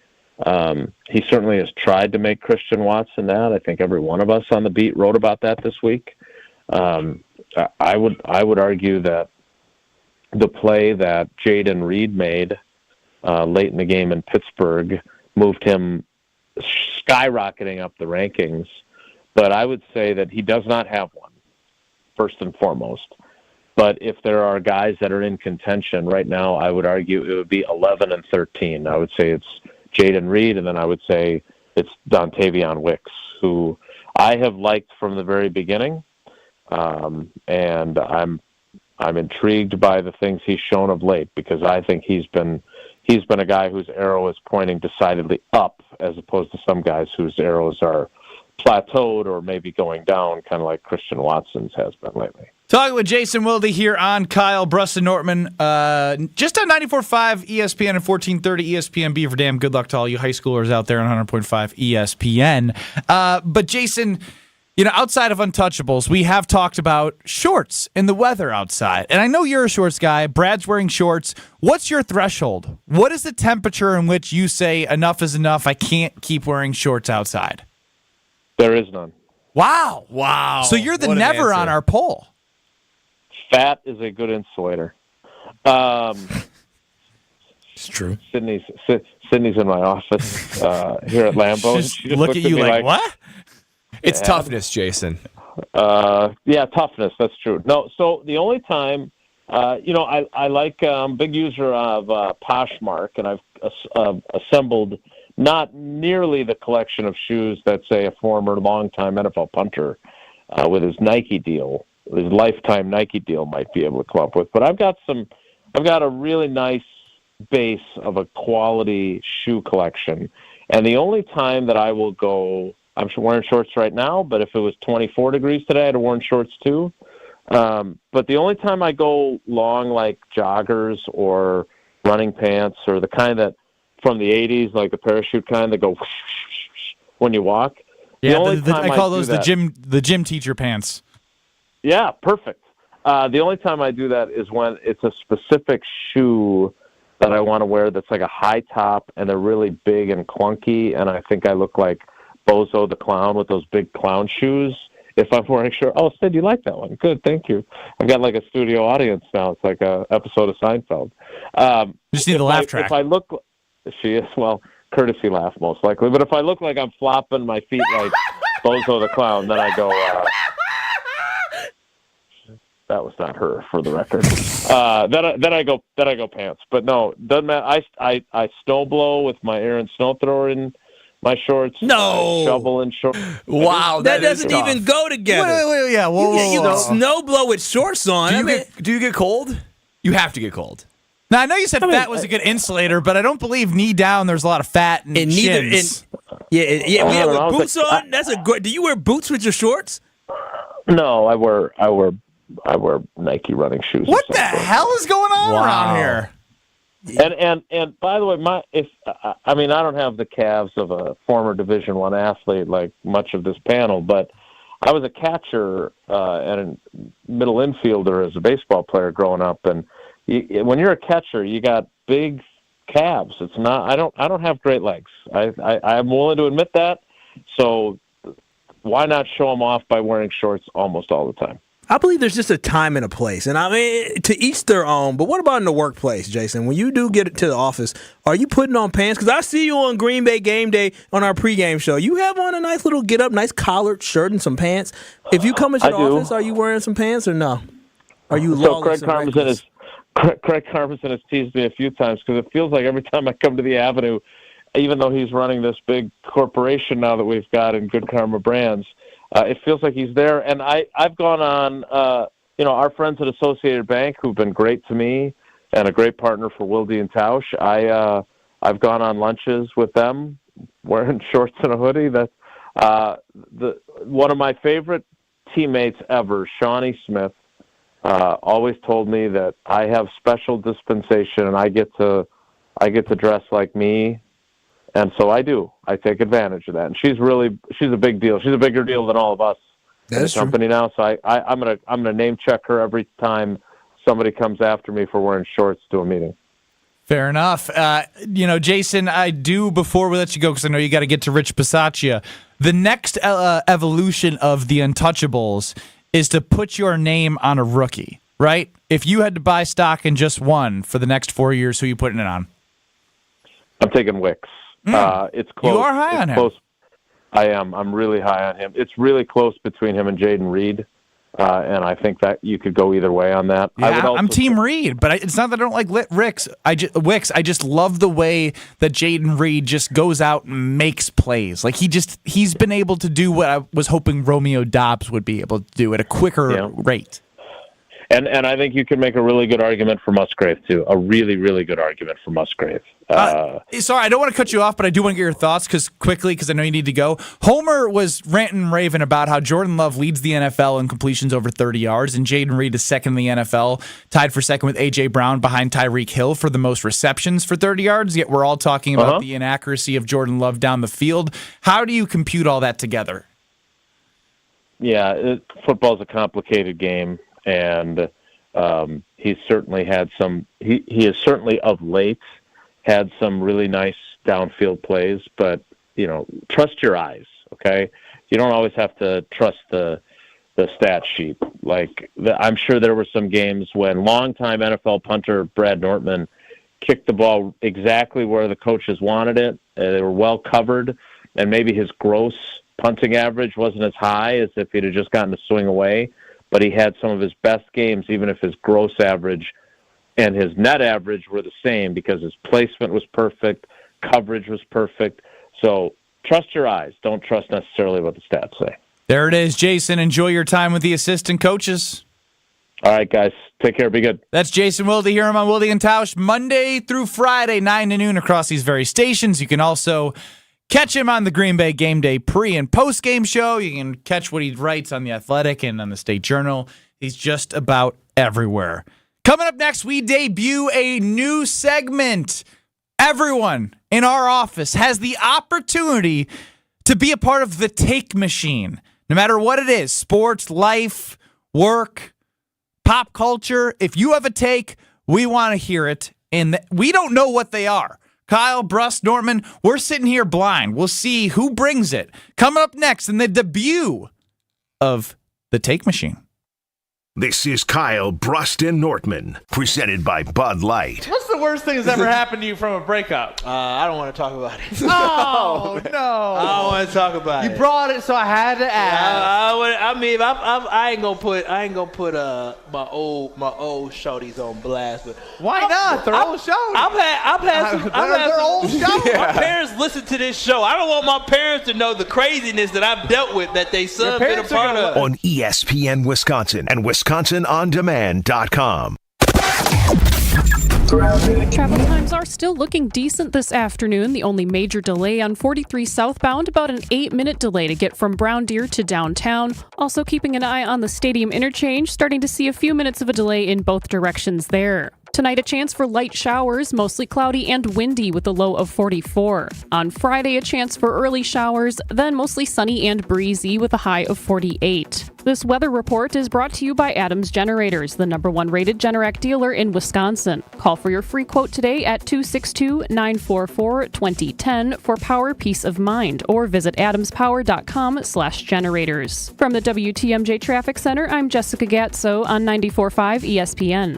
[SPEAKER 8] He certainly has tried to make Christian Watson that. I think every one of us on the beat wrote about that this week. I would argue that the play that Jaden Reed made late in the game in Pittsburgh moved him skyrocketing up the rankings. But I would say that he does not have one, first and foremost. But if there are guys that are in contention right now, I would argue it would be 11 and 13. I would say it's Jaden Reed, and then I would say it's Dontavion Wicks, who I have liked from the very beginning, and I'm intrigued by the things he's shown of late because I think he's been a guy whose arrow is pointing decidedly up, as opposed to some guys whose arrows are plateaued or maybe going down, kind of like Christian Watson's has been lately.
[SPEAKER 5] Talking with Jason Wilde here on Kyle, Brust, and Nortman. Just on 94.5 ESPN and 1430 ESPN Beaver Dam. Good luck to all you high schoolers out there on 100.5 ESPN. But Jason, outside of untouchables, we have talked about shorts and the weather outside. And I know you're a shorts guy. Brad's wearing shorts. What's your threshold? What is the temperature in which you say enough is enough? I can't keep wearing shorts outside.
[SPEAKER 8] There is none.
[SPEAKER 5] Wow. So you're the never on our poll.
[SPEAKER 8] Fat is a good insulator.
[SPEAKER 7] It's true.
[SPEAKER 8] Sydney's in my office here at Lambeau.
[SPEAKER 5] She just look at you like, what?
[SPEAKER 7] It's toughness, Jason.
[SPEAKER 8] Yeah, toughness. That's true. No, so the only time, I like big user of Poshmark, and I've assembled not nearly the collection of shoes that, say, a former longtime NFL punter with his Nike deal, his lifetime Nike deal might be able to come up with. But I've got a really nice base of a quality shoe collection. And the only time that I will go, I'm wearing shorts right now, but if it was 24 degrees today, I'd have worn shorts too. But the only time I go long, like joggers or running pants, or the kind that from the 80s, like the parachute kind that go when you walk.
[SPEAKER 5] Yeah, I call those the gym teacher pants.
[SPEAKER 8] Yeah, perfect. The only time I do that is when it's a specific shoe that I want to wear that's like a high top, and they're really big and clunky, and I think I look like Bozo the Clown with those big clown shoes. If I'm wearing shorts. Oh, Sid, you like that one? Good, thank you. I've got like a studio audience now. It's like a episode of Seinfeld.
[SPEAKER 5] Just need the laugh track.
[SPEAKER 8] If I look, she is, well, courtesy laugh most likely. But if I look like I'm flopping my feet like Bozo the Clown, then I go, that was not her, for the record. Then I go pants. But no, doesn't matter. I snow blow with my Aaron snow thrower in my shorts.
[SPEAKER 6] No.
[SPEAKER 8] Shovel in shorts.
[SPEAKER 7] Wow,
[SPEAKER 6] that doesn't even go together.
[SPEAKER 5] Wait, yeah.
[SPEAKER 6] You can snow blow with shorts on.
[SPEAKER 7] Do you get cold? You have to get cold.
[SPEAKER 5] Now, I know you said fat was a good insulator, but I don't believe knee down there's a lot of fat and shins.
[SPEAKER 6] With boots on. That's a good. Do you wear boots with your shorts?
[SPEAKER 8] No, I wear Nike running shoes.
[SPEAKER 5] What the hell is going on around here?
[SPEAKER 8] And by the way, I don't have the calves of a former Division I athlete like much of this panel, but I was a catcher and a middle infielder as a baseball player growing up, and when you're a catcher, you got big calves. It's not. I don't have great legs. I'm willing to admit that. So why not show them off by wearing shorts almost all the time?
[SPEAKER 6] I believe there's just a time and a place. And I mean, to each their own. But what about in the workplace, Jason? When you do get to the office, are you putting on pants? Because I see you on Green Bay Game Day on our pregame show. You have on a nice little get-up, nice collared shirt and some pants. If you come into the office, are you wearing some pants or no? Are you lawless?
[SPEAKER 8] Craig Carmison has teased me a few times because it feels like every time I come to the Avenue, even though he's running this big corporation now that we've got in Good Karma Brands, it feels like he's there. And I've gone on, our friends at Associated Bank who've been great to me and a great partner for Wilde and Tausch. I've gone on lunches with them wearing shorts and a hoodie. One of my favorite teammates ever, Shawnee Smith, always told me that I have special dispensation and I get to dress like me. And so I do. I take advantage of that. And she's a big deal. She's a bigger deal than all of us in the company now. So I'm gonna name check her every time somebody comes after me for wearing shorts to a meeting.
[SPEAKER 5] Fair enough. Jason, I do, before we let you go, because I know you got to get to Rich Bisaccia, the next evolution of the Untouchables is to put your name on a rookie, right? If you had to buy stock in just one for the next 4 years, who are you putting it on?
[SPEAKER 8] I'm taking Wicks. It's close.
[SPEAKER 5] You are high on him.
[SPEAKER 8] Close. I am. I'm really high on him. It's really close between him and Jaden Reed, and I think that you could go either way on that.
[SPEAKER 5] Yeah, I'm Team Reed, but it's not that I don't like Wicks. I just love the way that Jaden Reed just goes out and makes plays. Like he's been able to do what I was hoping Romeo Dobbs would be able to do at a quicker rate.
[SPEAKER 8] And I think you can make a really good argument for Musgrave, too. A really, really good argument for Musgrave.
[SPEAKER 5] Sorry, I don't want to cut you off, but I do want to get your thoughts because I know you need to go. Homer was ranting and raving about how Jordan Love leads the NFL in completions over 30 yards, and Jaden Reed is second in the NFL, tied for second with A.J. Brown behind Tyreek Hill for the most receptions for 30 yards, yet we're all talking about the inaccuracy of Jordan Love down the field. How do you compute all that together?
[SPEAKER 8] Yeah, football's a complicated game. And he's certainly had some. He has certainly of late had some really nice downfield plays. But trust your eyes. Okay, you don't always have to trust the stat sheet. I'm sure there were some games when longtime NFL punter Brad Nortman kicked the ball exactly where the coaches wanted it. They were well covered, and maybe his gross punting average wasn't as high as if he'd have just gotten to swing away. But he had some of his best games, even if his gross average and his net average were the same, because his placement was perfect, coverage was perfect. So trust your eyes. Don't trust necessarily what the stats say.
[SPEAKER 5] There it is, Jason. Enjoy your time with the assistant coaches.
[SPEAKER 8] All right, guys. Take care. Be good.
[SPEAKER 5] That's Jason Wilde. Hear him on Wilde and Tausch Monday through Friday, 9 to noon across these very stations. You can also catch him on the Green Bay Game Day pre- and post-game show. You can catch what he writes on The Athletic and on the State Journal. He's just about everywhere. Coming up next, we debut a new segment. Everyone in our office has the opportunity to be a part of the Take Machine. No matter what it is, sports, life, work, pop culture, if you have a take, we want to hear it. And we don't know what they are. Kyle, Brust, Nortman, we're sitting here blind. We'll see who brings it. Coming up next in the debut of the Take Machine.
[SPEAKER 1] This is Kyle, Brust, and Nortman, presented by Bud Light.
[SPEAKER 9] What's the worst thing that's ever happened to you from a breakup?
[SPEAKER 10] I don't want to talk about it.
[SPEAKER 9] Oh, no.
[SPEAKER 10] I don't want to talk about it.
[SPEAKER 9] You brought it, so I had to ask.
[SPEAKER 10] I ain't gonna put my old shorties on blast. But
[SPEAKER 9] why not? They're old shows.
[SPEAKER 10] I've had some
[SPEAKER 9] old shows.
[SPEAKER 10] My parents listen to this show. I don't want my parents to know the craziness that I've dealt with that they son been a part of.
[SPEAKER 1] On ESPN Wisconsin and WisconsinOnDemand.com.
[SPEAKER 11] Travel times are still looking decent this afternoon. The only major delay on 43 southbound, about an 8-minute delay to get from Brown Deer to downtown. Also keeping an eye on the stadium interchange, starting to see a few minutes of a delay in both directions there. Tonight, a chance for light showers, mostly cloudy and windy with a low of 44. On Friday, a chance for early showers, then mostly sunny and breezy with a high of 48. This weather report is brought to you by Adams Generators, the #1 rated Generac dealer in Wisconsin. Call for your free quote today at 262-944-2010 for power, peace of mind, or visit adamspower.com/generators. From the WTMJ Traffic Center, I'm Jessica Gatso on 94.5 ESPN.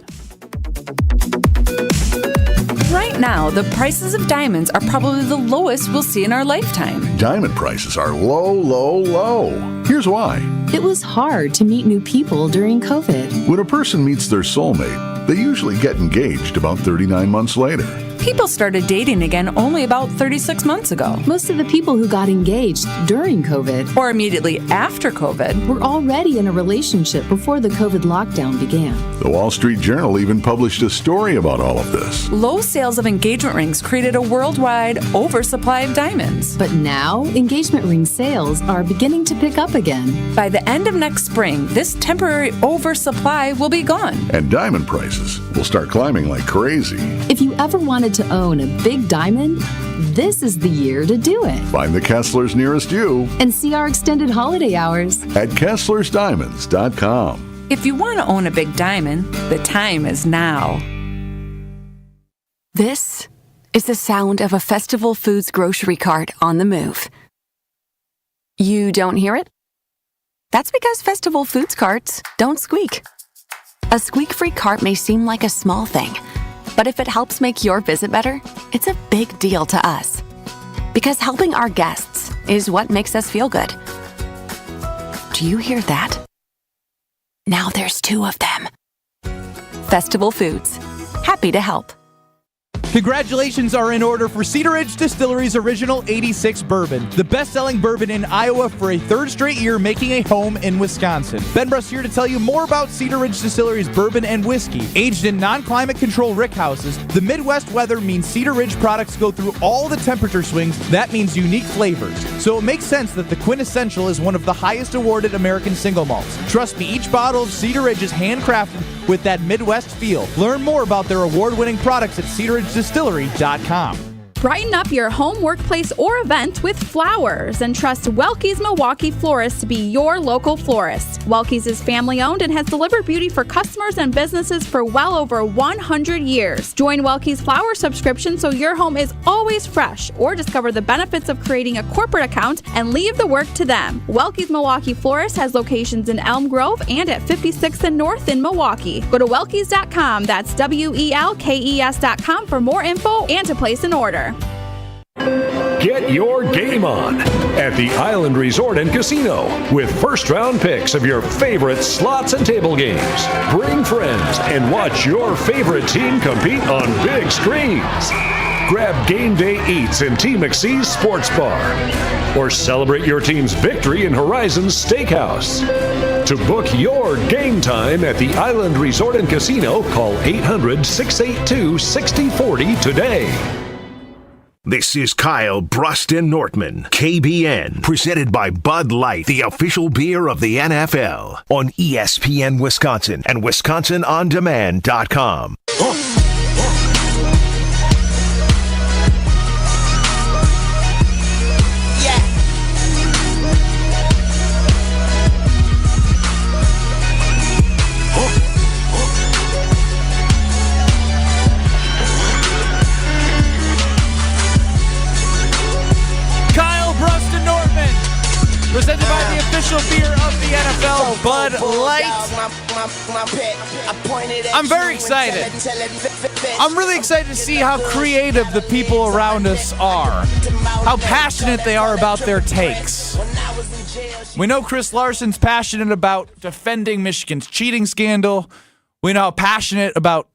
[SPEAKER 15] Right now, the prices of diamonds are probably the lowest we'll see in our lifetime.
[SPEAKER 17] Diamond prices are low, low, low. Here's why.
[SPEAKER 15] It was hard to meet new people during COVID.
[SPEAKER 17] When a person meets their soulmate, they usually get engaged about 39 months later.
[SPEAKER 15] People started dating again only about 36 months ago. Most of the people who got engaged during COVID or immediately after COVID were already in a relationship before the COVID lockdown began.
[SPEAKER 17] The Wall Street Journal even published a story about all of this.
[SPEAKER 15] Low sales of engagement rings created a worldwide oversupply of diamonds. But now, engagement ring sales are beginning to pick up again. By the end of next spring, this temporary oversupply will be gone.
[SPEAKER 17] And diamond prices will start climbing like crazy.
[SPEAKER 15] If you ever wanted to own a big diamond, this is the year to do it.
[SPEAKER 17] Find the Kesslers nearest you
[SPEAKER 15] and see our extended holiday hours
[SPEAKER 17] at KesslersDiamonds.com.
[SPEAKER 15] If you want to own a big diamond, the time is now.
[SPEAKER 19] This is the sound of a Festival Foods grocery cart on the move. You don't hear it? That's because Festival Foods carts don't squeak. A squeak-free cart may seem like a small thing, but if it helps make your visit better, it's a big deal to us. Because helping our guests is what makes us feel good. Do you hear that? Now there's 2 of them. Festival Foods. Happy to help.
[SPEAKER 5] Congratulations are in order for Cedar Ridge Distillery's original 86 bourbon, the best-selling bourbon in Iowa for a 3rd straight year, making a home in Wisconsin. Ben Brust here to tell you more about Cedar Ridge Distillery's bourbon and whiskey. Aged in non-climate control rickhouses, the Midwest weather means Cedar Ridge products go through all the temperature swings. That means unique flavors. So it makes sense that the Quintessential is one of the highest awarded American single malts. Trust me, each bottle of Cedar Ridge is handcrafted with that Midwest feel. Learn more about their award-winning products at cedarridgedistillery.com.
[SPEAKER 20] Brighten up your home, workplace, or event with flowers and trust Welke's Milwaukee Florist to be your local florist. Welke's is family-owned and has delivered beauty for customers and businesses for well over 100 years. Join Welke's Flower subscription so your home is always fresh, or discover the benefits of creating a corporate account and leave the work to them. Welke's Milwaukee Florist has locations in Elm Grove and at 56th and North in Milwaukee. Go to Welke's.com, that's WELKES.com for more info and to place an order.
[SPEAKER 24] Get your game on at the Island Resort and Casino with first-round picks of your favorite slots and table games. Bring friends and watch your favorite team compete on big screens. Grab game day eats in T. McSee's Sports Bar or celebrate your team's victory in Horizon's Steakhouse. To book your game time at the Island Resort and Casino, call 800-682-6040 today.
[SPEAKER 1] This is Kyle, Brust, and Nortman, KBN, presented by Bud Light, the official beer of the NFL, on ESPN Wisconsin and WisconsinOnDemand.com.
[SPEAKER 5] Presented by the official beer of the NFL, Bud Light. I'm very excited. I'm really excited to see how creative the people around us are, how passionate they are about their takes. We know Chris Larson's passionate about defending Michigan's cheating scandal. We know how passionate about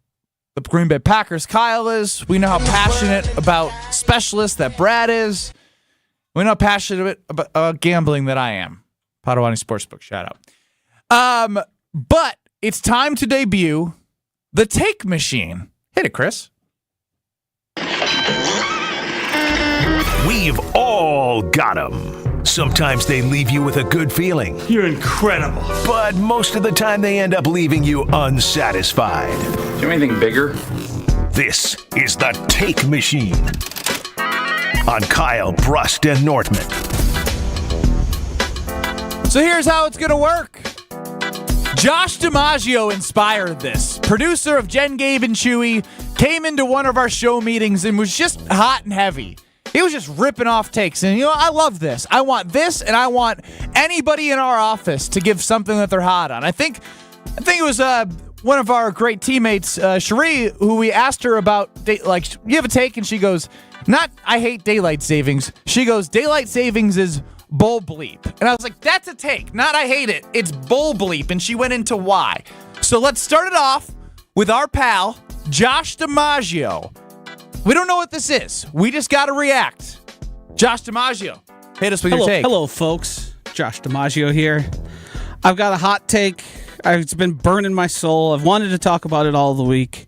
[SPEAKER 5] the Green Bay Packers Kyle is. We know how passionate about specialists that Brad is. We know how passionate about gambling that I am. Potawatomi Sportsbook, shout out. But it's time to debut the Take Machine. Hit it, Chris.
[SPEAKER 1] We've all got them. Sometimes they leave you with a good feeling.
[SPEAKER 2] You're incredible.
[SPEAKER 1] But most of the time they end up leaving you unsatisfied.
[SPEAKER 2] Do you have anything bigger?
[SPEAKER 1] This is the Take Machine on Kyle, Brust, and Nortman.
[SPEAKER 5] So here's how it's going to work. Josh DiMaggio inspired this. Producer of Jen, Gabe, and Chewy came into one of our show meetings and was just hot and heavy. He was just ripping off takes. And, you know, I love this. I want this, and I want anybody in our office to give something that they're hot on. I think it was one of our great teammates, Cherie, who we asked her about, you have a take? And she goes, not, I hate daylight savings. She goes, daylight savings is bull bleep. And I was like, that's a take. Not I hate it. It's bull bleep. And she went into why. So let's start it off with our pal, Josh DiMaggio. We don't know what this is. We just got to react. Josh DiMaggio, hit us with your take.
[SPEAKER 3] Hello, folks. Josh DiMaggio here. I've got a hot take. It's been burning my soul. I've wanted to talk about it all the week.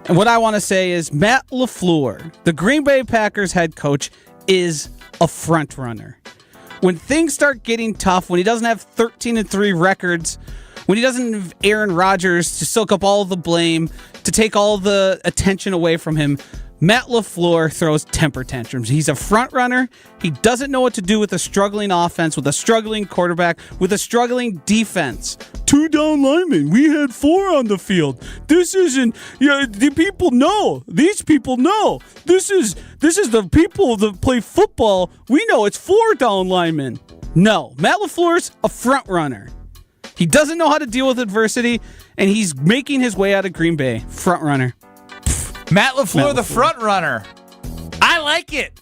[SPEAKER 3] And what I want to say is Matt LaFleur, the Green Bay Packers head coach, is a front runner. When things start getting tough, when he doesn't have 13-3 records, when he doesn't have Aaron Rodgers to soak up all the blame, to take all the attention away from him, Matt LaFleur throws temper tantrums. He's a front runner. He doesn't know what to do with a struggling offense, with a struggling quarterback, with a struggling defense. 2 down linemen. We had 4 on the field. This isn't. Yeah, the people know. These people know. This is the people that play football. We know it's 4 down linemen. No, Matt LaFleur's a front runner. He doesn't know how to deal with adversity, and he's making his way out of Green Bay. Front runner.
[SPEAKER 5] Matt LaFleur, the front runner. I like it.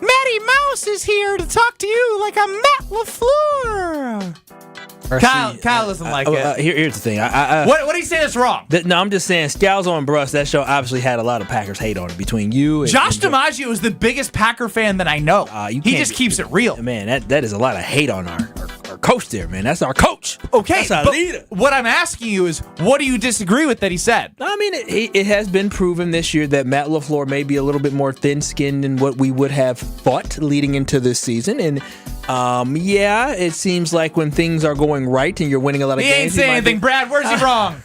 [SPEAKER 5] Matty Mouse is here to talk to you like I'm Matt LaFleur. Kyle doesn't like it.
[SPEAKER 10] Here's the thing.
[SPEAKER 5] What do you say that's wrong?
[SPEAKER 10] No, I'm just saying, Scalzo and Brust, that show obviously had a lot of Packers hate on it between you and
[SPEAKER 5] Josh DiMaggio is the biggest Packer fan that I know. He just keeps it real.
[SPEAKER 10] Man, that is a lot of hate on our coach there, man. That's our coach.
[SPEAKER 5] Okay,
[SPEAKER 10] that's our leader.
[SPEAKER 5] What I'm asking you is, what do you disagree with that he said?
[SPEAKER 10] I mean, it has been proven this year that Matt LaFleur may be a little bit more thin-skinned than what we would have thought leading into this season. And, it seems like when things are going right and you're winning a lot of games.
[SPEAKER 5] He ain't saying anything, Brad. Where's he wrong?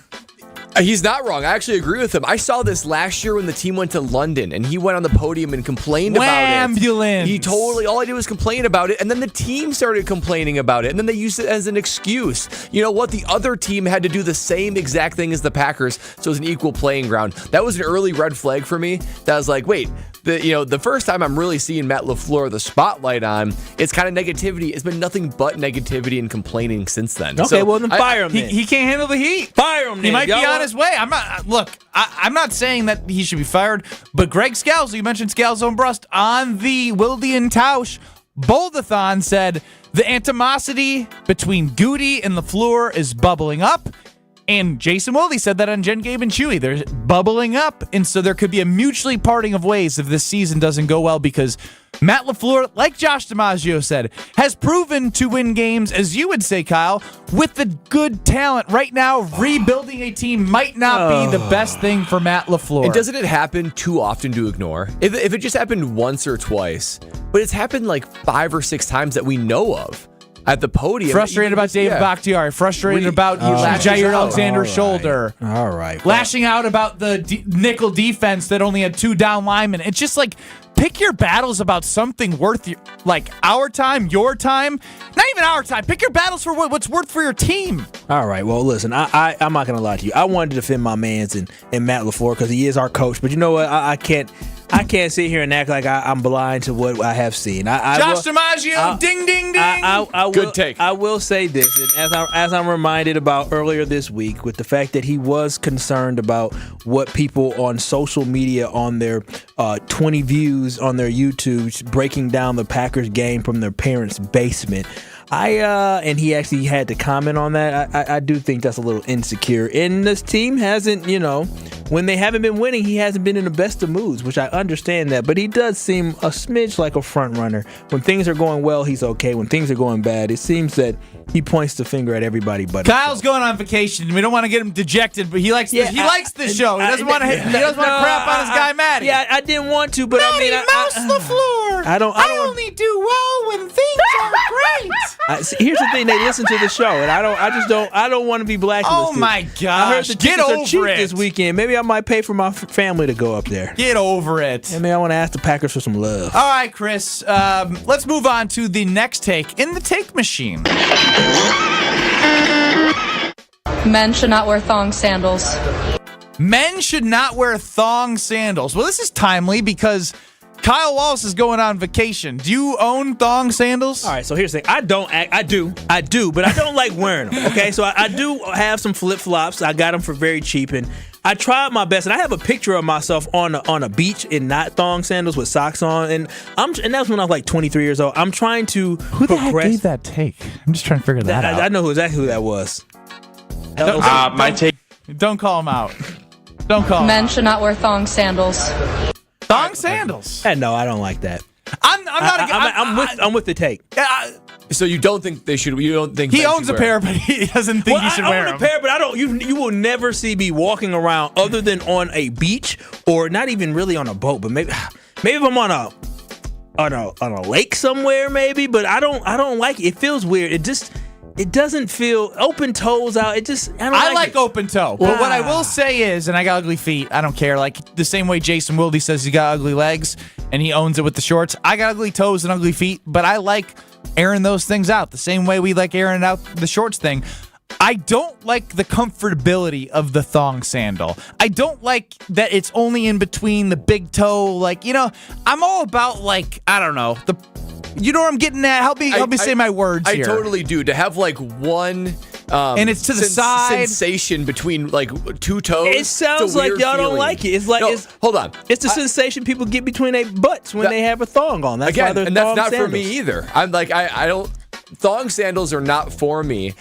[SPEAKER 7] He's not wrong. I actually agree with him. I saw this last year when the team went to London, and he went on the podium and complained about it.
[SPEAKER 5] Ambulance.
[SPEAKER 7] He all he did was complain about it, and then the team started complaining about it, and then they used it as an excuse. You know what? The other team had to do the same exact thing as the Packers, so it was an equal playing ground. That was an early red flag for me. That was like, wait, the first time I'm really seeing Matt LaFleur the spotlight on, it's kind of negativity. It's been nothing but negativity and complaining since then.
[SPEAKER 10] Okay, well then fire him.
[SPEAKER 5] He can't handle the heat.
[SPEAKER 10] Fire him.
[SPEAKER 5] He might be on his way. I'm not saying that he should be fired, but Greg Scalzo, you mentioned Scalzo and Brust on the Wilde and Tausch Boldathon said the animosity between Goody and LaFleur is bubbling up. And Jason Wilde said that on Jen, Gabe, and Chewy. They're bubbling up, and so there could be a mutually parting of ways if this season doesn't go well, because Matt LaFleur, like Josh DiMaggio said, has proven to win games, as you would say, Kyle, with the good talent. Right now, rebuilding a team might not be the best thing for Matt LaFleur.
[SPEAKER 7] And doesn't it happen too often to ignore? If it just happened once or twice, but it's happened like 5 or 6 times that we know of. At the podium.
[SPEAKER 5] Frustrated about David Bakhtiari. Frustrated about Jair Alexander's shoulder.
[SPEAKER 6] All right.
[SPEAKER 5] Lashing out about the nickel defense that only had 2 down linemen. It's just like, pick your battles about something worth our time, your time. Not even our time. Pick your battles for what's worth for your team.
[SPEAKER 6] All right. Well, listen, I'm not going to lie to you. I wanted to defend my mans and Matt LaFleur because he is our coach. But you know what? I can't sit here and act like I'm blind to what I have seen.
[SPEAKER 5] Josh DiMaggio, ding, ding, ding.
[SPEAKER 7] Good take.
[SPEAKER 6] I will say this, and as I'm reminded about earlier this week, with the fact that he was concerned about what people on social media on their 20 views on their YouTube breaking down the Packers game from their parents' basement. And he actually had to comment on that. I do think that's a little insecure. And this team hasn't, when they haven't been winning, he hasn't been in the best of moods, which I understand that. But he does seem a smidge like a front runner. When things are going well, he's okay. When things are going bad, it seems that he points the finger at everybody but
[SPEAKER 5] Kyle's going on vacation. We don't want to get him dejected, but he likes this show. He doesn't want to crap on his guy Matty.
[SPEAKER 6] Yeah, I didn't want to, but
[SPEAKER 5] Matty,
[SPEAKER 6] I mean,
[SPEAKER 5] LaFleur.
[SPEAKER 6] I
[SPEAKER 5] only do well when things are great.
[SPEAKER 6] Here's the thing: they listen to the show, and I don't want to be blacklisted.
[SPEAKER 5] Oh my gosh!
[SPEAKER 6] I heard the tickets are cheap this weekend. Maybe I might pay for my family to go up there.
[SPEAKER 5] Get over it.
[SPEAKER 6] I mean, I want to ask the Packers for some love.
[SPEAKER 5] All right, Chris. Let's move on to the next take in the take machine.
[SPEAKER 4] Men should not wear thong sandals.
[SPEAKER 5] Men should not wear thong sandals. Well, this is timely because Kyle Wallace is going on vacation. Do you own thong sandals?
[SPEAKER 6] All right, so here's the thing. I do, but I don't like wearing them, okay? So I do have some flip-flops. I got them for very cheap, and I tried my best, and I have a picture of myself on a beach in not thong sandals with socks on, and that was when I was like 23 years old. I'm trying to
[SPEAKER 5] Who the heck gave that take? I'm just trying to figure that out.
[SPEAKER 6] I know exactly who that was.
[SPEAKER 5] My take. Don't call him out. Don't call him
[SPEAKER 4] Men
[SPEAKER 5] out.
[SPEAKER 4] should not wear thong sandals.
[SPEAKER 5] Thong sandals.
[SPEAKER 6] No, I don't like that.
[SPEAKER 5] I'm
[SPEAKER 6] with the take.
[SPEAKER 7] So you don't think they should? You don't think
[SPEAKER 5] he owns a pair, but he doesn't think he should wear them?
[SPEAKER 6] I own a pair, but I don't. You will never see me walking around other than on a beach or not even really on a boat. But maybe if I'm on a lake somewhere, maybe. But I don't like it. It feels weird. It doesn't feel open toes out. I
[SPEAKER 5] like open toe. But what I will say is, and I got ugly feet. I don't care. Like the same way Jason Wilde says he got ugly legs and he owns it with the shorts. I got ugly toes and ugly feet, but I like airing those things out the same way we like airing out the shorts thing. I don't like the comfortability of the thong sandal. I don't like that it's only in between the big toe. Like, I'm all about I don't know, you know what I'm getting at? Help me say my words here.
[SPEAKER 7] I totally do. To have one
[SPEAKER 5] and it's to the side
[SPEAKER 7] sensation between two toes.
[SPEAKER 6] It sounds like y'all don't like it. It's like
[SPEAKER 7] hold on.
[SPEAKER 6] It's the sensation people get between their butts when they have a thong on. That's why they're
[SPEAKER 7] and that's
[SPEAKER 6] thong
[SPEAKER 7] not
[SPEAKER 6] sandals.
[SPEAKER 7] for me either. I'm like I don't. Thong sandals are not for me.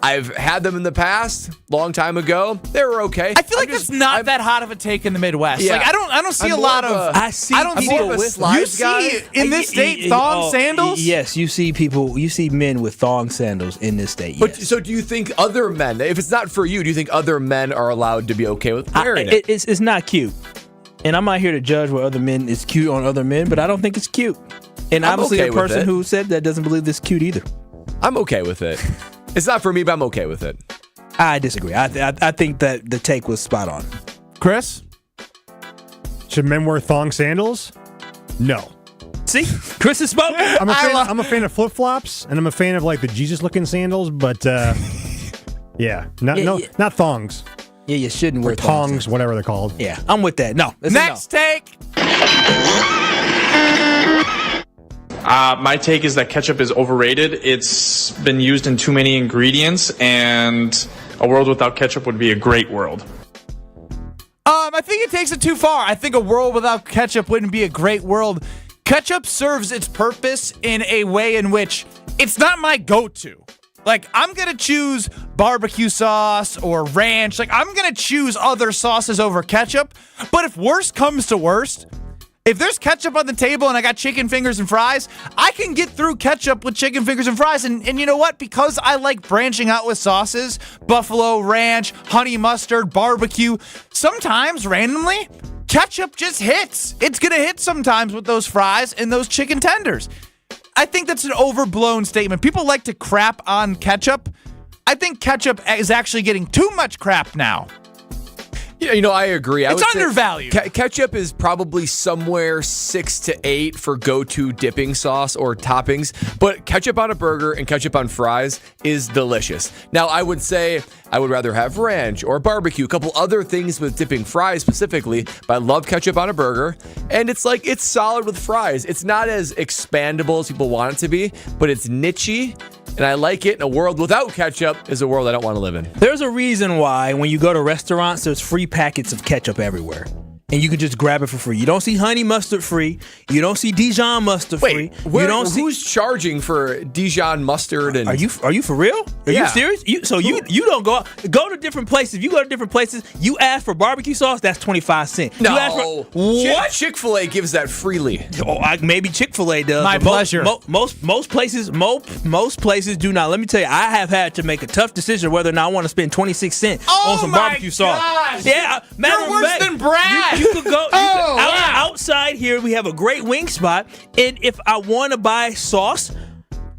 [SPEAKER 7] I've had them in the past, long time ago. They were okay.
[SPEAKER 5] I feel like it's not that hot of a take in the Midwest.
[SPEAKER 7] Yeah.
[SPEAKER 5] Like I don't see a lot of.
[SPEAKER 6] I don't see
[SPEAKER 5] people with slides. You see in this state thong sandals?
[SPEAKER 6] Yes, you see people. You see men with thong sandals in this state. Yes.
[SPEAKER 7] But so do you think other men? If it's not for you, do you think other men are allowed to be okay with wearing it?
[SPEAKER 6] It's not cute, and I'm not here to judge what other men is cute on other men, but I don't think it's cute. And obviously, the person who said that doesn't believe this cute either.
[SPEAKER 7] I'm okay with it. It's not for me, but I'm okay with it.
[SPEAKER 6] I disagree. I think that the take was spot on.
[SPEAKER 5] Chris?
[SPEAKER 12] Should men wear thong sandals? No.
[SPEAKER 6] See? Chris is spoken.
[SPEAKER 12] I'm a fan of flip-flops, and I'm a fan of the Jesus-looking sandals, but not thongs.
[SPEAKER 6] Yeah, you shouldn't wear
[SPEAKER 12] tongs, whatever they're called.
[SPEAKER 6] Yeah, I'm with that. No.
[SPEAKER 5] Next take.
[SPEAKER 13] My take is that ketchup is overrated. It's been used in too many ingredients, and a world without ketchup would be a great world.
[SPEAKER 5] I think it takes it too far. I think a world without ketchup wouldn't be a great world. Ketchup serves its purpose in a way in which it's not my go-to. Like, I'm going to choose barbecue sauce or ranch. Like, I'm going to choose other sauces over ketchup. But if worst comes to worst, if there's ketchup on the table and I got chicken fingers and fries, I can get through ketchup with chicken fingers and fries. And you know what? Because I like branching out with sauces, buffalo, ranch, honey mustard, barbecue, sometimes randomly, ketchup just hits. It's going to hit sometimes with those fries and those chicken tenders. I think that's an overblown statement. People like to crap on ketchup. I think ketchup is actually getting too much crap now.
[SPEAKER 7] Yeah, I agree.
[SPEAKER 5] It's undervalued.
[SPEAKER 7] Ketchup is probably somewhere 6 to 8 for go-to dipping sauce or toppings, but ketchup on a burger and ketchup on fries is delicious. Now, I would say I would rather have ranch or barbecue, a couple other things with dipping fries specifically, but I love ketchup on a burger, and it's solid with fries. It's not as expandable as people want it to be, but it's niche-y, and I like it. And a world without ketchup is a world I don't want to live in.
[SPEAKER 6] There's a reason why when you go to restaurants, there's free packets of ketchup everywhere. And you can just grab it for free. You don't see honey mustard free. You don't see Dijon mustard free.
[SPEAKER 7] Who's charging for Dijon mustard? And
[SPEAKER 6] Are you for real? Are you serious? You don't go to different places. If you go to different places, you ask for barbecue sauce, that's 25 cents.
[SPEAKER 7] No.
[SPEAKER 6] You ask for what?
[SPEAKER 7] Chick-fil-A gives that freely.
[SPEAKER 6] Maybe Chick-fil-A does.
[SPEAKER 5] My pleasure.
[SPEAKER 6] Most places do not. Let me tell you, I have had to make a tough decision whether or not I want to spend 26 cents on some barbecue sauce. Yeah,
[SPEAKER 5] you're worse than Brad.
[SPEAKER 6] You could go outside here. We have a great wing spot, and if I want to buy sauce,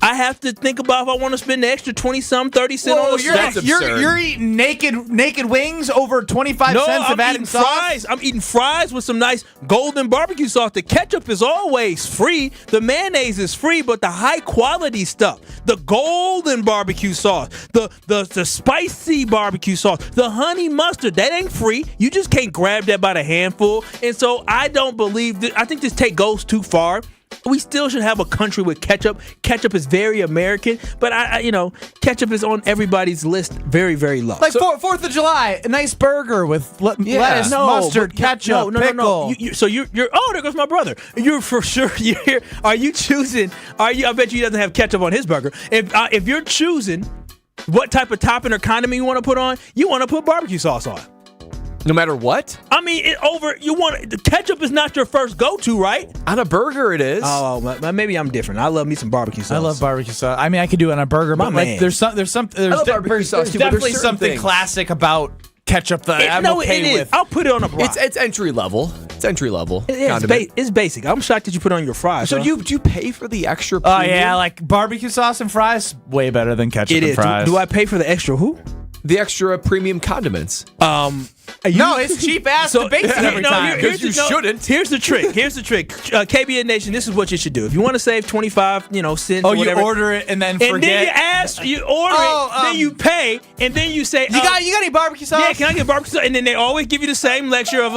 [SPEAKER 6] I have to think about if I want to spend the extra 20-some, 30 cents on the sauce.
[SPEAKER 5] You're eating naked wings over 25 cents of added sauce?
[SPEAKER 6] Fries. I'm eating fries with some nice golden barbecue sauce. The ketchup is always free. The mayonnaise is free, but the high quality stuff, the golden barbecue sauce, the spicy barbecue sauce, the honey mustard, that ain't free. You just can't grab that by the handful. And so I don't believe I think this take goes too far. We still should have a country with ketchup. Ketchup is very American, but ketchup is on everybody's list very, very low.
[SPEAKER 5] Like 4th of July, a nice burger with lettuce, mustard, ketchup, pickle.
[SPEAKER 6] No. There goes my brother. You're for sure. Are you choosing? I bet you he doesn't have ketchup on his burger. If you're choosing what type of topping or condiment you want to put on, you want to put barbecue sauce on.
[SPEAKER 7] No matter what?
[SPEAKER 6] I mean, the ketchup is not your first go-to, right?
[SPEAKER 7] On a burger, it is.
[SPEAKER 6] Oh, maybe I'm different. I love me some barbecue sauce.
[SPEAKER 5] I love barbecue sauce. I mean, I could do it on a burger, but there's definitely something classic about ketchup that I'm okay with.
[SPEAKER 6] I'll put it on a brat.
[SPEAKER 7] It's entry level. It's entry level.
[SPEAKER 6] It's basic. I'm shocked that you put it on your fries.
[SPEAKER 7] So do you pay for the extra?
[SPEAKER 5] Oh yeah, like barbecue sauce and fries, way better than ketchup and fries.
[SPEAKER 6] Do I pay for the extra who?
[SPEAKER 7] The extra premium condiments.
[SPEAKER 5] No, it's cheap ass debates every time.
[SPEAKER 7] Because you shouldn't.
[SPEAKER 6] Here's the trick. KBN Nation, this is what you should do. If you want to save 25, cents.
[SPEAKER 5] Oh,
[SPEAKER 6] or whatever,
[SPEAKER 5] you order it and then forget.
[SPEAKER 6] And then you order it, then you pay, and then you say,
[SPEAKER 5] you got any barbecue sauce?
[SPEAKER 6] Yeah, can I get barbecue sauce? And then they always give you the same lecture of,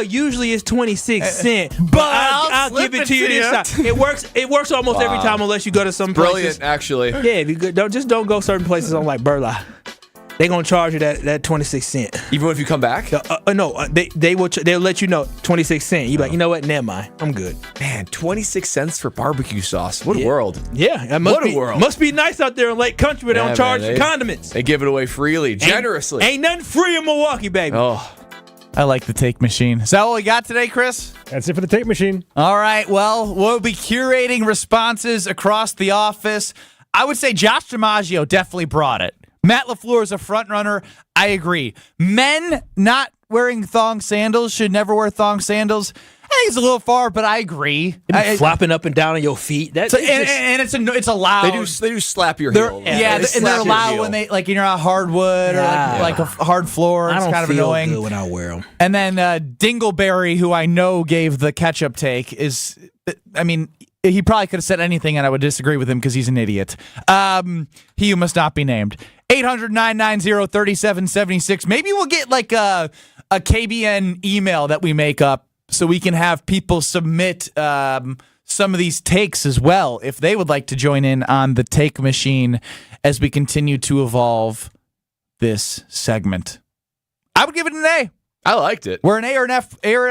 [SPEAKER 6] usually it's 26 cents, but I'll give it to you this time. It works almost every time unless you go to some places.
[SPEAKER 7] Brilliant, actually.
[SPEAKER 6] Yeah, if you don't go certain places on like Burla. They're going to charge you that 26 cents.
[SPEAKER 7] Even if you come back?
[SPEAKER 6] No, they'll let you know 26 cents. You be like, you know what? Never mind. I'm good.
[SPEAKER 7] Man, 26 cents for barbecue sauce. What a world.
[SPEAKER 6] Yeah.
[SPEAKER 7] What a world.
[SPEAKER 6] Must be nice out there in Lake Country where they don't charge for condiments.
[SPEAKER 7] They give it away freely, generously.
[SPEAKER 6] Ain't nothing free in Milwaukee, baby.
[SPEAKER 7] Oh.
[SPEAKER 5] I like the take machine. Is that what we got today, Chris?
[SPEAKER 12] That's it for the take machine.
[SPEAKER 5] All right. Well, we'll be curating responses across the office. I would say Josh DiMaggio definitely brought it. Matt LaFleur is a front runner. I agree. Men not wearing thong sandals should never wear thong sandals. I think it's a little far, but I agree.
[SPEAKER 6] Flopping up and down on your feet.
[SPEAKER 5] And it's allowed.
[SPEAKER 7] They do slap your heel.
[SPEAKER 5] And they're allowed when they you're on hardwood or like a hard floor. It's kind of annoying.
[SPEAKER 6] Good when I wear them.
[SPEAKER 5] And then Dingleberry, who I know gave the ketchup take, is. I mean, he probably could have said anything, and I would disagree with him because he's an idiot. He who must not be named. 800-990-3776. Maybe we'll get like a KBN email that we make up so we can have people submit some of these takes as well if they would like to join in on the take machine as we continue to evolve this segment. I would give it an A.
[SPEAKER 7] I liked it.
[SPEAKER 5] We're an A or an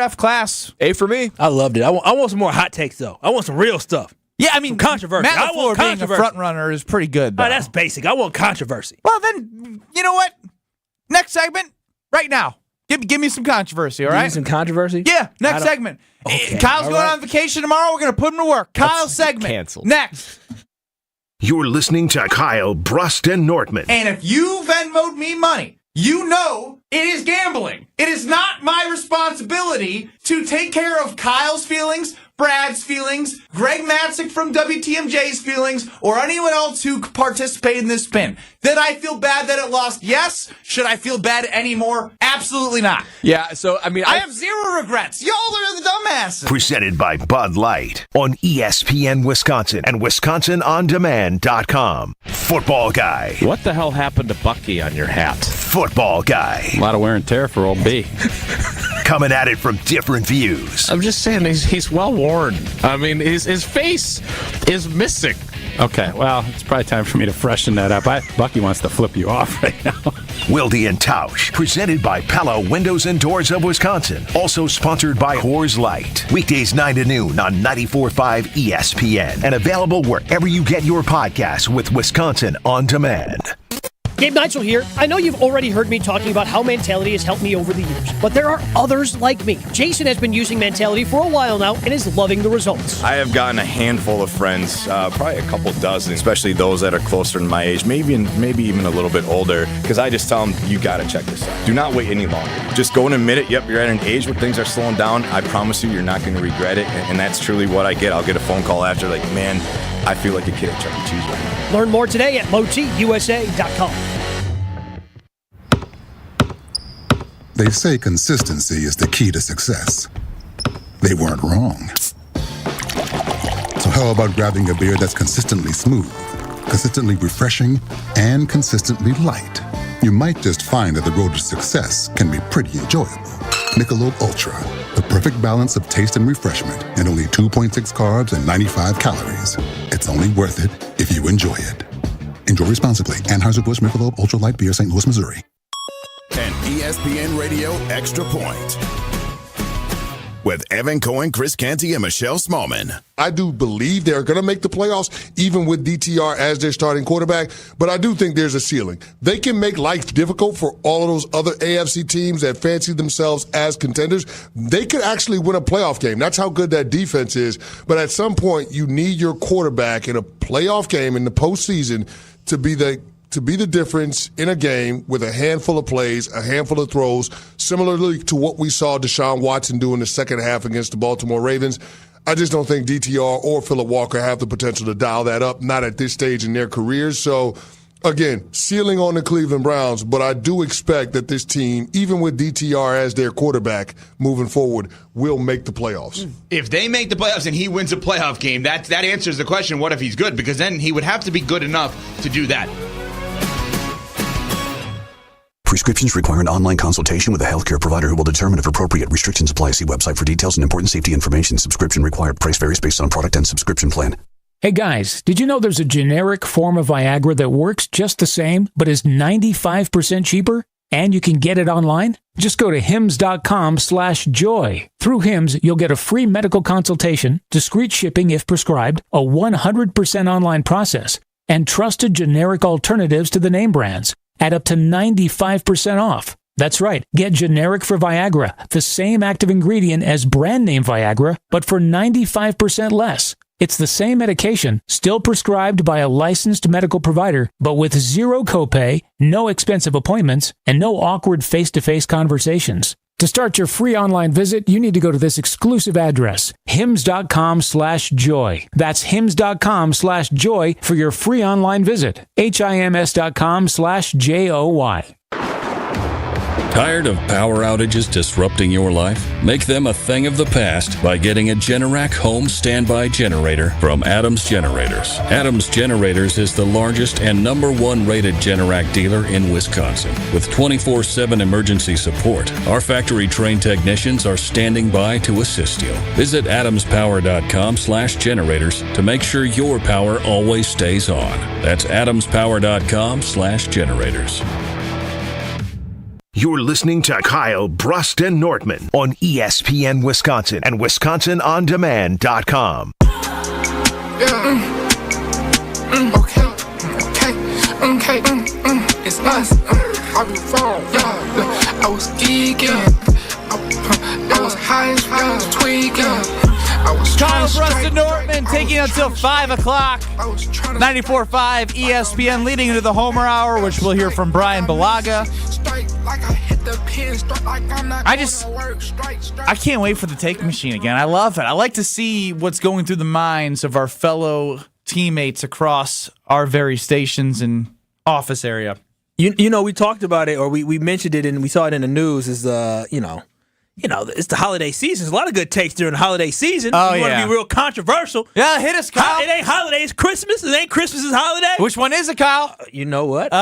[SPEAKER 5] F class.
[SPEAKER 7] A for me.
[SPEAKER 6] I loved it. I want some more hot takes, though. I want some real stuff.
[SPEAKER 5] Yeah, I mean,
[SPEAKER 6] controversy.
[SPEAKER 5] Matt
[SPEAKER 6] I
[SPEAKER 5] LaFleur
[SPEAKER 6] want
[SPEAKER 5] being a
[SPEAKER 6] controversy.
[SPEAKER 5] front runner is pretty good, though.
[SPEAKER 6] Oh, that's basic. I want controversy.
[SPEAKER 5] Well, then, you know what? Next segment, right now. Give me some controversy, all right?
[SPEAKER 6] Give me some controversy?
[SPEAKER 5] Yeah, next segment.
[SPEAKER 6] Okay,
[SPEAKER 5] Kyle's
[SPEAKER 6] all
[SPEAKER 5] going
[SPEAKER 6] right.
[SPEAKER 5] on vacation tomorrow. We're going to put him to work. Kyle's segment.
[SPEAKER 7] Canceled.
[SPEAKER 5] Next.
[SPEAKER 1] You're listening to Kyle, Brust, and Nortman.
[SPEAKER 2] And if you Venmoed me money, you know it is gambling. It is not my responsibility to take care of Kyle's feelings, Brad's feelings, Greg Matzik from WTMJ's feelings, or anyone else who participated in this spin. Did I feel bad that it lost? Yes. Should I feel bad anymore? Absolutely not.
[SPEAKER 7] Yeah, so, I mean,
[SPEAKER 2] I have zero regrets. Y'all are the dumbasses.
[SPEAKER 1] Presented by Bud Light on ESPN Wisconsin and WisconsinOnDemand.com. Football guy.
[SPEAKER 14] What the hell happened to Bucky on your hat?
[SPEAKER 1] Football guy.
[SPEAKER 14] A lot of wear and tear for old B.
[SPEAKER 1] Coming at it from different views.
[SPEAKER 14] I'm just saying he's well worn. I mean, his face is missing. Okay, well, it's probably time for me to freshen that up. Bucky wants to flip you off right now.
[SPEAKER 1] Wildy and Tausch, presented by Pella Windows and Doors of Wisconsin. Also sponsored by Coors Light. Weekdays 9 to noon on 94.5 ESPN. And available wherever you get your podcasts with Wisconsin On Demand.
[SPEAKER 16] Gabe Neitzel here. I know you've already heard me talking about how Mentality has helped me over the years, but there are others like me. Jason has been using Mentality for a while now and is loving the results.
[SPEAKER 18] I have gotten a handful of friends, probably a couple dozen, especially those that are closer to my age, maybe even a little bit older, because I just tell them, you got to check this out. Do not wait any longer. Just go and admit it. Yep, you're at an age where things are slowing down. I promise you, you're not going to regret it, and that's truly what I get. I'll get a phone call after, like, man, I feel like a kid at Chuck E. Cheese right now.
[SPEAKER 16] Learn more today at LowTUSA.com.
[SPEAKER 21] They say consistency is the key to success. They weren't wrong. So how about grabbing a beer that's consistently smooth, consistently refreshing, and consistently light? You might just find that the road to success can be pretty enjoyable. Michelob Ultra, the perfect balance of taste and refreshment, and only 2.6 carbs and 95 calories. It's only worth it if you enjoy it. Enjoy responsibly. Anheuser-Busch Michelob Ultra Light Beer, St. Louis, Missouri.
[SPEAKER 22] An ESPN Radio Extra Point with Evan Cohen, Chris Canty, and Michelle Smallman.
[SPEAKER 23] I do believe they're going to make the playoffs, even with DTR as their starting quarterback, but I do think there's a ceiling. They can make life difficult for all of those other AFC teams that fancy themselves as contenders. They could actually win a playoff game. That's how good that defense is. But at some point, you need your quarterback in a playoff game in the postseason to be the difference in a game with a handful of plays, a handful of throws, similarly to what we saw Deshaun Watson do in the second half against the Baltimore Ravens. I just don't think DTR or Phillip Walker have the potential to dial that up, not at this stage in their careers. So, again, ceiling on the Cleveland Browns, but I do expect that this team, even with DTR as their quarterback moving forward, will make the playoffs.
[SPEAKER 25] If they make the playoffs and he wins a playoff game, that answers the question, what if he's good? Because then he would have to be good enough to do that.
[SPEAKER 26] Prescriptions require an online consultation with a healthcare provider who will determine if appropriate. Restrictions apply. See website for details and important safety information. Subscription required. Price varies based on product and subscription plan.
[SPEAKER 29] Hey guys, did you know there's a generic form of Viagra that works just the same, but is 95% cheaper? And you can get it online? Just go to hims.com/joy. Through Hims, you'll get a free medical consultation, discreet shipping if prescribed, a 100% online process, and trusted generic alternatives to the name brands at up to 95% off. That's right. Get generic for Viagra, the same active ingredient as brand name Viagra, but for 95% less. It's the same medication, still prescribed by a licensed medical provider, but with zero copay, no expensive appointments, and no awkward face-to-face conversations. To start your free online visit, you need to go to this exclusive address, hims.com/joy. That's hims.com/joy for your free online visit. hims.com/joy.
[SPEAKER 30] Tired of power outages disrupting your life? Make them a thing of the past by getting a Generac home standby generator from Adams Generators. Adams Generators is the largest and #1 rated Generac dealer in Wisconsin. With 24/7 emergency support, our factory-trained technicians are standing by to assist you. Visit adamspower.com/generators to make sure your power always stays on. That's adamspower.com/generators.
[SPEAKER 1] You're listening to Kyle, Brust, and Nortman on ESPN Wisconsin and WisconsinOnDemand.com.
[SPEAKER 8] It's us. I be wrong. Yeah. I was geeking. I was high as I was tweaking.
[SPEAKER 5] Kyle, Brust, and Nortman taking until 5 o'clock. 94.5 ESPN leading into the Homer Hour, which we'll hear from Brian Balaga. I can't wait for the take machine again. I love it. I like to see what's going through the minds of our fellow teammates across our very stations and office area.
[SPEAKER 6] You know, we talked about it, or we mentioned it, and we saw it in the news. Is it's the holiday season. There's a lot of good takes during the holiday season.
[SPEAKER 5] Oh,
[SPEAKER 6] you want to be real controversial.
[SPEAKER 5] Yeah, hit us, Kyle.
[SPEAKER 6] It ain't holiday, it's Christmas. It ain't Christmas, it's holiday.
[SPEAKER 5] Which one is it, Kyle?
[SPEAKER 6] You know what?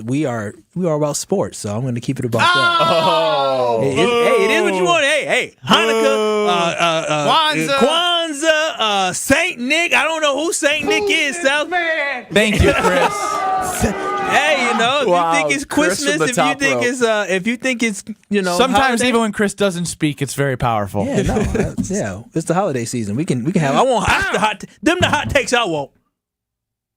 [SPEAKER 6] We are about sports, so I'm going to keep it about that.
[SPEAKER 5] Oh.
[SPEAKER 6] Hey, it is what you want. Hey, Hanukkah, Kwanzaa, Saint Nick. I don't know who Saint Nick is, South.
[SPEAKER 5] Thank you, Chris.
[SPEAKER 6] Hey, if you think it's Christmas, if you think it's
[SPEAKER 5] sometimes
[SPEAKER 6] holiday.
[SPEAKER 5] even when Chris doesn't speak, it's very powerful.
[SPEAKER 6] Yeah, it's the holiday season. We can have. I want the hot takes. I want.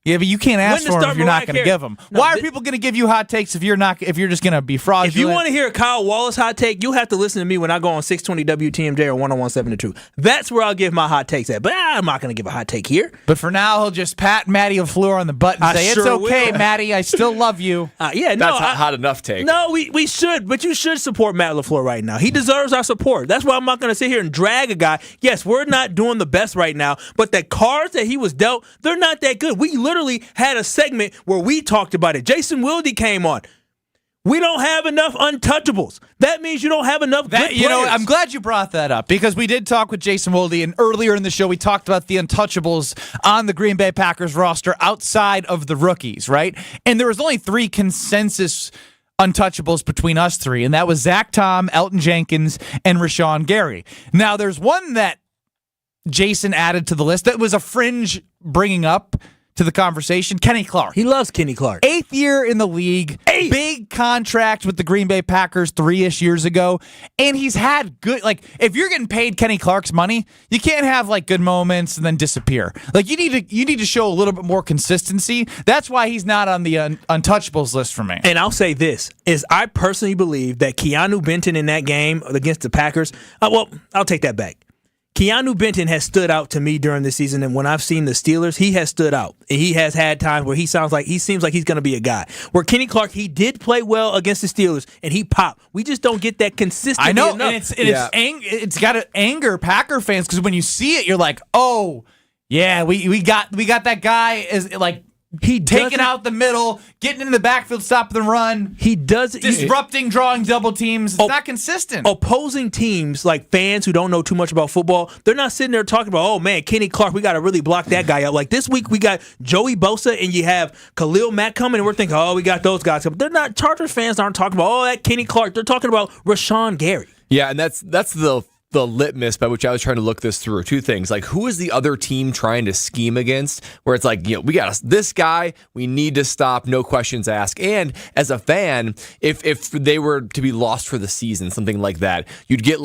[SPEAKER 5] Yeah, but you can't ask for them if you're not going to give them.
[SPEAKER 6] No,
[SPEAKER 5] Why are people going to give you hot takes if you're just going to be fraudulent?
[SPEAKER 6] If you want to hear a Kyle Wallace hot take, you have to listen to me when I go on 620 WTMJ or 101.7 That's where I'll give my hot takes at. But I'm not going to give a hot take here.
[SPEAKER 5] But for now, he'll just pat Matty LaFleur on the butt and say, "It's okay, Matty. I still love you."
[SPEAKER 7] That's hot enough take.
[SPEAKER 6] No, we should, but you should support Matt LaFleur right now. He deserves our support. That's why I'm not going to sit here and drag a guy. Yes, we're not doing the best right now, but the cards that he was dealt, they're not that good. We literally had a segment where we talked about it. Jason Wilde came on. We don't have enough untouchables. That means you don't have enough good players.
[SPEAKER 5] I'm glad you brought that up because we did talk with Jason Wilde, and earlier in the show we talked about the untouchables on the Green Bay Packers roster outside of the rookies, right? And there was only 3 consensus untouchables between us 3, and that was Zach Tom, Elton Jenkins, and Rashawn Gary. Now, there's one that Jason added to the list that was a fringe bringing up to the conversation, Kenny Clark.
[SPEAKER 6] He loves Kenny Clark.
[SPEAKER 5] 8th year in the league, big contract with the Green Bay Packers 3-ish years ago, and he's had good, if you're getting paid Kenny Clark's money, you can't have good moments and then disappear. You need to show a little bit more consistency. That's why he's not on the untouchables list for me.
[SPEAKER 6] And I'll say this, is I personally believe that Keanu Benton in that game against the Packers, I'll take that back. Keanu Benton has stood out to me during the season, and when I've seen the Steelers, he has stood out. He has had times where he seems like he's going to be a guy. Where Kenny Clark, he did play well against the Steelers, and he popped. We just don't get that consistency.
[SPEAKER 5] I know,
[SPEAKER 6] enough.
[SPEAKER 5] and it's got to anger Packer fans because when you see it, you're like, oh yeah, we got that guy as he taking out the middle, getting in the backfield, stopping the run.
[SPEAKER 6] He does
[SPEAKER 5] disrupting, drawing double teams. It's not consistent.
[SPEAKER 6] Opposing teams, like fans who don't know too much about football, they're not sitting there talking about, oh man, Kenny Clark, we got to really block that guy out. Like this week, we got Joey Bosa and you have Khalil Mack coming, and we're thinking, oh, we got those guys coming. They're not. Chargers fans aren't talking about, oh, that Kenny Clark. They're talking about Rashawn Gary.
[SPEAKER 7] Yeah, and that's the litmus by which I was trying to look this through. 2 things. Who is the other team trying to scheme against? Where it's we got this guy, we need to stop, no questions asked. And as a fan, if they were to be lost for the season, something like that, you'd get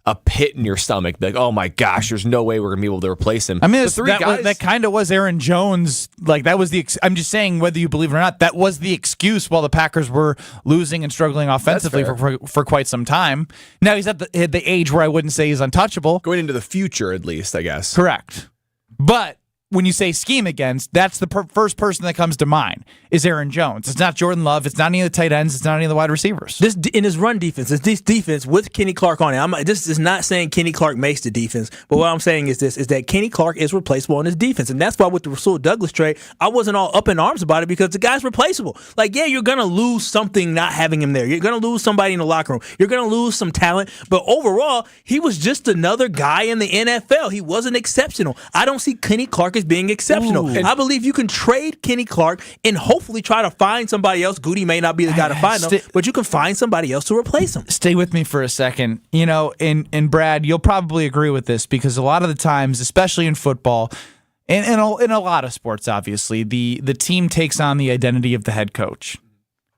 [SPEAKER 7] a pit in your stomach. Oh my gosh, there's no way we're going to be able to replace him.
[SPEAKER 5] I mean, that kind of was Aaron Jones. That was I'm just saying, whether you believe it or not, that was the excuse while the Packers were losing and struggling offensively for quite some time. Now he's at the age where I wouldn't say he's untouchable.
[SPEAKER 7] Going into the future, at least, I guess.
[SPEAKER 5] Correct. But when you say scheme against, that's the first person that comes to mind is Aaron Jones. It's not Jordan Love. It's not any of the tight ends. It's not any of the wide receivers.
[SPEAKER 6] This in his run defense, this defense with Kenny Clark on it. This is not saying Kenny Clark makes the defense, but what I'm saying is that Kenny Clark is replaceable in his defense, and that's why with the Rasul Douglas trade, I wasn't all up in arms about it because the guy's replaceable. You're gonna lose something not having him there. You're gonna lose somebody in the locker room. You're gonna lose some talent, but overall, he was just another guy in the NFL. He wasn't exceptional. I don't see Kenny Clark as being exceptional. I believe you can trade Kenny Clark and hopefully try to find somebody else. Goody may not be the guy to find him, but you can find somebody else to replace him.
[SPEAKER 5] Stay with me for a second. And Brad, you'll probably agree with this because a lot of the times, especially in football, and in a lot of sports, obviously, the team takes on the identity of the head coach.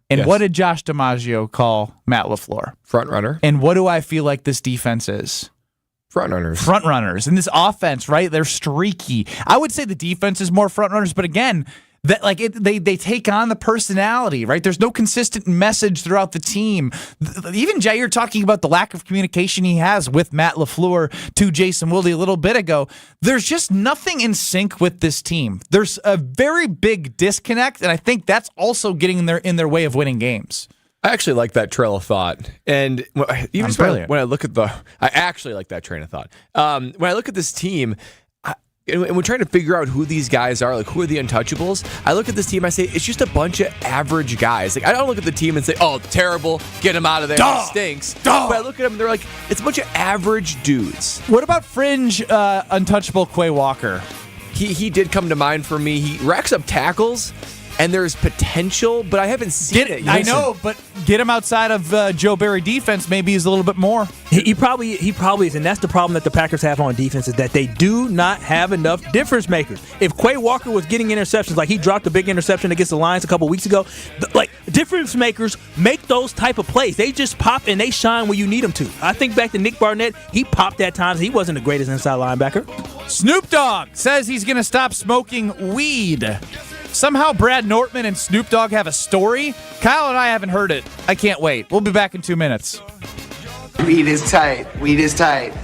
[SPEAKER 5] And
[SPEAKER 7] Yes.
[SPEAKER 5] What did Josh DiMaggio call Matt LaFleur?
[SPEAKER 7] Front runner.
[SPEAKER 5] And what do I feel like this defense is?
[SPEAKER 7] Front runners.
[SPEAKER 5] Front runners. And this offense, right? They're streaky. I would say the defense is more front runners, but again, they take on the personality, right? There's no consistent message throughout the team. Even Jair talking about the lack of communication he has with Matt LaFleur to Jason Wilde a little bit ago. There's just nothing in sync with this team. There's a very big disconnect, and I think that's also getting in their way of winning games.
[SPEAKER 7] I actually like that trail of thought, and even when I look at I actually like that train of thought. When I look at this team. And we're trying to figure out who these guys are, like who are the untouchables. I look at this team, I say, it's just a bunch of average guys. Like I don't look at the team and say, oh, terrible, get him out of there, he stinks. But I look at them and they're like, it's a bunch of average dudes.
[SPEAKER 5] What about fringe untouchable Quay Walker?
[SPEAKER 7] He did come to mind for me. He racks up tackles. And there's potential, but I haven't seen it.
[SPEAKER 5] I know, but get him outside of Joe Barry defense. Maybe he's a little bit more.
[SPEAKER 6] He probably is, and that's the problem that the Packers have on defense is that they do not have enough difference makers. If Quay Walker was getting interceptions, like he dropped a big interception against the Lions a couple weeks ago, difference makers make those type of plays. They just pop and they shine when you need them to. I think back to Nick Barnett, he popped at times. He wasn't the greatest inside linebacker.
[SPEAKER 5] Snoop Dogg says he's going to stop smoking weed. Somehow Brad Nortman and Snoop Dogg have a story. Kyle and I haven't heard it. I can't wait. We'll be back in 2 minutes.
[SPEAKER 3] Weed is tight. Weed is tight.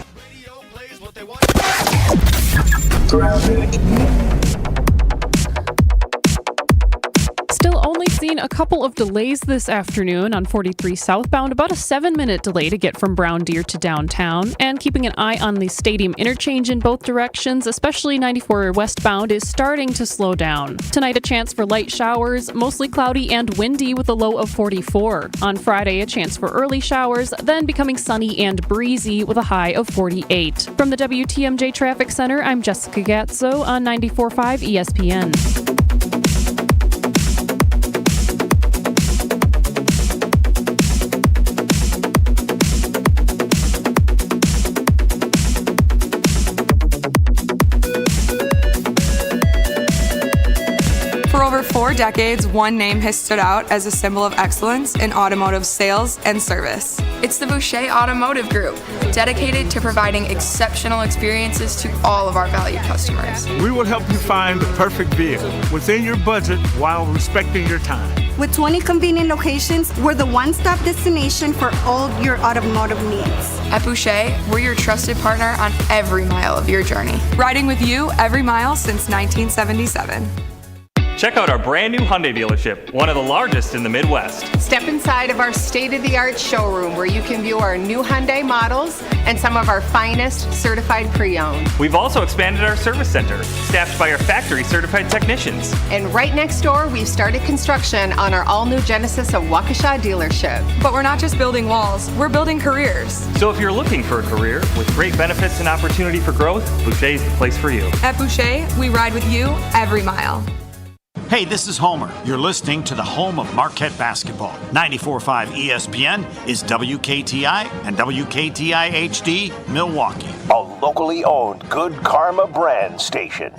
[SPEAKER 9] Still only seen a couple of delays this afternoon on 43 southbound, about a 7-minute delay to get from Brown Deer to downtown, and keeping an eye on the stadium interchange in both directions, especially 94 westbound, is starting to slow down. Tonight, a chance for light showers, mostly cloudy and windy with a low of 44. On Friday, a chance for early showers, then becoming sunny and breezy with a high of 48. From the WTMJ Traffic Center, I'm Jessica Gatzo on 94.5 ESPN.
[SPEAKER 11] For over 4 decades, one name has stood out as a symbol of excellence in automotive sales and service. It's the Boucher Automotive Group, dedicated to providing exceptional experiences to all of our valued customers.
[SPEAKER 15] We will help you find the perfect vehicle within your budget while respecting your time.
[SPEAKER 17] With 20 convenient locations, we're the one-stop destination for all your automotive needs.
[SPEAKER 11] At Boucher, we're your trusted partner on every mile of your journey, riding with you every mile since 1977.
[SPEAKER 19] Check out our brand new Hyundai dealership, one of the largest in the Midwest.
[SPEAKER 20] Step inside of our state-of-the-art showroom where you can view our new Hyundai models and some of our finest certified pre-owned.
[SPEAKER 19] We've also expanded our service center, staffed by our factory-certified technicians.
[SPEAKER 20] And right next door, we've started construction on our all-new Genesis of Waukesha dealership.
[SPEAKER 11] But we're not just building walls, we're building careers.
[SPEAKER 19] So if you're looking for a career with great benefits and opportunity for growth, Boucher is the place for you.
[SPEAKER 11] At Boucher, we ride with you every mile.
[SPEAKER 24] Hey, this is Homer. You're listening to the home of Marquette basketball. 94.5 ESPN is WKTI and WKTI HD Milwaukee.
[SPEAKER 1] A locally owned Good Karma brand station.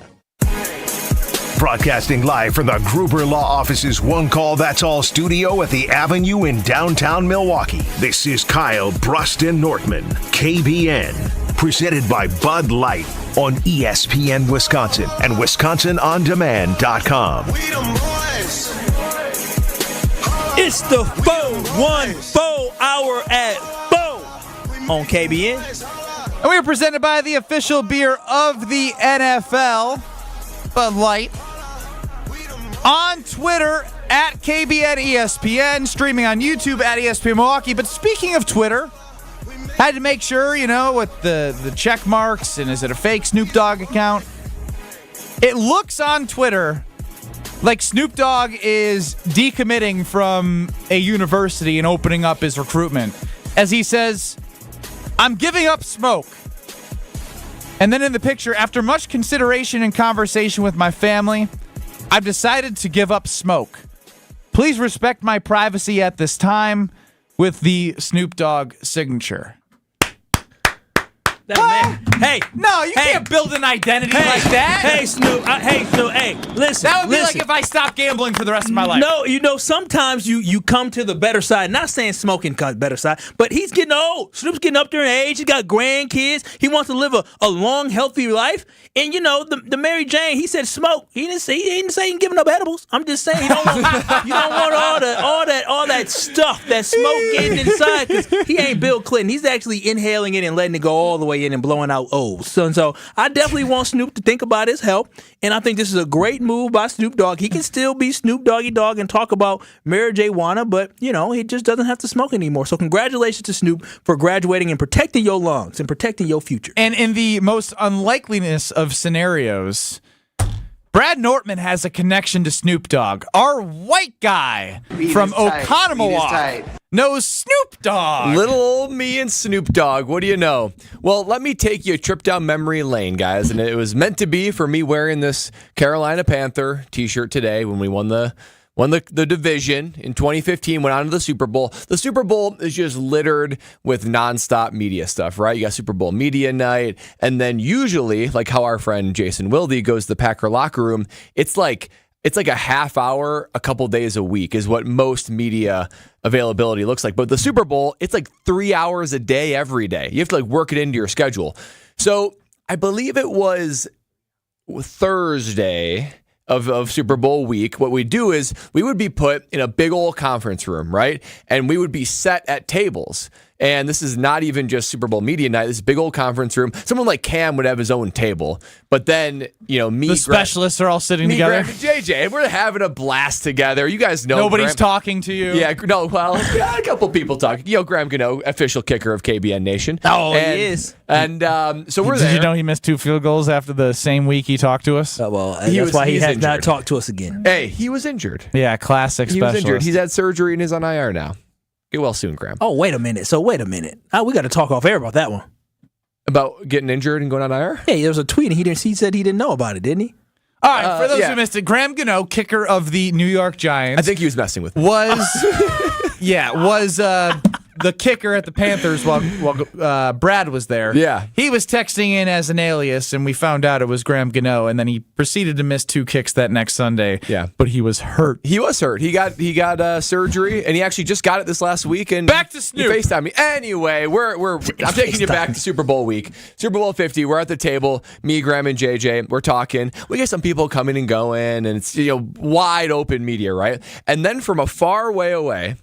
[SPEAKER 1] Broadcasting live from the Gruber Law Office's One Call That's All studio at the Avenue in downtown Milwaukee. This is Kyle, Brust, and Nortman, KBN. Presented by Bud Light on ESPN Wisconsin and WisconsinOnDemand.com.
[SPEAKER 6] It's the 414 hour at 4 on KBN.
[SPEAKER 5] And we are presented by the official beer of the NFL, Bud Light. On Twitter, at KBN ESPN, streaming on YouTube at ESPN Milwaukee. But speaking of Twitter, had to make sure, with the check marks and is it a fake Snoop Dogg account? It looks on Twitter like Snoop Dogg is decommitting from a university and opening up his recruitment. As he says, I'm giving up smoke. And then in the picture, after much consideration and conversation with my family, I've decided to give up smoke. Please respect my privacy at this time, with the Snoop Dogg signature.
[SPEAKER 6] Hey,
[SPEAKER 5] no, you can't build an identity like that.
[SPEAKER 6] Hey, Snoop. Hey, listen.
[SPEAKER 5] That would be like if I stopped gambling for the rest of my life.
[SPEAKER 6] No, sometimes you come to the better side. Not saying smoking comes better side, but he's getting old. Snoop's getting up there in age. He's got grandkids. He wants to live a long, healthy life. And the Mary Jane, he said smoke. He didn't say he giving up edibles. I'm just saying you don't want all that stuff, that smoke getting inside, because he ain't Bill Clinton. He's actually inhaling it and letting it go all the way in and blowing out O's. So I definitely want Snoop to think about his health, and I think this is a great move by Snoop Dogg. He can still be Snoop Doggy Dogg and talk about marijuana, but he just doesn't have to smoke anymore. So congratulations to Snoop for graduating and protecting your lungs and protecting your future.
[SPEAKER 5] And in the most unlikeliness of scenarios, Brad Nortman has a connection to Snoop Dogg. Our white guy from Oconomowoc knows Snoop Dogg.
[SPEAKER 7] Little old me and Snoop Dogg. What do you know? Well, let me take you a trip down memory lane, guys. And it was meant to be for me wearing this Carolina Panther t-shirt today when we won the division in 2015, went on to the Super Bowl. The Super Bowl is just littered with nonstop media stuff, right? You got Super Bowl media night, and then usually, like how our friend Jason Wilde goes to the Packer locker room, it's like a half hour, a couple days a week is what most media availability looks like. But the Super Bowl, it's like 3 hours a day every day. You have to work it into your schedule. So I believe it was Thursday of Super Bowl week. What we do is we would be put in a big old conference room, right? And we would be set at tables. And this is not even just Super Bowl media night. This is a big old conference room. Someone like Cam would have his own table. But then, me,
[SPEAKER 5] the specialists are all sitting together.
[SPEAKER 7] Graham, and JJ, we're having a blast together. You guys know.
[SPEAKER 5] Nobody's talking to you.
[SPEAKER 7] Yeah, no, well, a couple people talking. Graham Gano, official kicker of KBN Nation.
[SPEAKER 6] Oh, he is.
[SPEAKER 7] And so we're there.
[SPEAKER 5] Did you know he missed 2 field goals after the same week he talked to us?
[SPEAKER 6] That's why he has not talked to us again.
[SPEAKER 7] Hey, he was injured.
[SPEAKER 5] Yeah, classic specialist.
[SPEAKER 7] He was injured. He's had surgery and is on IR now. Get well soon, Graham.
[SPEAKER 6] Oh, wait a minute. We got to talk off air about that one.
[SPEAKER 7] About getting injured and going on IR?
[SPEAKER 6] Hey, there was a tweet, and he said he didn't know about it, didn't he?
[SPEAKER 5] All right, for those who missed it, Graham Gano, kicker of the New York Giants.
[SPEAKER 7] I think he was messing with me.
[SPEAKER 5] Was the kicker at the Panthers while Brad was there.
[SPEAKER 7] Yeah.
[SPEAKER 5] He was texting in as an alias, and we found out it was Graham Gano, and then he proceeded to miss 2 kicks that next Sunday.
[SPEAKER 7] Yeah.
[SPEAKER 5] But he was hurt.
[SPEAKER 7] He was hurt. He got surgery, and he actually just got it this last week. And
[SPEAKER 5] back to Snoop.
[SPEAKER 7] He FaceTimed me. Anyway, I'm taking you back to Super Bowl week. Super Bowl 50, we're at the table, me, Graham, and JJ. We're talking. We get some people coming and going, and it's wide open media, right? And then from a far way away,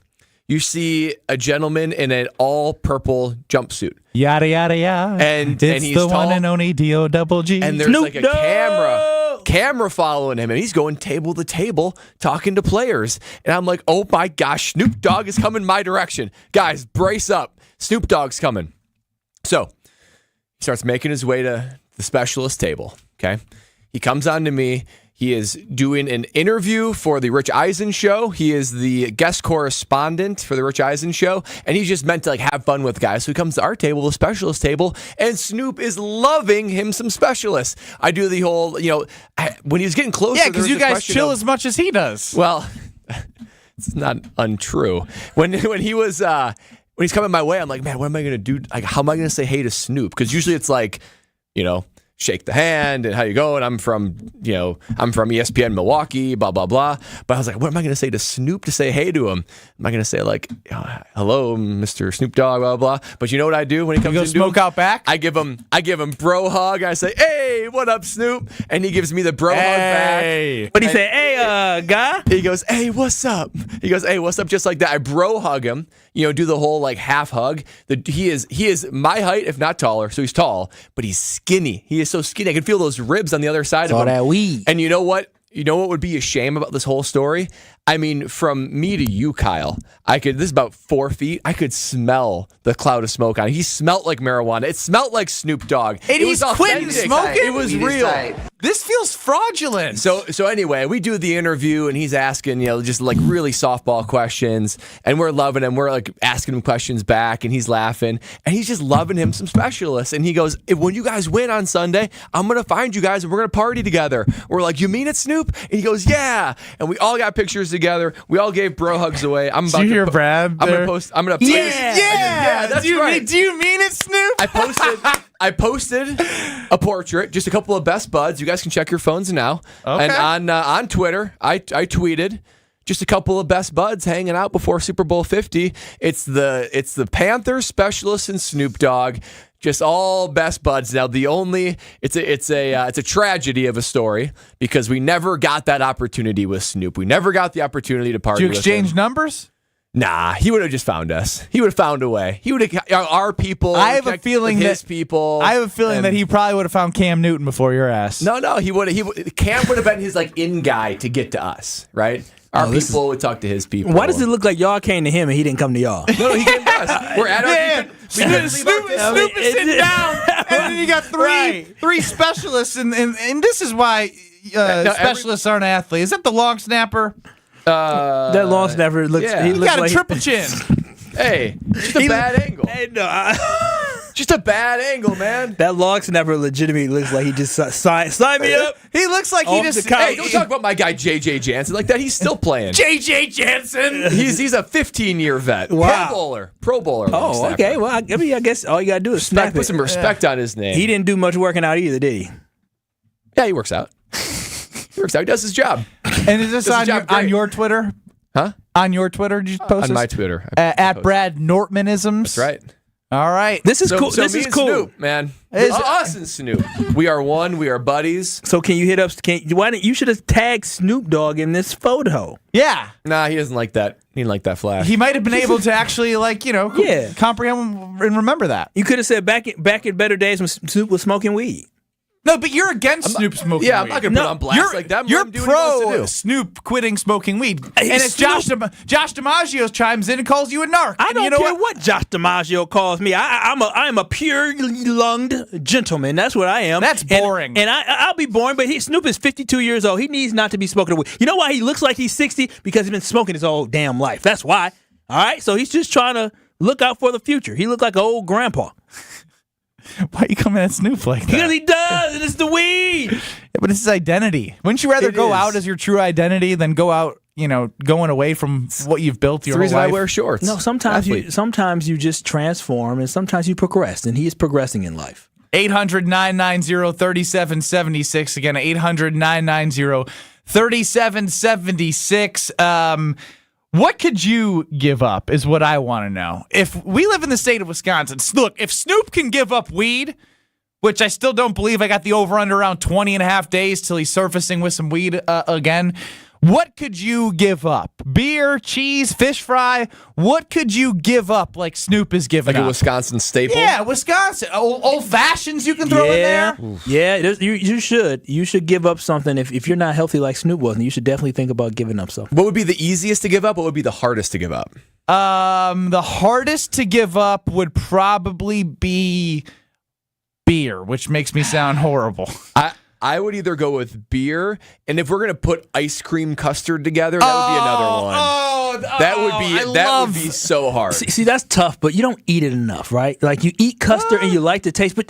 [SPEAKER 7] you see a gentleman in an all-purple jumpsuit.
[SPEAKER 5] Yada, yada, yada.
[SPEAKER 7] And
[SPEAKER 5] he's the
[SPEAKER 7] tall,
[SPEAKER 5] one and only D-O-double-G.
[SPEAKER 7] And there's like a camera following him, and he's going table to table talking to players. And I'm like, oh my gosh, Snoop Dogg is coming my direction. Guys, brace up. Snoop Dogg's coming. So he starts making his way to the specialist table, okay? He comes on to me. He is doing an interview for the Rich Eisen show. He is the guest correspondent for the Rich Eisen show, and he's just meant to have fun with guys. So he comes to our table, the specialist table, and Snoop is loving him some specialists. I do the whole, when he was getting closer.
[SPEAKER 5] Yeah, because you guys chill as much as he does.
[SPEAKER 7] Well, it's not untrue. When he was when he's coming my way, I'm like, man, what am I gonna do? Like, how am I gonna say hey to Snoop? Because usually it's like, shake the hand and how you going? I'm from ESPN Milwaukee, blah, blah, blah. But I was like, what am I going to say to Snoop to say hey to him? Am I going to say hello, Mr. Snoop Dogg, blah, blah, blah. But you know what I do when he comes
[SPEAKER 5] to
[SPEAKER 7] smoke
[SPEAKER 5] out back?
[SPEAKER 7] I give him bro hug. I say, hey, what up, Snoop? And he gives me the bro hug back.
[SPEAKER 6] But he said, hey, guy.
[SPEAKER 7] He goes, hey, what's up? He goes, hey, what's up? Just like that. I bro hug him. Do the whole half hug. He is my height, if not taller. So he's tall, but he's skinny. He is so skinny. I can feel those ribs on the other side of him.
[SPEAKER 6] That weed.
[SPEAKER 7] And you know what? You know what would be a shame about this whole story? I mean, from me to you, Kyle, this is about 4 feet. I could smell the cloud of smoke on it. He smelled like marijuana. It smelled like Snoop Dogg.
[SPEAKER 5] And he's quitting smoking?
[SPEAKER 7] It was real.
[SPEAKER 5] This feels fraudulent.
[SPEAKER 7] So anyway, we do the interview, and he's asking, just really softball questions, and we're loving him. We're asking him questions back, and he's laughing, and he's just loving him some specialists. And he goes, when you guys win on Sunday, I'm going to find you guys, and we're going to party together. We're like, you mean it, Snoop? And he goes, yeah. And we all got pictures together. We all gave bro hugs away. I'm about
[SPEAKER 5] Did you
[SPEAKER 7] to
[SPEAKER 5] hear Brad?
[SPEAKER 7] I'm gonna post. I'm gonna.
[SPEAKER 5] Yeah,
[SPEAKER 7] that's
[SPEAKER 5] do you
[SPEAKER 7] right.
[SPEAKER 5] Mean, do you mean it, Snoop?
[SPEAKER 7] I posted a portrait, just a couple of best buds. You guys can check your phones now.
[SPEAKER 5] Okay.
[SPEAKER 7] And on Twitter, I tweeted just a couple of best buds hanging out before Super Bowl 50. It's the Panthers specialist and Snoop Dogg. Just all best buds. Now it's a tragedy of a story because we never got that opportunity with Snoop. We never got the opportunity to party.
[SPEAKER 5] Did you
[SPEAKER 7] with
[SPEAKER 5] exchange
[SPEAKER 7] him.
[SPEAKER 5] numbers?
[SPEAKER 7] Nah, he would have just found us. He would have found a way. He would have our people.
[SPEAKER 5] I have a feeling
[SPEAKER 7] his people.
[SPEAKER 5] I have a feeling that he probably would have found Cam Newton before your ass.
[SPEAKER 7] No, he would. Cam would have been his in guy to get to us, right? Our people would talk to his people.
[SPEAKER 6] Why does it look like y'all came to him and he didn't come to y'all?
[SPEAKER 7] No, he came to us. We're at our.
[SPEAKER 5] Snoop is sitting down, and then you got three specialists, and this is why specialists aren't athletes. Is that the long snapper?
[SPEAKER 6] That long snapper looks.
[SPEAKER 7] Yeah.
[SPEAKER 6] He
[SPEAKER 5] He
[SPEAKER 6] looks
[SPEAKER 5] got a
[SPEAKER 6] like
[SPEAKER 5] triple chin.
[SPEAKER 7] Hey, just a bad angle.
[SPEAKER 6] Hey, no,
[SPEAKER 7] just a bad angle, man.
[SPEAKER 6] that long snapper legitimately looks like he just sign me up.
[SPEAKER 5] He looks like he
[SPEAKER 6] Off
[SPEAKER 5] just.
[SPEAKER 6] the couch.
[SPEAKER 7] Hey, don't talk about my guy JJ Jansen like that. He's still playing.
[SPEAKER 5] JJ Jansen.
[SPEAKER 7] He's a 15-year vet.
[SPEAKER 6] Wow.
[SPEAKER 7] Pro bowler. long
[SPEAKER 6] Oh,
[SPEAKER 7] snapper.
[SPEAKER 6] okay. Well, I guess all you gotta do is snap
[SPEAKER 7] Put
[SPEAKER 6] it.
[SPEAKER 7] some respect on his name.
[SPEAKER 6] He didn't do much working out either, did he?
[SPEAKER 7] Yeah, he works out. He does his job.
[SPEAKER 5] And is this
[SPEAKER 7] Does his job
[SPEAKER 5] on
[SPEAKER 7] great.
[SPEAKER 5] your Twitter?
[SPEAKER 7] Huh?
[SPEAKER 5] On your Twitter? Did you post
[SPEAKER 7] On
[SPEAKER 5] this?
[SPEAKER 7] my Twitter.
[SPEAKER 5] At Brad Nortmanisms.
[SPEAKER 7] That's right.
[SPEAKER 5] All right.
[SPEAKER 6] This is cool.
[SPEAKER 7] So
[SPEAKER 6] This
[SPEAKER 7] me
[SPEAKER 6] is
[SPEAKER 7] and
[SPEAKER 6] cool.
[SPEAKER 7] Snoop, man. Us and Snoop. We are one. We are buddies.
[SPEAKER 6] So can you hit up? Why didn't you should have tagged Snoop Dogg in this photo?
[SPEAKER 5] Yeah.
[SPEAKER 7] Nah, he doesn't like that. He didn't like that flash.
[SPEAKER 5] He might have been able to actually,
[SPEAKER 6] Yeah.
[SPEAKER 5] comprehend and remember that.
[SPEAKER 6] You could have said back in better days when Snoop was smoking weed.
[SPEAKER 5] No, but you're against Snoop smoking
[SPEAKER 7] Yeah, I'm
[SPEAKER 5] weed.
[SPEAKER 7] not going to put on blast like that.
[SPEAKER 5] You're
[SPEAKER 7] Let him do what he wants
[SPEAKER 5] pro
[SPEAKER 7] to do.
[SPEAKER 5] Snoop quitting smoking weed. And it's
[SPEAKER 6] Snoop-
[SPEAKER 5] Josh DiMaggio chimes in and calls you a narc.
[SPEAKER 6] I
[SPEAKER 5] And
[SPEAKER 6] don't
[SPEAKER 5] you know
[SPEAKER 6] care what Josh DiMaggio calls me. I am a pure-lunged gentleman. That's what I am.
[SPEAKER 5] That's boring.
[SPEAKER 6] And I'll be boring, but Snoop is 52 years old. He needs not to be smoking weed. You know why he looks like he's 60? Because he's been smoking his whole damn life. That's why. All right? So he's just trying to look out for the future. He looked like an old grandpa.
[SPEAKER 5] Why are you coming at Snoop like that?
[SPEAKER 6] Because he does, and it's the weed.
[SPEAKER 5] Yeah, but it's his identity. Wouldn't you rather
[SPEAKER 7] It
[SPEAKER 5] go
[SPEAKER 7] is.
[SPEAKER 5] out as your true identity than go out, going away from what you've built your
[SPEAKER 7] the
[SPEAKER 5] whole
[SPEAKER 7] reason
[SPEAKER 5] life?
[SPEAKER 7] I wear shorts.
[SPEAKER 6] No, sometimes you just transform, and sometimes you progress, and he is progressing in life.
[SPEAKER 5] 800-990-3776. Again, 800-990-3776. What could you give up is what I want to know. If we live in the state of Wisconsin, look, if Snoop can give up weed, which I still don't believe, I got the over-under around 20 and a half days till he's surfacing with some weed again. What could you give up? Beer, cheese, fish fry? What could you give up like Snoop is giving
[SPEAKER 7] Like
[SPEAKER 5] up?
[SPEAKER 7] a Wisconsin staple?
[SPEAKER 5] Yeah, Wisconsin. Old fashions you can throw in there.
[SPEAKER 6] Yeah, you should. You should give up something. If you're not healthy like Snoop wasn't, you should definitely think about giving up something.
[SPEAKER 7] What would be the easiest to give up? What would be the hardest to give up?
[SPEAKER 5] The hardest to give up would probably be beer, which makes me sound horrible.
[SPEAKER 7] I would either go with beer, and if we're gonna put ice cream custard together, that would be another one. That would be so hard.
[SPEAKER 6] See, that's tough, but you don't eat it enough, right? Like you eat custard and you like the taste, but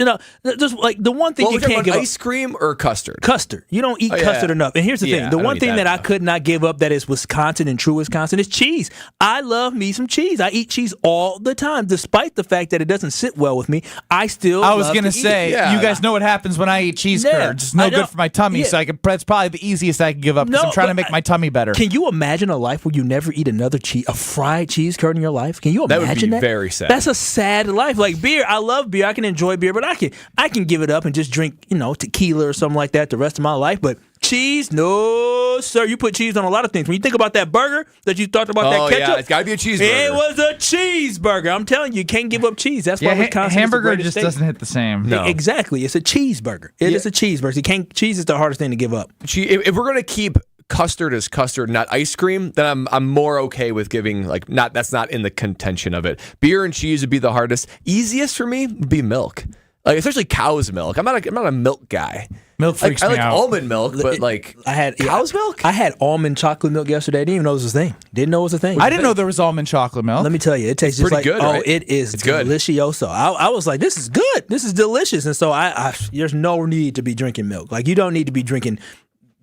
[SPEAKER 6] just like the one thing you can't give up.
[SPEAKER 7] Ice cream or custard?
[SPEAKER 6] Custard. You don't eat custard enough. And here's the thing: the one thing that I could not give up that is Wisconsin and true Wisconsin is cheese. I love me some cheese. I eat cheese all the time, despite the fact that it doesn't sit well with me. I was
[SPEAKER 5] gonna say, you guys know what happens when I eat cheese curds. It's no good for my tummy, so that's probably the easiest I can give up because I'm trying to make my tummy better.
[SPEAKER 6] Can you imagine a life where you never eat another a fried cheese curd in your life? Can you imagine that?
[SPEAKER 7] That would be very sad.
[SPEAKER 6] That's a sad life. Like beer, I love beer. I can enjoy beer, but I can give it up and just drink, tequila or something like that the rest of my life. But cheese, no, sir. You put cheese on a lot of things. When you think about that burger that you talked about, that ketchup,
[SPEAKER 7] yeah, it's got to be a cheeseburger.
[SPEAKER 6] It was a cheeseburger. I'm telling you, you can't give up cheese. That's why Wisconsin
[SPEAKER 5] hamburger
[SPEAKER 6] is the
[SPEAKER 5] just
[SPEAKER 6] state.
[SPEAKER 5] doesn't hit the same.
[SPEAKER 7] No.
[SPEAKER 6] Exactly. It's a cheeseburger. It is a cheeseburger. Cheese is the hardest thing to give up.
[SPEAKER 7] If we're gonna keep custard as custard, not ice cream, then I'm more okay with giving that's not in the contention of it. Beer and cheese would be the hardest. Easiest for me would be milk, especially cow's milk. I'm not a milk guy.
[SPEAKER 5] Milk freaks me out.
[SPEAKER 7] I like almond milk, but
[SPEAKER 6] I had
[SPEAKER 7] cow's milk.
[SPEAKER 6] I had almond chocolate milk yesterday. I didn't even know it was a thing. Didn't know it was a thing.
[SPEAKER 5] I didn't know there was almond chocolate milk.
[SPEAKER 6] Let me tell you, it tastes just
[SPEAKER 7] pretty
[SPEAKER 6] like
[SPEAKER 7] good, right?
[SPEAKER 6] it is delicioso. I was like, this is good. This is delicious. And so there's no need to be drinking milk. Like you don't need to be drinking.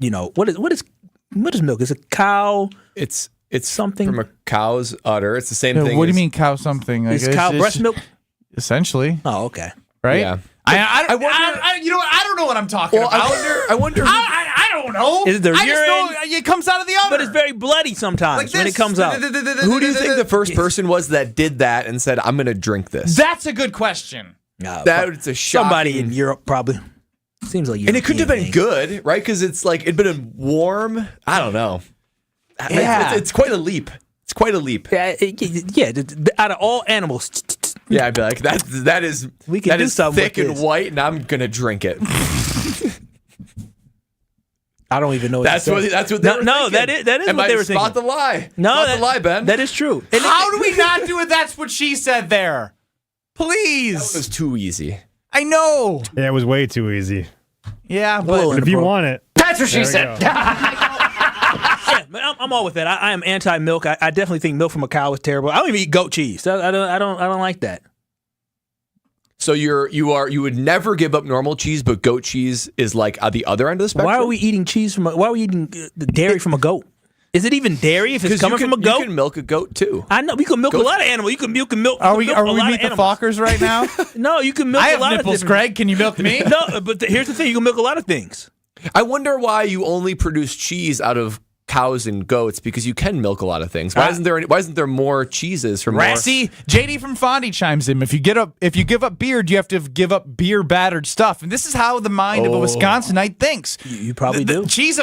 [SPEAKER 6] What is What is milk? Is a cow?
[SPEAKER 7] It's
[SPEAKER 6] something
[SPEAKER 7] from a cow's udder. It's the same thing.
[SPEAKER 5] What do you mean cow something?
[SPEAKER 6] Is cow breast milk?
[SPEAKER 5] Essentially.
[SPEAKER 6] Oh, okay.
[SPEAKER 5] Right?
[SPEAKER 7] Yeah.
[SPEAKER 5] You know what? I don't know what I'm talking about.
[SPEAKER 7] I wonder.
[SPEAKER 5] I don't know.
[SPEAKER 6] Is it the
[SPEAKER 5] I just
[SPEAKER 6] urine?
[SPEAKER 5] know it comes out of the udder.
[SPEAKER 6] But it's very bloody sometimes when it comes out.
[SPEAKER 7] Who do you think the first person was that did that and said, "I'm going to drink this"?
[SPEAKER 5] That's a good question.
[SPEAKER 7] That's a shocking.
[SPEAKER 6] Somebody in Europe probably. Seems like
[SPEAKER 7] and it couldn't have been good, right? Because it's like it'd been warm. I don't know.
[SPEAKER 6] Yeah.
[SPEAKER 7] It's quite a leap. It's quite a leap.
[SPEAKER 6] Yeah, out of all animals.
[SPEAKER 7] Yeah, I'd be like, that is
[SPEAKER 6] we can
[SPEAKER 7] that
[SPEAKER 6] do
[SPEAKER 7] is
[SPEAKER 6] something
[SPEAKER 7] thick
[SPEAKER 6] with
[SPEAKER 7] and
[SPEAKER 6] this.
[SPEAKER 7] white, and I'm gonna drink it.
[SPEAKER 6] I don't even know.
[SPEAKER 7] That's what they were
[SPEAKER 6] no.
[SPEAKER 7] thinking.
[SPEAKER 6] That is
[SPEAKER 7] Am
[SPEAKER 6] what
[SPEAKER 7] I
[SPEAKER 6] they were thinking.
[SPEAKER 7] spot the lie?
[SPEAKER 6] No,
[SPEAKER 7] Spot the lie, Ben.
[SPEAKER 6] That is true.
[SPEAKER 5] How do we not do it? That's what she said there. Please.
[SPEAKER 7] That was too easy.
[SPEAKER 5] I know.
[SPEAKER 2] Yeah, it was way too easy.
[SPEAKER 5] Yeah, but
[SPEAKER 2] if you want it,
[SPEAKER 5] that's what she
[SPEAKER 2] there
[SPEAKER 5] said.
[SPEAKER 6] Yeah, but I'm all with that. I am anti-milk. I definitely think milk from a cow is terrible. I don't even eat goat cheese. I don't like that.
[SPEAKER 7] So you would never give up normal cheese, but goat cheese is like at the other end of the spectrum.
[SPEAKER 6] Why are we eating cheese from? Why are we eating the dairy from a goat? Is it even dairy if it's coming from a goat?
[SPEAKER 7] You can milk a goat too.
[SPEAKER 6] I know. You can milk a lot of animals. You can milk.
[SPEAKER 5] Are we
[SPEAKER 6] milk a lot
[SPEAKER 5] meet
[SPEAKER 6] of
[SPEAKER 5] the
[SPEAKER 6] animals.
[SPEAKER 5] Fockers right now?
[SPEAKER 6] No, you can milk
[SPEAKER 5] I
[SPEAKER 6] a
[SPEAKER 5] have
[SPEAKER 6] lot
[SPEAKER 5] nipples,
[SPEAKER 6] of different.
[SPEAKER 5] Craig. Can you milk me?
[SPEAKER 6] No, but here's the thing: you can milk a lot of things.
[SPEAKER 7] I wonder why you only produce cheese out of cows and goats, because you can milk a lot of things. Why isn't there more cheeses from
[SPEAKER 5] Rassy, JD from Fondy chimes in. If you give up beer, you have to give up beer battered stuff. And this is how the mind of a Wisconsinite thinks.
[SPEAKER 6] You probably do.
[SPEAKER 5] Cheese.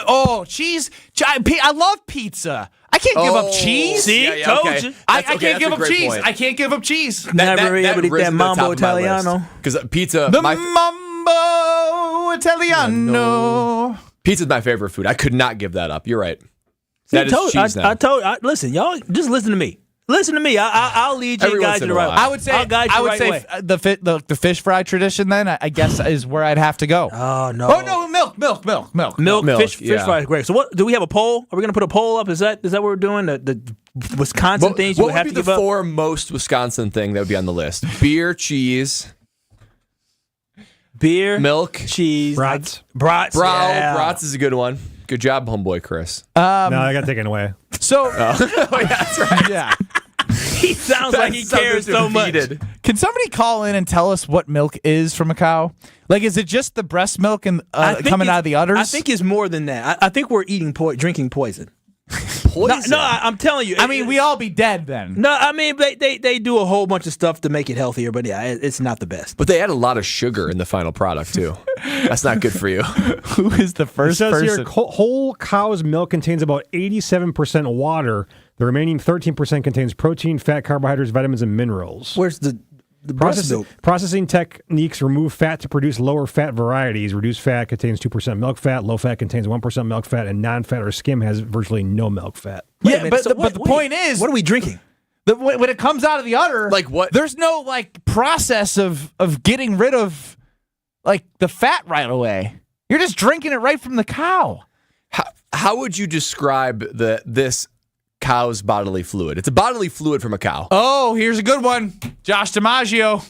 [SPEAKER 5] Cheese. I love pizza. I can't give up cheese.
[SPEAKER 6] See, told you.
[SPEAKER 5] I can't give up cheese. I can't give up cheese.
[SPEAKER 6] Never able to eat that mambo italiano.
[SPEAKER 7] Because pizza.
[SPEAKER 5] The mambo italiano.
[SPEAKER 7] Pizza's my favorite food. I could not give that up. You're right. That is cheese now.
[SPEAKER 6] I told. Listen, y'all, just listen to me. Listen to me. I'll lead you guys to the right way.
[SPEAKER 5] I would say. The fish fry tradition. Then I guess is where I'd have to go.
[SPEAKER 6] Oh no.
[SPEAKER 5] Oh no, milk.
[SPEAKER 6] Fish fry is great. So what? Do we have a poll? Are we going to put a poll up? Is that what we're doing? The Wisconsin things you would have to give up.
[SPEAKER 7] What would be the four most Wisconsin thing that would be on the list? Beer, cheese.
[SPEAKER 6] Beer,
[SPEAKER 7] milk,
[SPEAKER 6] cheese,
[SPEAKER 2] brats.
[SPEAKER 7] Brats is a good one. Good job, homeboy Chris.
[SPEAKER 2] No, I got taken away.
[SPEAKER 5] So,
[SPEAKER 7] yeah, that's right.
[SPEAKER 5] Yeah,
[SPEAKER 6] he sounds like he cares so much.
[SPEAKER 5] Can somebody call in and tell us what milk is from a cow? Like, is it just the breast milk and coming out of the udders?
[SPEAKER 6] I think it's more than that. I think we're drinking poison.
[SPEAKER 7] Poison?
[SPEAKER 6] No, I'm telling you.
[SPEAKER 5] I mean, we all be dead then.
[SPEAKER 6] No, I mean, they do a whole bunch of stuff to make it healthier, but yeah, it's not the best.
[SPEAKER 7] But they add a lot of sugar in the final product, too. That's not good for you.
[SPEAKER 5] Who is the first
[SPEAKER 2] it says
[SPEAKER 5] person?
[SPEAKER 2] Here, whole cow's milk contains about 87% water. The remaining 13% contains protein, fat, carbohydrates, vitamins, and minerals.
[SPEAKER 6] Where's the breast milk?
[SPEAKER 2] Processing techniques remove fat to produce lower fat varieties. Reduced fat contains 2% milk fat. Low fat contains 1% milk fat. And non-fat or skim has virtually no milk fat.
[SPEAKER 5] Yeah, but the point is,
[SPEAKER 6] what are we drinking?
[SPEAKER 5] When it comes out of the udder,
[SPEAKER 7] like what?
[SPEAKER 5] There's no process of getting rid of the fat right away. You're just drinking it right from the cow.
[SPEAKER 7] How would you describe this cow's bodily fluid? It's a bodily fluid from a cow.
[SPEAKER 5] Oh, here's a good one. Josh DiMaggio.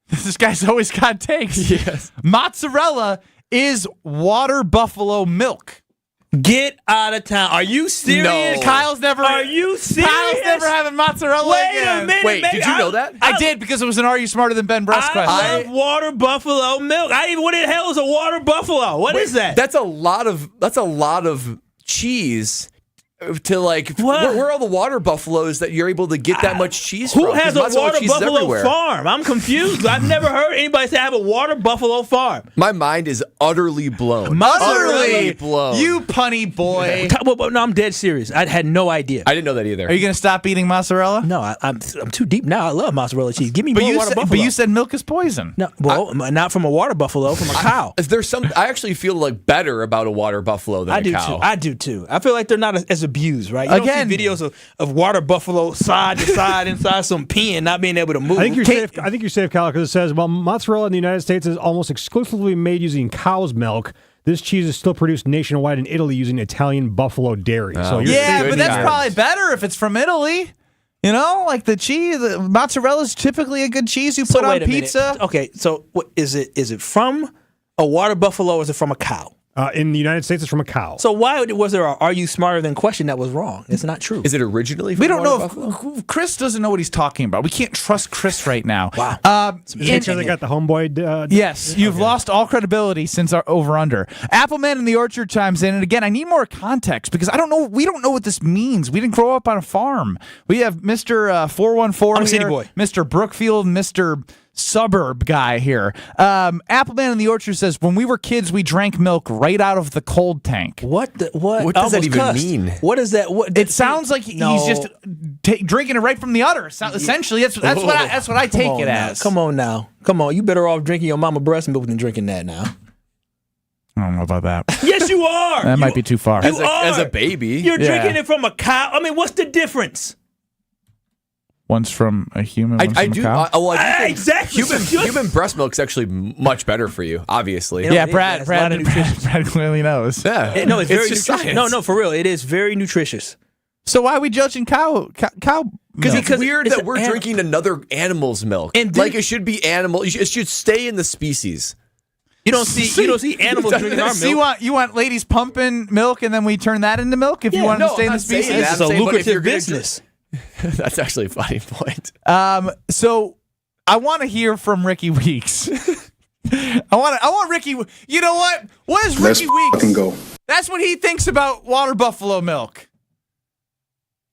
[SPEAKER 5] This guy's always got takes.
[SPEAKER 7] Yes.
[SPEAKER 5] Mozzarella is water buffalo milk.
[SPEAKER 6] Get out of town. Are you serious?
[SPEAKER 7] No.
[SPEAKER 5] Kyle's never.
[SPEAKER 6] Are you serious?
[SPEAKER 5] Kyle's never having mozzarella
[SPEAKER 6] Wait
[SPEAKER 5] again.
[SPEAKER 6] a minute.
[SPEAKER 7] Wait, did you know that?
[SPEAKER 5] I did, because it was an Are You Smarter Than Ben Brust question.
[SPEAKER 6] I love water buffalo milk. What the hell is a water buffalo? What is that?
[SPEAKER 7] That's a lot of cheese. To where are all the water buffaloes that you're able to get that much cheese from?
[SPEAKER 6] Who has a water buffalo
[SPEAKER 7] everywhere.
[SPEAKER 6] farm? I'm confused. I've never heard anybody say I have a water buffalo farm.
[SPEAKER 7] My mind is utterly blown.
[SPEAKER 5] Utterly
[SPEAKER 7] blown.
[SPEAKER 5] You punny boy.
[SPEAKER 6] No, I'm dead serious. I had no idea.
[SPEAKER 7] I didn't know that either.
[SPEAKER 5] Are you going to stop eating mozzarella?
[SPEAKER 6] No, I'm too deep now. I love mozzarella cheese. Give me more water buffalo.
[SPEAKER 5] But you said milk is poison.
[SPEAKER 6] No, not from a water buffalo, from a cow.
[SPEAKER 7] I actually feel better about a water buffalo than a cow.
[SPEAKER 6] I do too. I feel like they're not as abused, right? You don't see videos of water buffalo side to side inside some pen, not being able to move.
[SPEAKER 2] I think you're safe, Kyle, because it says, well, mozzarella in the United States is almost exclusively made using cow's milk. This cheese is still produced nationwide in Italy using Italian buffalo dairy. So
[SPEAKER 5] but that's probably better if it's from Italy. You know, like the cheese, mozzarella is typically a good cheese you put on pizza.
[SPEAKER 6] Okay, so what is it? Is it from a water buffalo or is it from a cow?
[SPEAKER 2] In the United States, it's from a cow.
[SPEAKER 6] So why was there a "Are you smarter than" question that was wrong? It's not true.
[SPEAKER 7] Is it originally? From
[SPEAKER 5] We don't know
[SPEAKER 7] buffalo?
[SPEAKER 5] if Chris doesn't know what he's talking about. We can't trust Chris right now.
[SPEAKER 6] Wow.
[SPEAKER 2] Make sure they got the homeboy.
[SPEAKER 5] Yes, you've lost all credibility since our over-under. Appleman in the Orchard chimes in, and again, I need more context because I don't know. We don't know what this means. We didn't grow up on a farm. We have Mr. 414
[SPEAKER 6] I'm a
[SPEAKER 5] here,
[SPEAKER 6] city boy.
[SPEAKER 5] Mr. Brookfield, Mr. Suburb guy here. Appleman in the Orchard says, when we were kids, we drank milk right out of the cold tank.
[SPEAKER 6] What
[SPEAKER 7] does that even mean?
[SPEAKER 6] What is that?
[SPEAKER 5] It sounds like he's just drinking it right from the udder. Essentially, that's what I take it as.
[SPEAKER 6] Come on now. Come on. You better off drinking your mama breast milk than drinking that now.
[SPEAKER 5] I don't know about that.
[SPEAKER 6] Yes, you are.
[SPEAKER 5] That might be too far.
[SPEAKER 7] As a baby.
[SPEAKER 6] You're drinking it from a cow. I mean, what's the difference?
[SPEAKER 5] One's from a human, one's from a cow.
[SPEAKER 7] I do think
[SPEAKER 6] exactly.
[SPEAKER 7] Human breast milk is actually much better for you, obviously.
[SPEAKER 5] Yeah, Brad clearly knows.
[SPEAKER 7] Yeah.
[SPEAKER 6] No, it's very
[SPEAKER 7] just
[SPEAKER 6] nutritious.
[SPEAKER 7] science.
[SPEAKER 6] No, for real. It is very nutritious.
[SPEAKER 5] So why are we judging cow?
[SPEAKER 7] Because it's weird
[SPEAKER 6] it's
[SPEAKER 7] that we're drinking another animal's milk.
[SPEAKER 6] And
[SPEAKER 7] like it should be animal. It should stay in the species.
[SPEAKER 6] You don't see animals drinking our milk.
[SPEAKER 5] You want ladies pumping milk and then we turn that into milk if you want to stay in the species?
[SPEAKER 6] It's a lucrative business.
[SPEAKER 7] That's actually a funny point.
[SPEAKER 5] So I want to hear from Ricky Weeks. I want Ricky. You know what? What is Ricky Weeks?
[SPEAKER 23] Go.
[SPEAKER 5] That's what he thinks about water buffalo milk.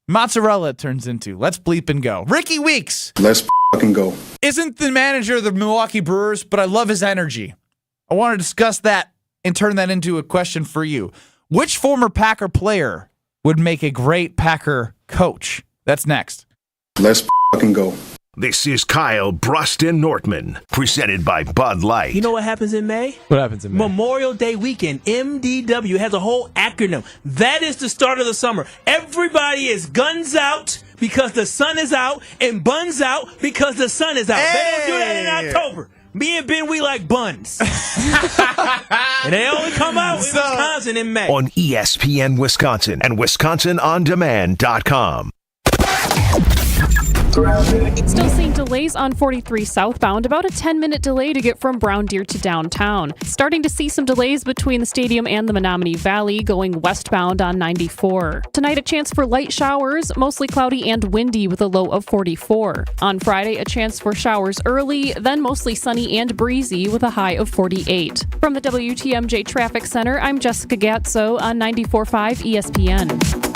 [SPEAKER 5] Mozzarella it turns into. Let's bleep and go. Ricky Weeks.
[SPEAKER 23] Let's go.
[SPEAKER 5] Isn't the manager of the Milwaukee Brewers, but I love his energy. I want to discuss that and turn that into a question for you. Which former Packer player would make a great Packer coach? That's next.
[SPEAKER 23] Let's go.
[SPEAKER 1] This is Kyle, Brust, and Nortman, presented by Bud Light.
[SPEAKER 6] You know what happens in May?
[SPEAKER 7] What happens in May?
[SPEAKER 6] Memorial Day weekend, MDW, has a whole acronym. That is the start of the summer. Everybody is guns out because the sun is out and buns out because the sun is out. Hey! They don't do that in October. Me and Ben, we like buns. And they only come out in Wisconsin in May.
[SPEAKER 1] On ESPN Wisconsin and WisconsinOnDemand.com.
[SPEAKER 9] Still seeing delays on 43 southbound, about a 10-minute delay to get from Brown Deer to downtown. Starting to see some delays between the stadium and the Menominee Valley going westbound on 94. Tonight, a chance for light showers, mostly cloudy and windy with a low of 44. On Friday, a chance for showers early, then mostly sunny and breezy with a high of 48. From the WTMJ Traffic Center, I'm Jessica Gatso on 94.5 ESPN.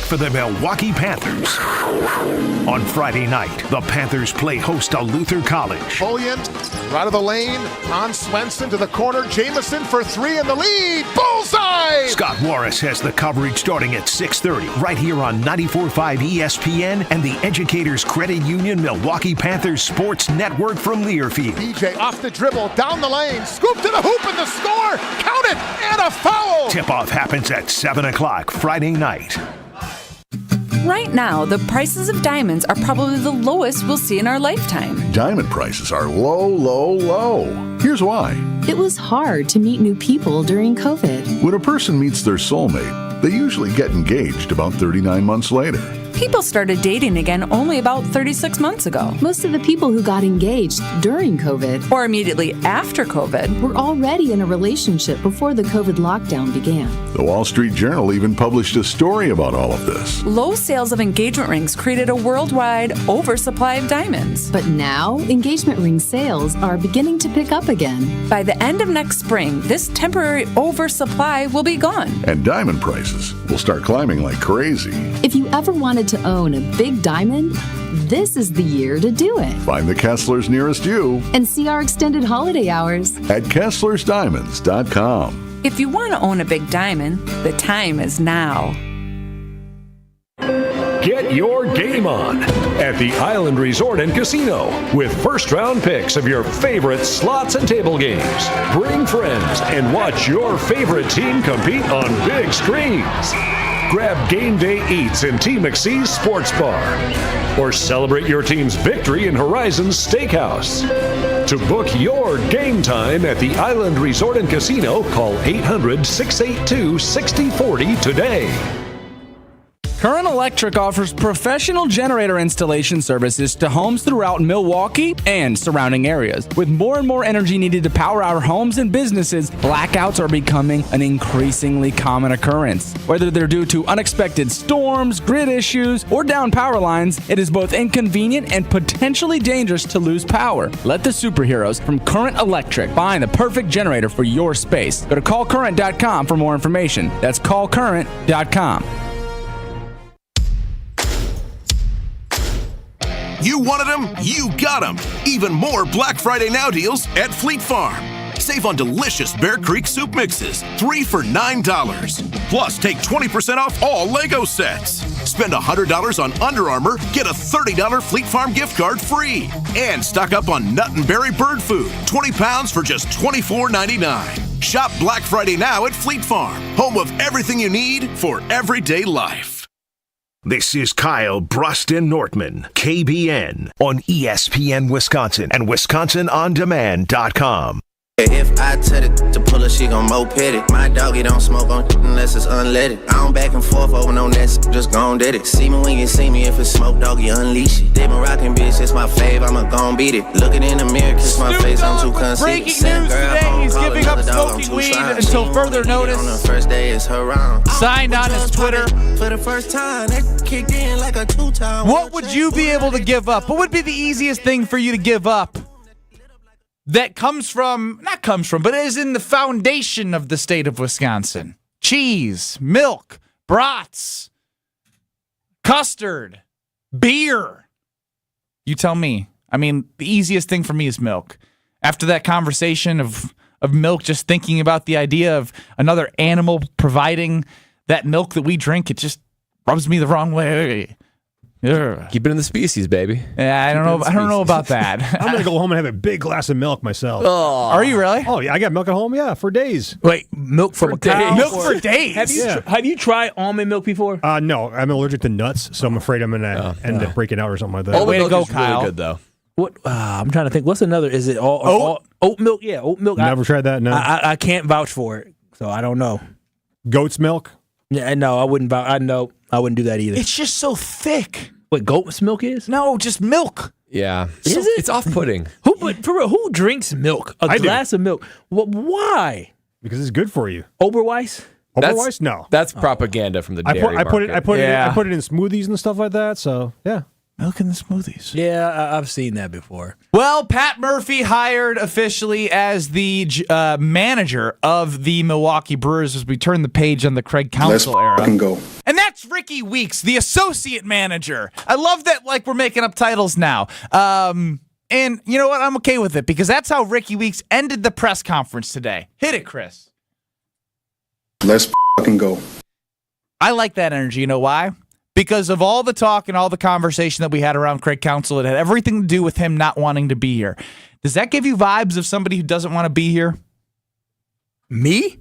[SPEAKER 1] For the Milwaukee Panthers. On Friday night, the Panthers play host to Luther College.
[SPEAKER 4] Foliant, right of the lane, on Swenson to the corner, Jamison for three in the lead, bullseye!
[SPEAKER 1] Scott Morris has the coverage starting at 6:30 right here on 94.5 ESPN and the Educators Credit Union Milwaukee Panthers Sports Network from Learfield.
[SPEAKER 4] DJ off the dribble, down the lane, scoop to the hoop and the score, count it, and a foul!
[SPEAKER 1] Tip-off happens at 7 o'clock Friday night.
[SPEAKER 10] Right now, the prices of diamonds are probably the lowest we'll see in our lifetime.
[SPEAKER 22] Diamond prices are low, low, low. Here's why.
[SPEAKER 12] It was hard to meet new people during COVID.
[SPEAKER 22] When a person meets their soulmate, they usually get engaged about 39 months later.
[SPEAKER 10] People started dating again only about 36 months ago.
[SPEAKER 12] Most of the people who got engaged during COVID
[SPEAKER 10] or immediately after COVID
[SPEAKER 12] were already in a relationship before the COVID lockdown began.
[SPEAKER 22] The Wall Street Journal even published a story about all of this.
[SPEAKER 10] Low sales of engagement rings created a worldwide oversupply of diamonds.
[SPEAKER 12] But now, engagement ring sales are beginning to pick up again.
[SPEAKER 10] By the end of next spring, this temporary oversupply will be gone.
[SPEAKER 22] And diamond prices will start climbing like crazy.
[SPEAKER 12] If you ever wanted to own a big diamond, this is the year to do it.
[SPEAKER 22] Find the Kesslers nearest you
[SPEAKER 12] and see our extended holiday hours
[SPEAKER 22] at KesslersDiamonds.com.
[SPEAKER 10] If you want to own a big diamond, the time is now.
[SPEAKER 22] Get
[SPEAKER 13] Get your game on at the Island Resort and Casino with first-round picks of your favorite slots and table games. Bring friends and watch your favorite team compete on big screens. Grab game day eats in T. McSee's Sports Bar. Or celebrate your team's victory in Horizon's Steakhouse. To book your game time at the Island Resort and Casino, call 800-682-6040 today.
[SPEAKER 14] Current Electric offers professional generator installation services to homes throughout Milwaukee and surrounding areas. With more and more energy needed to power our homes and businesses, blackouts are becoming an increasingly common occurrence. Whether they're due to unexpected storms, grid issues, or down power lines, it is both inconvenient and potentially dangerous to lose power. Let the superheroes from Current Electric find the perfect generator for your space. Go to callcurrent.com for more information. That's callcurrent.com.
[SPEAKER 16] You wanted them, you got them. Even more Black Friday Now deals at Fleet Farm. Save on delicious Bear Creek soup mixes, 3 for $9. Plus, take 20% off all Lego sets. Spend $100 on Under Armour, get a $30 Fleet Farm gift card free. And stock up on nut and berry bird food, 20 pounds for just $24.99. Shop Black Friday Now at Fleet Farm, home of everything you need for everyday life.
[SPEAKER 1] This is Kyle, Brust, and Nortman, KBN, on ESPN Wisconsin and WisconsinOnDemand.com.
[SPEAKER 18] If I tell it to pull her, she gon' moped it. My doggy don't smoke on unless it's unleaded. I don't back and forth over no nets, just gon' did it. See me when you see me, if it's smoke, doggy, unleash it. They been rockin', bitch, it's my fave, I'ma gon' beat it. Looking in the mirror, kiss my face, I'm too conceited.
[SPEAKER 5] Breaking news today, he's giving up smoking weed until further notice.
[SPEAKER 18] On the first day is her round.
[SPEAKER 5] Signed on his Twitter.
[SPEAKER 18] For the first time, that kicked in like a 2-time.
[SPEAKER 5] What would you be able to give up? What would be the easiest thing for you to give up? That but is in the foundation of the state of Wisconsin. Cheese, milk, brats, custard, beer. You tell me. I mean, the easiest thing for me is milk. After that conversation of milk, just thinking about the idea of another animal providing that milk that we drink, it just rubs me the wrong way. Yeah.
[SPEAKER 7] Keep it in the species, baby.
[SPEAKER 5] Yeah, I don't know about that.
[SPEAKER 2] I'm gonna go home and have a big glass of milk myself.
[SPEAKER 7] Oh.
[SPEAKER 5] Are you really?
[SPEAKER 2] Oh yeah, I got milk at home. Yeah, for days.
[SPEAKER 6] Wait, milk from a cow?
[SPEAKER 5] Milk for days.
[SPEAKER 6] Have you tried almond milk before?
[SPEAKER 2] No, I'm allergic to nuts, so I'm afraid I'm gonna end up breaking out or something like that.
[SPEAKER 7] Almond
[SPEAKER 5] Way to
[SPEAKER 7] milk
[SPEAKER 5] go,
[SPEAKER 7] is
[SPEAKER 5] Kyle.
[SPEAKER 7] really good, though.
[SPEAKER 6] What? I'm trying to think. What's another? Is it all oat milk? Yeah, oat milk.
[SPEAKER 2] Never tried that. No,
[SPEAKER 6] I can't vouch for it, so I don't know.
[SPEAKER 2] Goat's milk?
[SPEAKER 6] Yeah, no, I wouldn't vouch. I wouldn't do that either.
[SPEAKER 5] It's just so thick.
[SPEAKER 6] What goat's milk is?
[SPEAKER 5] No, just milk.
[SPEAKER 7] Yeah.
[SPEAKER 6] Is it?
[SPEAKER 7] It's off-putting.
[SPEAKER 6] But for real, who drinks milk? A glass of milk? Why?
[SPEAKER 2] Because it's good for you.
[SPEAKER 6] Oberweis?
[SPEAKER 2] Oberweis? No.
[SPEAKER 7] That's propaganda from the dairy
[SPEAKER 2] I put it in smoothies and stuff like that. So yeah.
[SPEAKER 5] Milk in the smoothies.
[SPEAKER 6] Yeah, I've seen that before.
[SPEAKER 5] Well, Pat Murphy hired officially as the manager of the Milwaukee Brewers as we turn the page on the Craig Counsell era.
[SPEAKER 23] Let's go.
[SPEAKER 5] And that's Ricky Weeks, the associate manager. I love that, like, we're making up titles now. And you know what? I'm okay with it because that's how Ricky Weeks ended the press conference today. Hit it, Chris.
[SPEAKER 23] Let's go.
[SPEAKER 5] I like that energy. You know why? Because of all the talk and all the conversation that we had around Craig Counsell, it had everything to do with him not wanting to be here. Does that give you vibes of somebody who doesn't want to be here?
[SPEAKER 6] Me?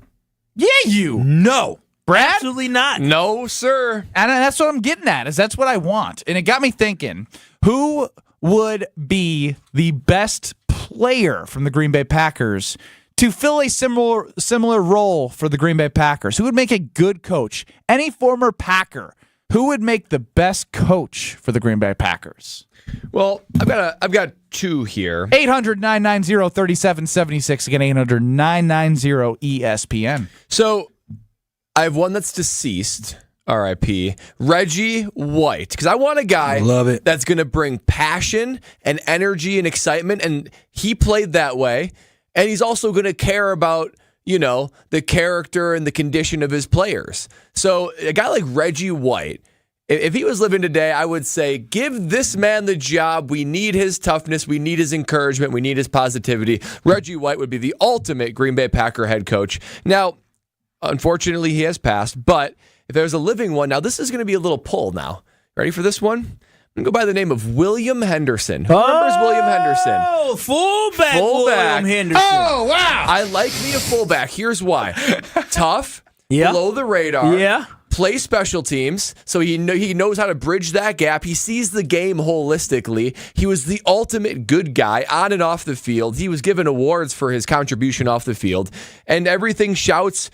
[SPEAKER 5] Yeah, you.
[SPEAKER 6] No.
[SPEAKER 5] Brad?
[SPEAKER 6] Absolutely not.
[SPEAKER 7] No, sir.
[SPEAKER 5] And that's what I'm getting at, is that's what I want. And it got me thinking, who would be the best player from the Green Bay Packers to fill a similar role for the Green Bay Packers? Who would make a good coach? Any former Packer. Who would make the best coach for the Green Bay Packers?
[SPEAKER 7] Well, I've got two here.
[SPEAKER 5] 800-990-3776. Again, 800-990-ESPN.
[SPEAKER 7] So I have one that's deceased, R.I.P., Reggie White, because I want a guy that's going to bring passion and energy and excitement, and he played that way, and he's also going to care about, you know, the character and the condition of his players. So a guy like Reggie White, if he was living today, I would say, give this man the job. We need his toughness. We need his encouragement. We need his positivity. Reggie White would be the ultimate Green Bay Packer head coach. Now, unfortunately, he has passed, but if there's a living one, now this is going to be a little pull now. Ready for this one? I'm going to go by the name of William Henderson. Who remembers William Henderson?
[SPEAKER 6] Oh, fullback William Henderson.
[SPEAKER 4] Oh, wow.
[SPEAKER 7] I like me a fullback. Here's why. Tough,
[SPEAKER 6] Yeah.
[SPEAKER 7] below the radar.
[SPEAKER 6] Yeah.
[SPEAKER 7] Play special teams, so he knows how to bridge that gap. He sees the game holistically. He was the ultimate good guy on and off the field. He was given awards for his contribution off the field. And everything shouts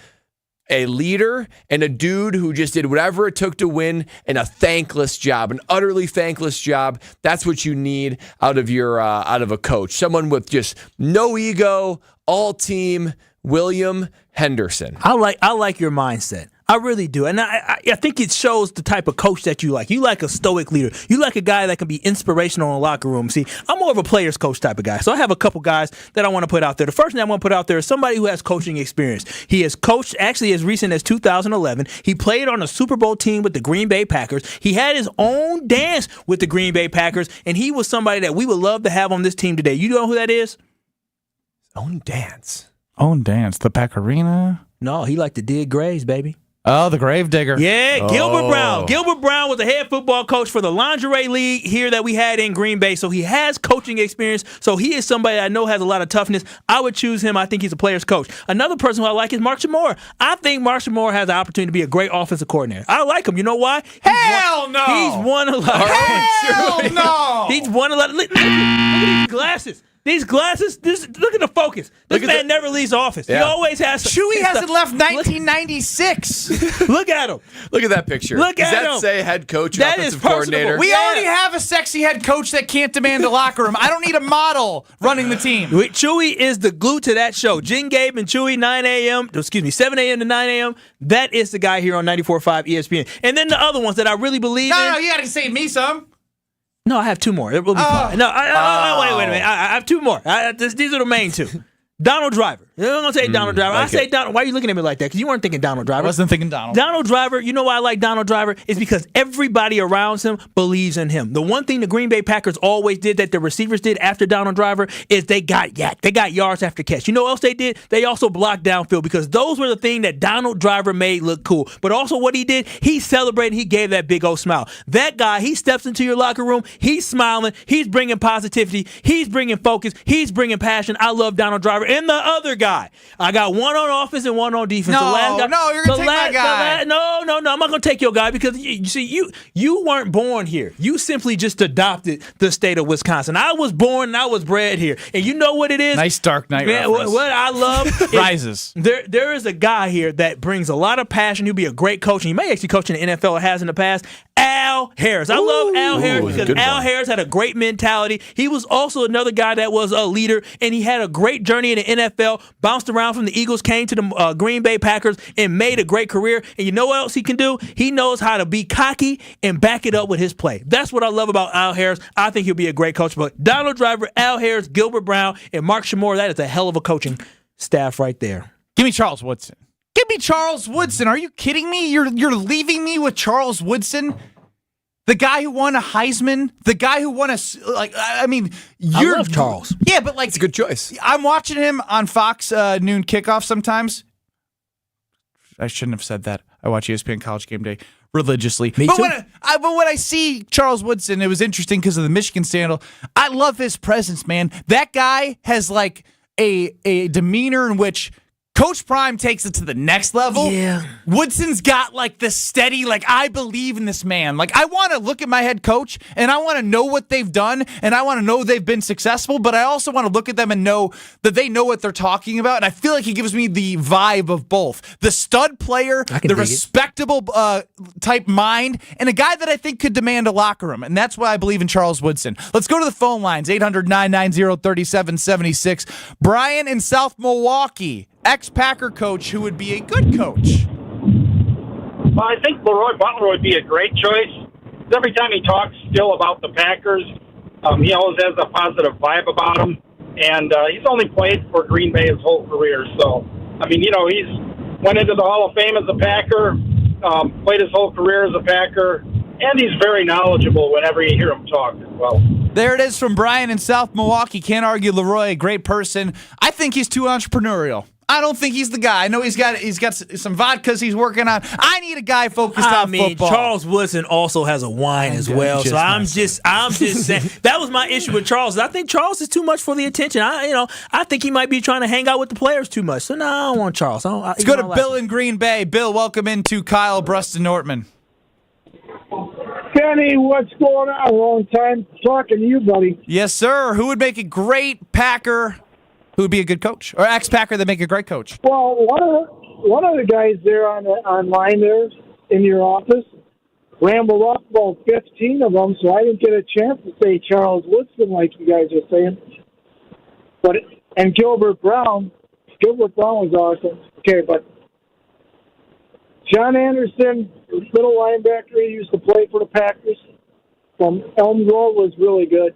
[SPEAKER 7] a leader and a dude who just did whatever it took to win, and a thankless job, an utterly thankless job. That's what you need out of a coach. Someone with just no ego, all team. William Henderson.
[SPEAKER 6] I like your mindset. I really do. And I think it shows the type of coach that you like. You like a stoic leader. You like a guy that can be inspirational in the locker room. See, I'm more of a player's coach type of guy. So I have a couple guys that I want to put out there. The first thing I want to put out there is somebody who has coaching experience. He has coached actually as recent as 2011. He played on a Super Bowl team with the Green Bay Packers. He had his own dance with the Green Bay Packers, and he was somebody that we would love to have on this team today. You know who that is?
[SPEAKER 7] Own dance.
[SPEAKER 5] Own dance. The Pacarina?
[SPEAKER 6] No, he liked to dig graves, baby.
[SPEAKER 5] Oh, the grave digger.
[SPEAKER 6] Yeah, Gilbert Brown. Gilbert Brown was the head football coach for the lingerie league here that we had in Green Bay. So he has coaching experience. So he is somebody I know has a lot of toughness. I would choose him. I think he's a player's coach. Another person who I like is Mark Shamor. I think Mark Shamor has the opportunity to be a great offensive coordinator. I like him. You know why?
[SPEAKER 5] No!
[SPEAKER 6] He's won a lot.
[SPEAKER 5] Hell no!
[SPEAKER 6] He's won a lot. Look at these glasses. These glasses, look at the focus. This man never leaves office.
[SPEAKER 7] Yeah.
[SPEAKER 6] He always has.
[SPEAKER 5] Chewy hasn't left 1996.
[SPEAKER 6] Look at him.
[SPEAKER 7] Look at that picture.
[SPEAKER 6] Look
[SPEAKER 7] Does
[SPEAKER 6] at
[SPEAKER 7] that
[SPEAKER 6] him.
[SPEAKER 7] say head coach,
[SPEAKER 6] That
[SPEAKER 7] offensive
[SPEAKER 6] is personable.
[SPEAKER 7] coordinator?
[SPEAKER 5] We already have a sexy head coach that can't demand a locker room. I don't need a model running the team.
[SPEAKER 6] Chewy is the glue to that show. Jen Gabe and Chewy, 7 a.m. to 9 a.m. That is the guy here on 94.5 ESPN. And then the other ones that I really believe in.
[SPEAKER 5] No, you got to save me some.
[SPEAKER 6] No, I have two more. It will be fine. No, wait a minute. I have two more. These are the main two. Donald Driver. I'm going to say Donald Driver. I say Donald. Why are you looking at me like that? Because you weren't thinking Donald Driver.
[SPEAKER 5] I wasn't thinking Donald.
[SPEAKER 6] Donald Driver, you know why I like Donald Driver? It's because everybody around him believes in him. The one thing the Green Bay Packers always did that the receivers did after Donald Driver is they got yak. They got yards after catch. You know what else they did? They also blocked downfield because those were the thing that Donald Driver made look cool. But also what he did, he celebrated. He gave that big old smile. That guy, he steps into your locker room. He's smiling. He's bringing positivity. He's bringing focus. He's bringing passion. I love Donald Driver. And the other guy, I got one on offense and one on defense.
[SPEAKER 5] No,
[SPEAKER 6] the last guy,
[SPEAKER 5] no, you're going to take my guy.
[SPEAKER 6] No, I'm not going to take your guy because you see, you weren't born here. You simply just adopted the state of Wisconsin. I was born and I was bred here. And you know what it is?
[SPEAKER 5] Nice Dark Knight reference.
[SPEAKER 6] What I love is
[SPEAKER 5] Rises.
[SPEAKER 6] There is a guy here that brings a lot of passion. He'll be a great coach. And he may actually coach in the NFL or has in the past. Al Harris. I love Al Harris because Al Harris had a great mentality. He was also another guy that was a leader, and he had a great journey in the NFL, bounced around from the Eagles, came to the Green Bay Packers, and made a great career. And you know what else he can do? He knows how to be cocky and back it up with his play. That's what I love about Al Harris. I think he'll be a great coach. But Donald Driver, Al Harris, Gilbert Brown, and Mark Shamor, that is a hell of a coaching staff right there.
[SPEAKER 5] Give me Charles Woodson. Give me Charles Woodson. Are you kidding me? You're leaving me with Charles Woodson? The guy who won a Heisman, the guy who won I love
[SPEAKER 6] Charles.
[SPEAKER 5] Yeah, but
[SPEAKER 7] it's a good choice.
[SPEAKER 5] I'm watching him on Fox noon kickoff sometimes. I shouldn't have said that. I watch ESPN College Game Day religiously.
[SPEAKER 6] Me too.
[SPEAKER 5] When I see Charles Woodson, it was interesting because of the Michigan scandal. I love his presence, man. That guy has like a demeanor in which Coach Prime takes it to the next level.
[SPEAKER 6] Yeah.
[SPEAKER 5] Woodson's got like this steady, like, I believe in this man. Like, I want to look at my head coach and I want to know what they've done and I want to know they've been successful, but I also want to look at them and know that they know what they're talking about. And I feel like he gives me the vibe of both. The stud player, the respectable type mind, and a guy that I think could demand a locker room. And that's why I believe in Charles Woodson. Let's go to the phone lines, 800-990-3776. Brian in South Milwaukee. Ex-Packer coach who would be a good coach.
[SPEAKER 3] Well, I think Leroy Butler would be a great choice. Every time he talks still about the Packers, he always has a positive vibe about them. And he's only played for Green Bay his whole career. So, he's went into the Hall of Fame as a Packer, played his whole career as a Packer, and he's very knowledgeable whenever you hear him talk as well.
[SPEAKER 5] There it is from Brian in South Milwaukee. Can't argue Leroy, a great person. I think he's too entrepreneurial. I don't think he's the guy. I know he's got some vodkas he's working on. I need a guy focused on football.
[SPEAKER 6] Charles Woodson also has a wine as well. So I'm just saying that was my issue with Charles. I think Charles is too much for the attention. I think he might be trying to hang out with the players too much. So no, I don't want Charles.
[SPEAKER 5] Let's go to Bill in Green Bay. Bill, welcome into Kyle, Brust, and Nortman.
[SPEAKER 8] Kenny, what's going on? Long time talking to you, buddy.
[SPEAKER 5] Yes, sir. Who would make a great Packer? Who would be a good coach? Or ex-Packer that make a great coach?
[SPEAKER 8] Well, one of the guys there online there in your office rambled off about 15 of them, so I didn't get a chance to say Charles Woodson like you guys are saying. And Gilbert Brown was awesome. Okay, but John Anderson, little linebacker, he used to play for the Packers from Elm Grove, was really good.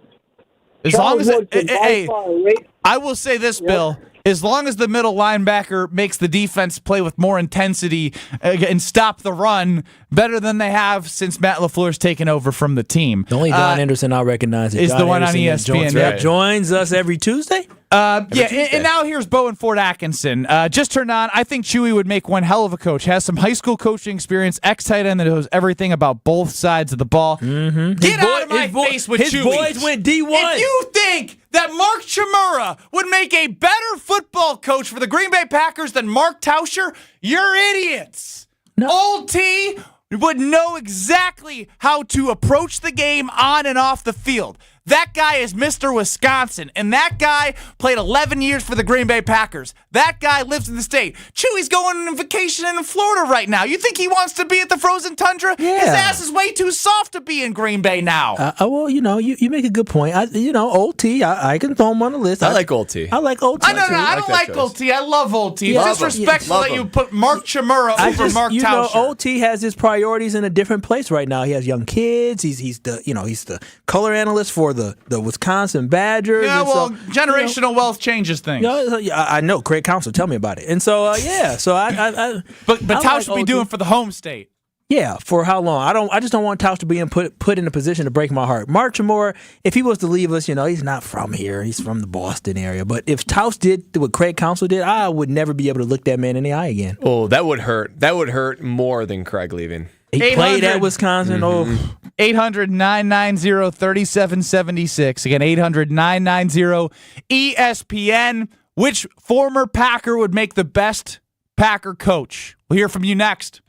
[SPEAKER 5] I will say this, Bill. As long as the middle linebacker makes the defense play with more intensity and stop the run better than they have since Matt LaFleur's taken over from the team.
[SPEAKER 6] The only John Anderson I recognize is
[SPEAKER 5] the one on ESPN.
[SPEAKER 6] Joins us every Tuesday.
[SPEAKER 5] And now here's Bo and Fort Atkinson. Just turned on. I think Chewy would make one hell of a coach. Has some high school coaching experience, ex-tight end that knows everything about both sides of the ball.
[SPEAKER 6] Mm-hmm.
[SPEAKER 5] Get out of my face with Chewy.
[SPEAKER 6] His boys went D1.
[SPEAKER 5] If you think that Mark Chmura would make a better football coach for the Green Bay Packers than Mark Tauscher, you're idiots. No. Old T would know exactly how to approach the game on and off the field. That guy is Mr. Wisconsin, and that guy played 11 years for the Green Bay Packers. That guy lives in the state. Chewy's going on vacation in Florida right now. You think he wants to be at the frozen tundra?
[SPEAKER 6] Yeah.
[SPEAKER 5] His ass is way too soft to be in Green Bay now.
[SPEAKER 6] Well, you make a good point. Old T, I can throw him on the list.
[SPEAKER 7] I like Old T.
[SPEAKER 6] I like Old T.
[SPEAKER 5] I don't like Old T. I love Old T. It's disrespectful that you put Mark Chmura over Mark Tauscher.
[SPEAKER 6] Old T has his priorities in a different place right now. He has young kids. He's the color analyst for the Wisconsin Badgers.
[SPEAKER 5] Yeah, well, generational wealth changes things.
[SPEAKER 6] I know. Craig Counsell, tell me about it. And so,
[SPEAKER 5] But Tausch will be doing for the home state.
[SPEAKER 6] Yeah, for how long? I just don't want Tausch to be put in a position to break my heart. Mark Chmura, if he was to leave us, he's not from here. He's from the Boston area. But if Tausch did what Craig Counsell did, I would never be able to look that man in the eye again.
[SPEAKER 7] Oh, that would hurt. That would hurt more than Craig leaving.
[SPEAKER 6] He played at Wisconsin.
[SPEAKER 7] Mm-hmm.
[SPEAKER 5] 800-990-3776. Again, 800-990-ESPN. Which former Packer would make the best Packer coach? We'll hear from you next.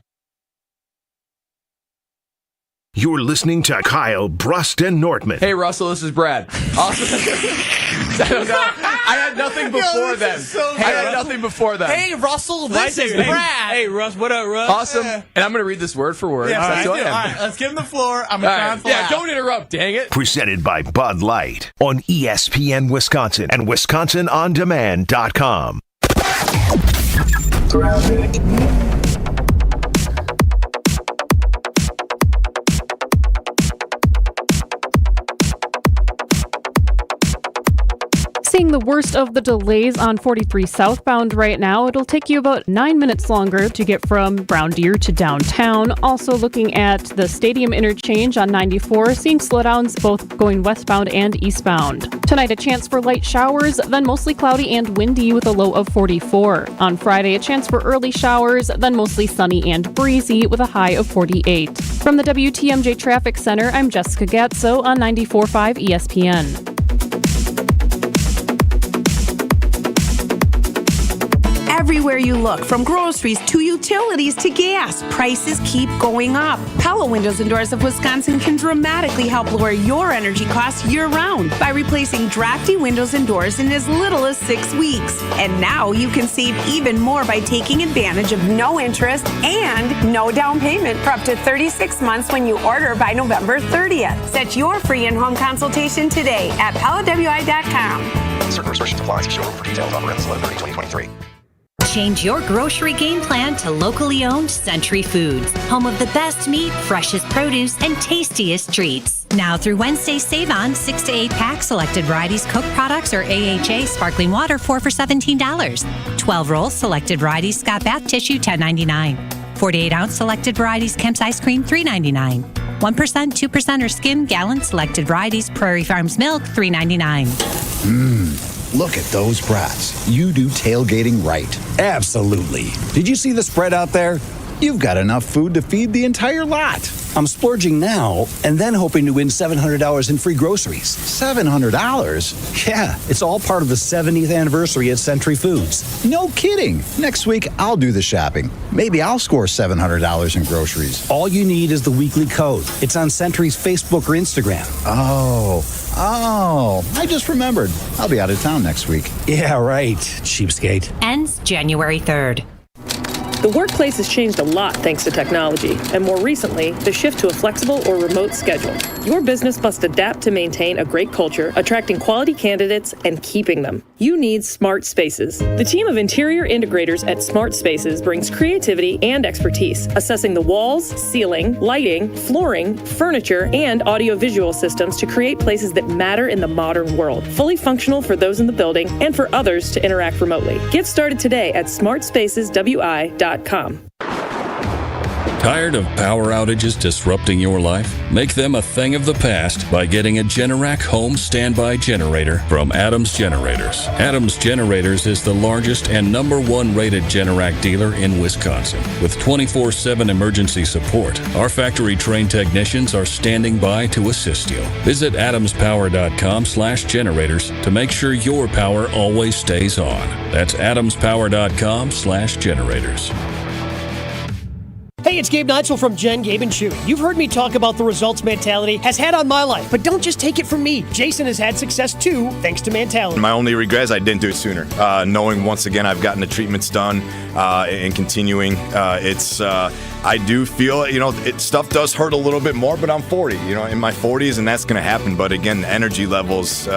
[SPEAKER 1] You're listening to Kyle, Brust, and Nortman.
[SPEAKER 7] Hey, Russell, this is Brad. Awesome. I had nothing before them. I had nothing before them.
[SPEAKER 5] Hey, Russell, this is Brad.
[SPEAKER 6] Hey, Russ, what up, Russ?
[SPEAKER 7] Awesome. And I'm going to read this word for word.
[SPEAKER 5] Yeah,
[SPEAKER 7] That's who I am.
[SPEAKER 5] All right, let's give him the floor. I'm going to try and fly out.
[SPEAKER 7] Don't interrupt, dang it.
[SPEAKER 1] Presented by Bud Light on ESPN Wisconsin and WisconsinOnDemand.com.
[SPEAKER 9] Seeing the worst of the delays on 43 southbound right now. It'll take you about 9 minutes longer to get from Brown Deer to downtown. Also looking at the stadium interchange on 94, seeing slowdowns both going westbound and eastbound. Tonight, a chance for light showers, then mostly cloudy and windy with a low of 44. On Friday, a chance for early showers, then mostly sunny and breezy with a high of 48. From the WTMJ Traffic Center, I'm Jessica Gatso on 94.5 ESPN.
[SPEAKER 15] Everywhere you look, from groceries to utilities to gas, prices keep going up. Pella Windows and Doors of Wisconsin can dramatically help lower your energy costs year-round by replacing drafty windows and doors in as little as 6 weeks. And now you can save even more by taking advantage of no interest and no down payment for up to 36 months when you order by November 30th. Set your free in-home consultation today at PellaWI.com.
[SPEAKER 17] Certain restrictions apply. See showroom for details on Rents 11/30/2023.
[SPEAKER 21] Change your grocery game plan to locally owned Century Foods, home of the best meat, freshest produce, and tastiest treats. Now through Wednesday, save on 6 to 8 pack selected varieties Coke products or AHA sparkling water 4 for $17. 12 rolls selected varieties Scott Bath tissue $10.99. 48-ounce selected varieties Kemp's ice cream $3.99. 1%, 2% or skim gallon selected varieties Prairie Farms milk $3.99.
[SPEAKER 11] Look at those brats. You do tailgating right. Absolutely. Did you see the spread out there? You've got enough food to feed the entire lot. I'm splurging now and then hoping to win $700 in free groceries. $700? Yeah, it's all part of the 70th anniversary at Century Foods. No kidding. Next week, I'll do the shopping. Maybe I'll score $700 in groceries. All you need is the weekly code. It's on Century's Facebook or Instagram. Oh, I just remembered. I'll be out of town next week. Yeah, right, cheapskate.
[SPEAKER 21] Ends January 3rd.
[SPEAKER 19] The workplace has changed a lot thanks to technology, and more recently, the shift to a flexible or remote schedule. Your business must adapt to maintain a great culture, attracting quality candidates and keeping them. You need Smart Spaces. The team of interior integrators at Smart Spaces brings creativity and expertise, assessing the walls, ceiling, lighting, flooring, furniture, and audiovisual systems to create places that matter in the modern world, fully functional for those in the building and for others to interact remotely. Get started today at smartspaceswi.com.
[SPEAKER 20] Tired of power outages disrupting your life? Make them a thing of the past by getting a Generac home standby generator from Adams Generators. Adams Generators is the largest and #1 rated Generac dealer in Wisconsin. With 24/7 emergency support, our factory-trained technicians are standing by to assist you. Visit adamspower.com/generators to make sure your power always stays on. That's adamspower.com/generators.
[SPEAKER 24] Hey, it's Gabe Neitzel from Jen, Gabe, and Chewy. You've heard me talk about the results mentality has had on my life, but don't just take it from me. Jason has had success too, thanks to mentality.
[SPEAKER 25] My only regret is I didn't do it sooner. Knowing once again I've gotten the treatments done and continuing, I do feel, stuff does hurt a little bit more, but I'm 40, in my 40s, and that's going to happen. But again, the energy levels,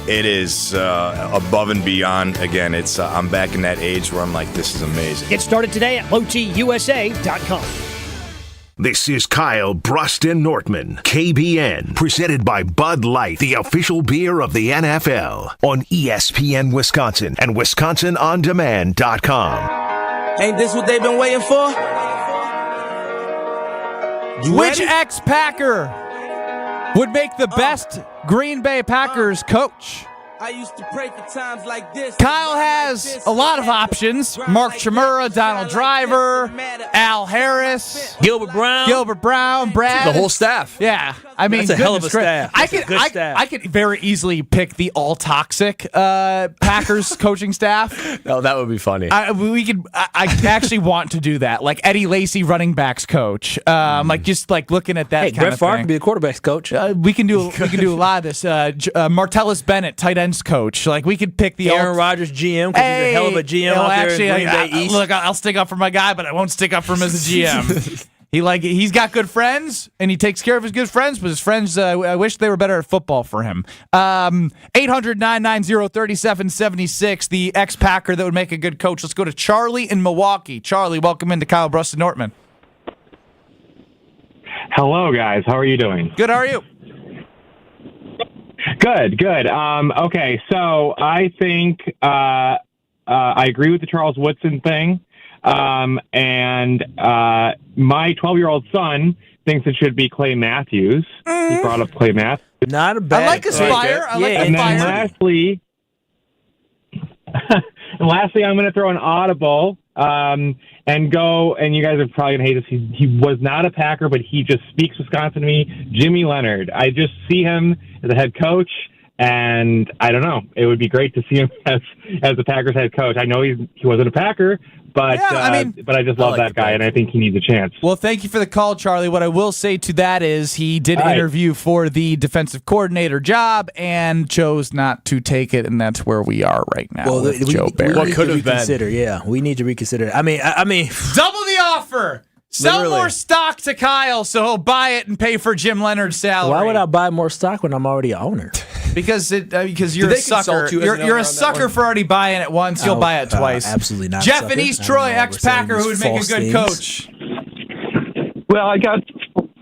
[SPEAKER 25] it is above and beyond. Again, I'm back in that age where I'm like, this is amazing.
[SPEAKER 24] Get started today at lowtusa.com.
[SPEAKER 1] This is Kyle, Brust, and Nortman, KBN, presented by Bud Light, the official beer of the NFL, on ESPN Wisconsin and WisconsinOnDemand.com.
[SPEAKER 26] Ain't this what they've been waiting for?
[SPEAKER 5] Which ex-Packer would make the best Green Bay Packers coach?
[SPEAKER 26] I used to pray for times like this.
[SPEAKER 5] Kyle has a lot of options. Mark Chmura, Donald Driver, Al Harris,
[SPEAKER 6] Gilbert Brown,
[SPEAKER 5] Brad.
[SPEAKER 7] The whole staff.
[SPEAKER 5] Yeah. I mean,
[SPEAKER 6] that's a hell of a staff.
[SPEAKER 5] I could very easily pick the all-toxic Packers coaching staff.
[SPEAKER 7] No, that would be funny.
[SPEAKER 5] I actually want to do that. Like Eddie Lacy, running backs coach. Just looking at that kind
[SPEAKER 6] Brett
[SPEAKER 5] of
[SPEAKER 6] Favre
[SPEAKER 5] thing.
[SPEAKER 6] can be the quarterbacks coach.
[SPEAKER 5] We can do a lot of this. Martellus Bennett, tight ends coach. Like we could pick the
[SPEAKER 6] Aaron Rodgers GM because he's a hell of a GM out there in Green Bay East.
[SPEAKER 5] Look, I'll stick up for my guy, but I won't stick up for him as a GM. He's got good friends and he takes care of his good friends, but his friends, I wish they were better at football for him. 800-990-3776, the ex-Packer that would make a good coach. Let's go to Charlie in Milwaukee. Charlie, welcome into Kyle, Brust, and Nortman.
[SPEAKER 27] Hello, guys. How are you doing?
[SPEAKER 5] Good. How are you?
[SPEAKER 27] Good. Okay, so I think I agree with the Charles Woodson thing. And my 12-year-old son thinks it should be Clay Matthews. He brought up Clay Matthews.
[SPEAKER 6] Not a bad.
[SPEAKER 5] I like his fire.
[SPEAKER 27] And then lastly, I'm going to throw an audible and go. And you guys are probably going to hate this. He was not a Packer, but he just speaks Wisconsin to me. Jimmy Leonard. I just see him as a head coach. And I don't know. It would be great to see him as the Packers head coach. I know he wasn't a Packer, but I just love that guy, and I think he needs a chance.
[SPEAKER 5] Well, thank you for the call, Charlie. What I will say to that is he did interview for the defensive coordinator job and chose not to take it, and that's where we are right now with Joe Barry.
[SPEAKER 6] What could have been? Yeah, we need to reconsider. I mean,
[SPEAKER 5] double the offer. Sell more stock to Kyle so he'll buy it and pay for Jim Leonard's salary.
[SPEAKER 6] Why would I buy more stock when I'm already an owner?
[SPEAKER 5] Because you're a sucker. You're a sucker for already buying it once. You'll buy it twice.
[SPEAKER 6] Absolutely not.
[SPEAKER 5] Jeff in East Troy, ex-Packer, who would make a good coach.
[SPEAKER 28] Well,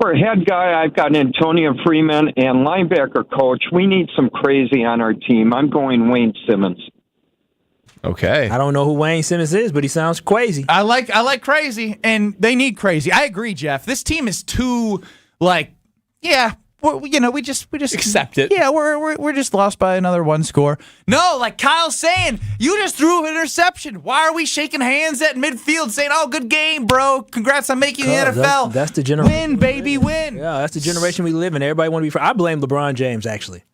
[SPEAKER 28] for a head guy, I've got Antonio Freeman, and linebacker coach. We need some crazy on our team. I'm going Wayne Simmons.
[SPEAKER 7] Okay.
[SPEAKER 6] I don't know who Wayne Simmons is, but he sounds crazy.
[SPEAKER 5] I like crazy, and they need crazy. I agree, Jeff. This team is too, we just
[SPEAKER 7] accept it.
[SPEAKER 5] Yeah, we're just lost by another one score. No, like Kyle's saying, you just threw an interception. Why are we shaking hands at midfield saying, "Oh, good game, bro. Congrats on making the NFL."
[SPEAKER 6] That's the generation.
[SPEAKER 5] Win, baby, win.
[SPEAKER 6] Yeah, that's the generation we live in. Everybody want to be. I blame LeBron James actually.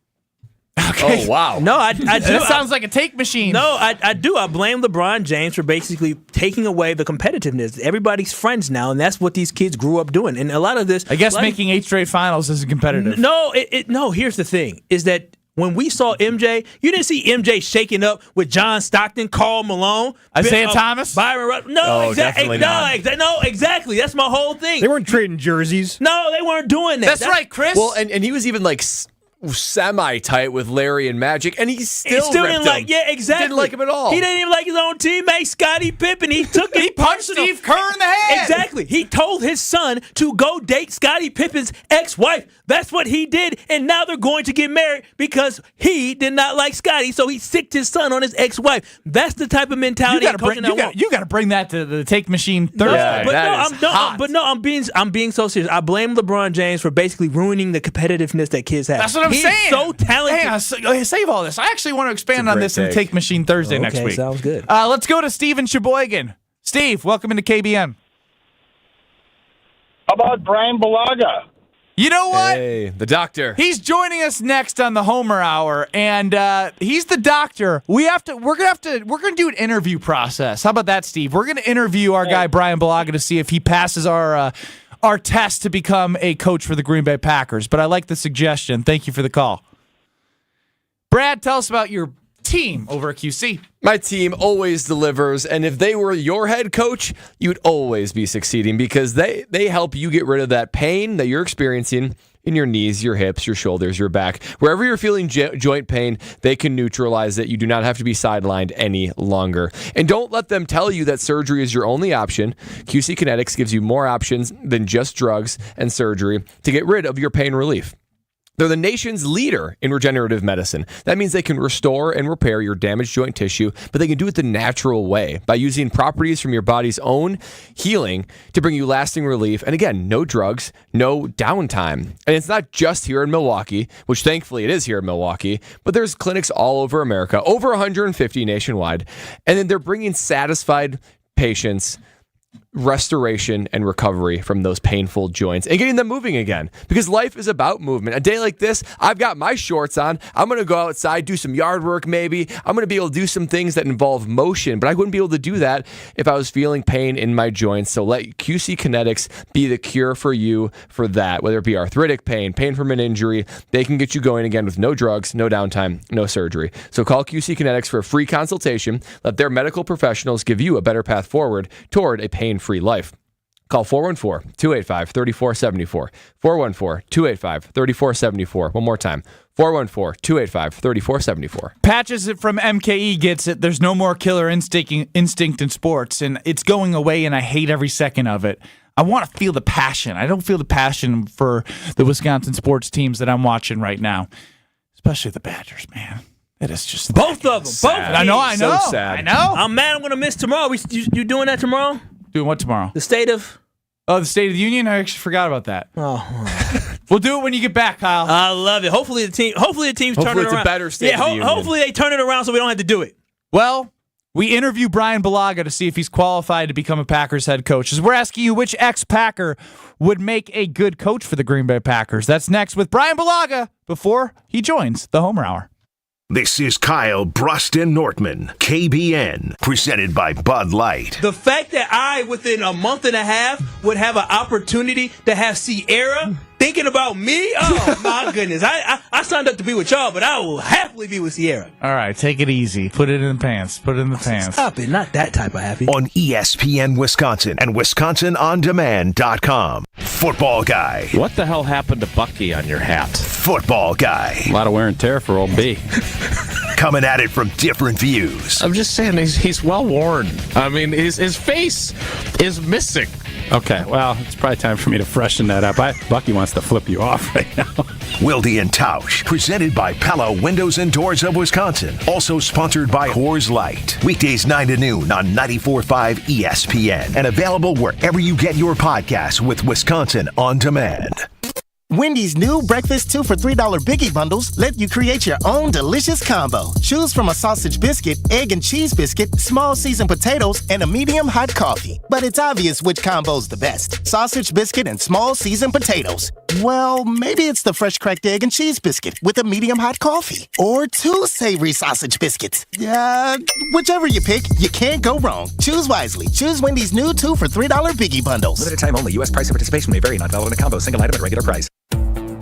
[SPEAKER 5] Okay.
[SPEAKER 7] Oh, wow.
[SPEAKER 6] No, I do.
[SPEAKER 5] That sounds like a take machine.
[SPEAKER 6] No, I do. I blame LeBron James for basically taking away the competitiveness. Everybody's friends now, and that's what these kids grew up doing. And a lot of this,
[SPEAKER 5] I guess, making 8 straight finals isn't competitive.
[SPEAKER 6] No, no. Here's the thing: is that when we saw MJ, you didn't see MJ shaking up with John Stockton, Karl Malone,
[SPEAKER 5] Isaiah Thomas,
[SPEAKER 6] Byron Rush. No,
[SPEAKER 7] definitely not.
[SPEAKER 6] No, exactly. That's my whole thing.
[SPEAKER 2] They weren't trading jerseys.
[SPEAKER 6] No, they weren't doing that.
[SPEAKER 5] That's right, Chris.
[SPEAKER 7] Well, and he was even like semi-tight with Larry and Magic, and he still
[SPEAKER 6] didn't like
[SPEAKER 7] him.
[SPEAKER 6] Yeah, exactly.
[SPEAKER 7] Didn't like him at all.
[SPEAKER 6] He didn't even like his own teammate, Scottie Pippen. He took it.
[SPEAKER 5] He punched Steve Kerr in the head.
[SPEAKER 6] Exactly. He told his son to go date Scottie Pippen's ex-wife. That's what he did, and now they're going to get married because he did not like Scottie, so he sicked his son on his ex-wife. That's the type of mentality and coaching I want.
[SPEAKER 5] You got to bring that to the take machine Thursday.
[SPEAKER 7] Yeah,
[SPEAKER 6] I'm being so serious. I blame LeBron James for basically ruining the competitiveness that kids have.
[SPEAKER 5] That's what I'm saying.
[SPEAKER 6] He's so talented.
[SPEAKER 5] Hey, save all this. I actually want to expand on this in Take Machine Thursday next week.
[SPEAKER 6] Sounds good.
[SPEAKER 5] Let's go to Steve in Sheboygan. Steve, welcome into KBN.
[SPEAKER 3] How about Brian Bulaga?
[SPEAKER 5] You know what?
[SPEAKER 7] Hey, the doctor.
[SPEAKER 5] He's joining us next on the Homer Hour, and he's the doctor. We're gonna do an interview process. How about that, Steve? We're gonna interview our guy Brian Bulaga to see if he passes our test to become a coach for the Green Bay Packers. But I like the suggestion. Thank you for the call. Brad, tell us about your team over at QC.
[SPEAKER 7] My team always delivers, and if they were your head coach, you'd always be succeeding because they help you get rid of that pain that you're experiencing in your knees, your hips, your shoulders, your back. Wherever you're feeling joint pain, they can neutralize it. You do not have to be sidelined any longer. And don't let them tell you that surgery is your only option. QC Kinetics gives you more options than just drugs and surgery to get rid of your pain relief. They're the nation's leader in regenerative medicine. That means they can restore and repair your damaged joint tissue, but they can do it the natural way by using properties from your body's own healing to bring you lasting relief. And again, no drugs, no downtime. And it's not just here in Milwaukee, which thankfully it is here in Milwaukee, but there's clinics all over America, over 150 nationwide. And then they're bringing satisfied patients restoration and recovery from those painful joints and getting them moving again, because life is about movement. A day like this, I've got my shorts on. I'm going to go outside, do some yard work maybe. I'm going to be able to do some things that involve motion, but I wouldn't be able to do that if I was feeling pain in my joints. So let QC Kinetics be the cure for you for that, whether it be arthritic pain, pain from an injury. They can get you going again with no drugs, no downtime, no surgery. So call QC Kinetics for a free consultation. Let their medical professionals give you a better path forward toward a pain-free life. Call 414-285-3474. 414-285-3474. One more time. 414-285-3474.
[SPEAKER 5] Patches it from MKE gets it. There's no more killer instinct in sports, and it's going away, and I hate every second of it. I want to feel the passion. I don't feel the passion for the Wisconsin sports teams that I'm watching right now, especially the Badgers, man. It is just
[SPEAKER 6] both of them.
[SPEAKER 5] Sad.
[SPEAKER 6] Both.
[SPEAKER 5] I know.
[SPEAKER 7] So sad.
[SPEAKER 5] I know.
[SPEAKER 6] I'm mad. I'm going to miss tomorrow. You doing that tomorrow?
[SPEAKER 5] Doing what tomorrow?
[SPEAKER 6] The State of
[SPEAKER 5] the State of the Union. I actually forgot about that.
[SPEAKER 6] Oh,
[SPEAKER 5] we'll do it when you get back, Kyle.
[SPEAKER 6] I love it. Hopefully the team's turning it around.
[SPEAKER 7] Hopefully it's a better State of the Union.
[SPEAKER 6] Hopefully they turn it around so we don't have to do it.
[SPEAKER 5] Well, we interview Brian Bulaga to see if he's qualified to become a Packers head coach. As we're asking you which ex-Packer would make a good coach for the Green Bay Packers. That's next with Brian Bulaga before he joins the Homer Hour.
[SPEAKER 1] This is Kyle, Brust, and Nortman, KBN, presented by Bud Light.
[SPEAKER 6] The fact that I, within a month and a half, would have an opportunity to have Sierra thinking about me, oh, my goodness. I signed up to be with y'all, but I will happily be with Sierra.
[SPEAKER 5] All right, take it easy. Put it in the pants. Put it in the pants.
[SPEAKER 6] Stop it. Not that type of happy.
[SPEAKER 1] On ESPN Wisconsin and WisconsinOnDemand.com. Football Guy.
[SPEAKER 2] What the hell happened to Bucky on your hat?
[SPEAKER 1] Football Guy.
[SPEAKER 2] A lot of wear and tear for old B.
[SPEAKER 1] Coming at it from different views.
[SPEAKER 2] I'm just saying he's well worn. I mean, his face is missing. Okay, well, it's probably time for me to freshen that up. Bucky wants to flip you off right now.
[SPEAKER 1] Wilde and Tausch, presented by Pella Windows and Doors of Wisconsin. Also sponsored by Coors Light. Weekdays 9 to noon on 94.5 ESPN. And available wherever you get your podcasts with Wisconsin On Demand.
[SPEAKER 10] Wendy's new breakfast 2 for $3 Biggie Bundles let you create your own delicious combo. Choose from a sausage biscuit, egg and cheese biscuit, small seasoned potatoes, and a medium hot coffee. But it's obvious which combo's the best. Sausage biscuit and small seasoned potatoes. Well, maybe it's the fresh cracked egg and cheese biscuit with a medium hot coffee. Or 2 savory sausage biscuits. Whichever you pick, you can't go wrong. Choose wisely. Choose Wendy's new 2 for $3 Biggie Bundles.
[SPEAKER 17] Limited time only. U.S. price and participation may vary. Not valid in a combo. Single item at regular price.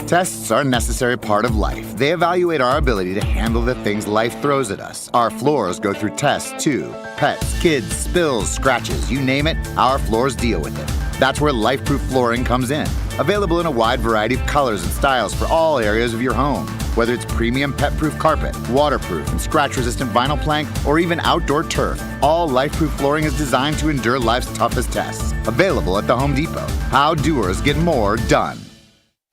[SPEAKER 12] Tests are a necessary part of life. They evaluate our ability to handle the things life throws at us. Our floors go through tests too. Pets, kids, spills, scratches, you name it, our floors deal with it. That's where LifeProof flooring comes in. Available in a wide variety of colors and styles for all areas of your home. Whether it's premium pet-proof carpet, waterproof and scratch-resistant vinyl plank, or even outdoor turf, all LifeProof flooring is designed to endure life's toughest tests. Available at the Home Depot. How doers get more done.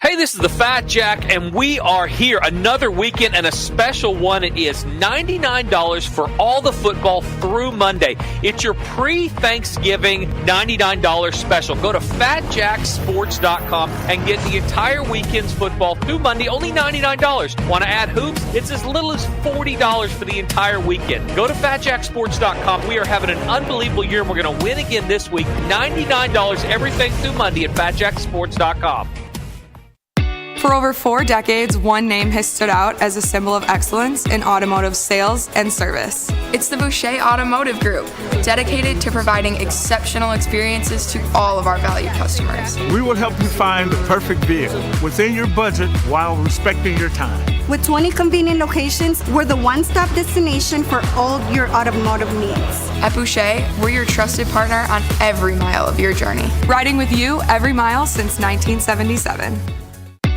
[SPEAKER 13] Hey, this is the Fat Jack, and we are here another weekend, and a special one. It is $99 for all the football through Monday. It's your pre-Thanksgiving $99 special. Go to FatJackSports.com and get the entire weekend's football through Monday, only $99. Want to add hoops? It's as little as $40 for the entire weekend. Go to FatJackSports.com. We are having an unbelievable year, and we're going to win again this week. $99 everything through Monday at FatJackSports.com.
[SPEAKER 14] For over 4 decades, one name has stood out as a symbol of excellence in automotive sales and service. It's the Boucher Automotive Group, dedicated to providing exceptional experiences to all of our valued customers.
[SPEAKER 16] We will help you find the perfect vehicle within your budget while respecting your time.
[SPEAKER 18] With 20 convenient locations, we're the one-stop destination for all your automotive needs.
[SPEAKER 14] At Boucher, we're your trusted partner on every mile of your journey, riding with you every mile since 1977.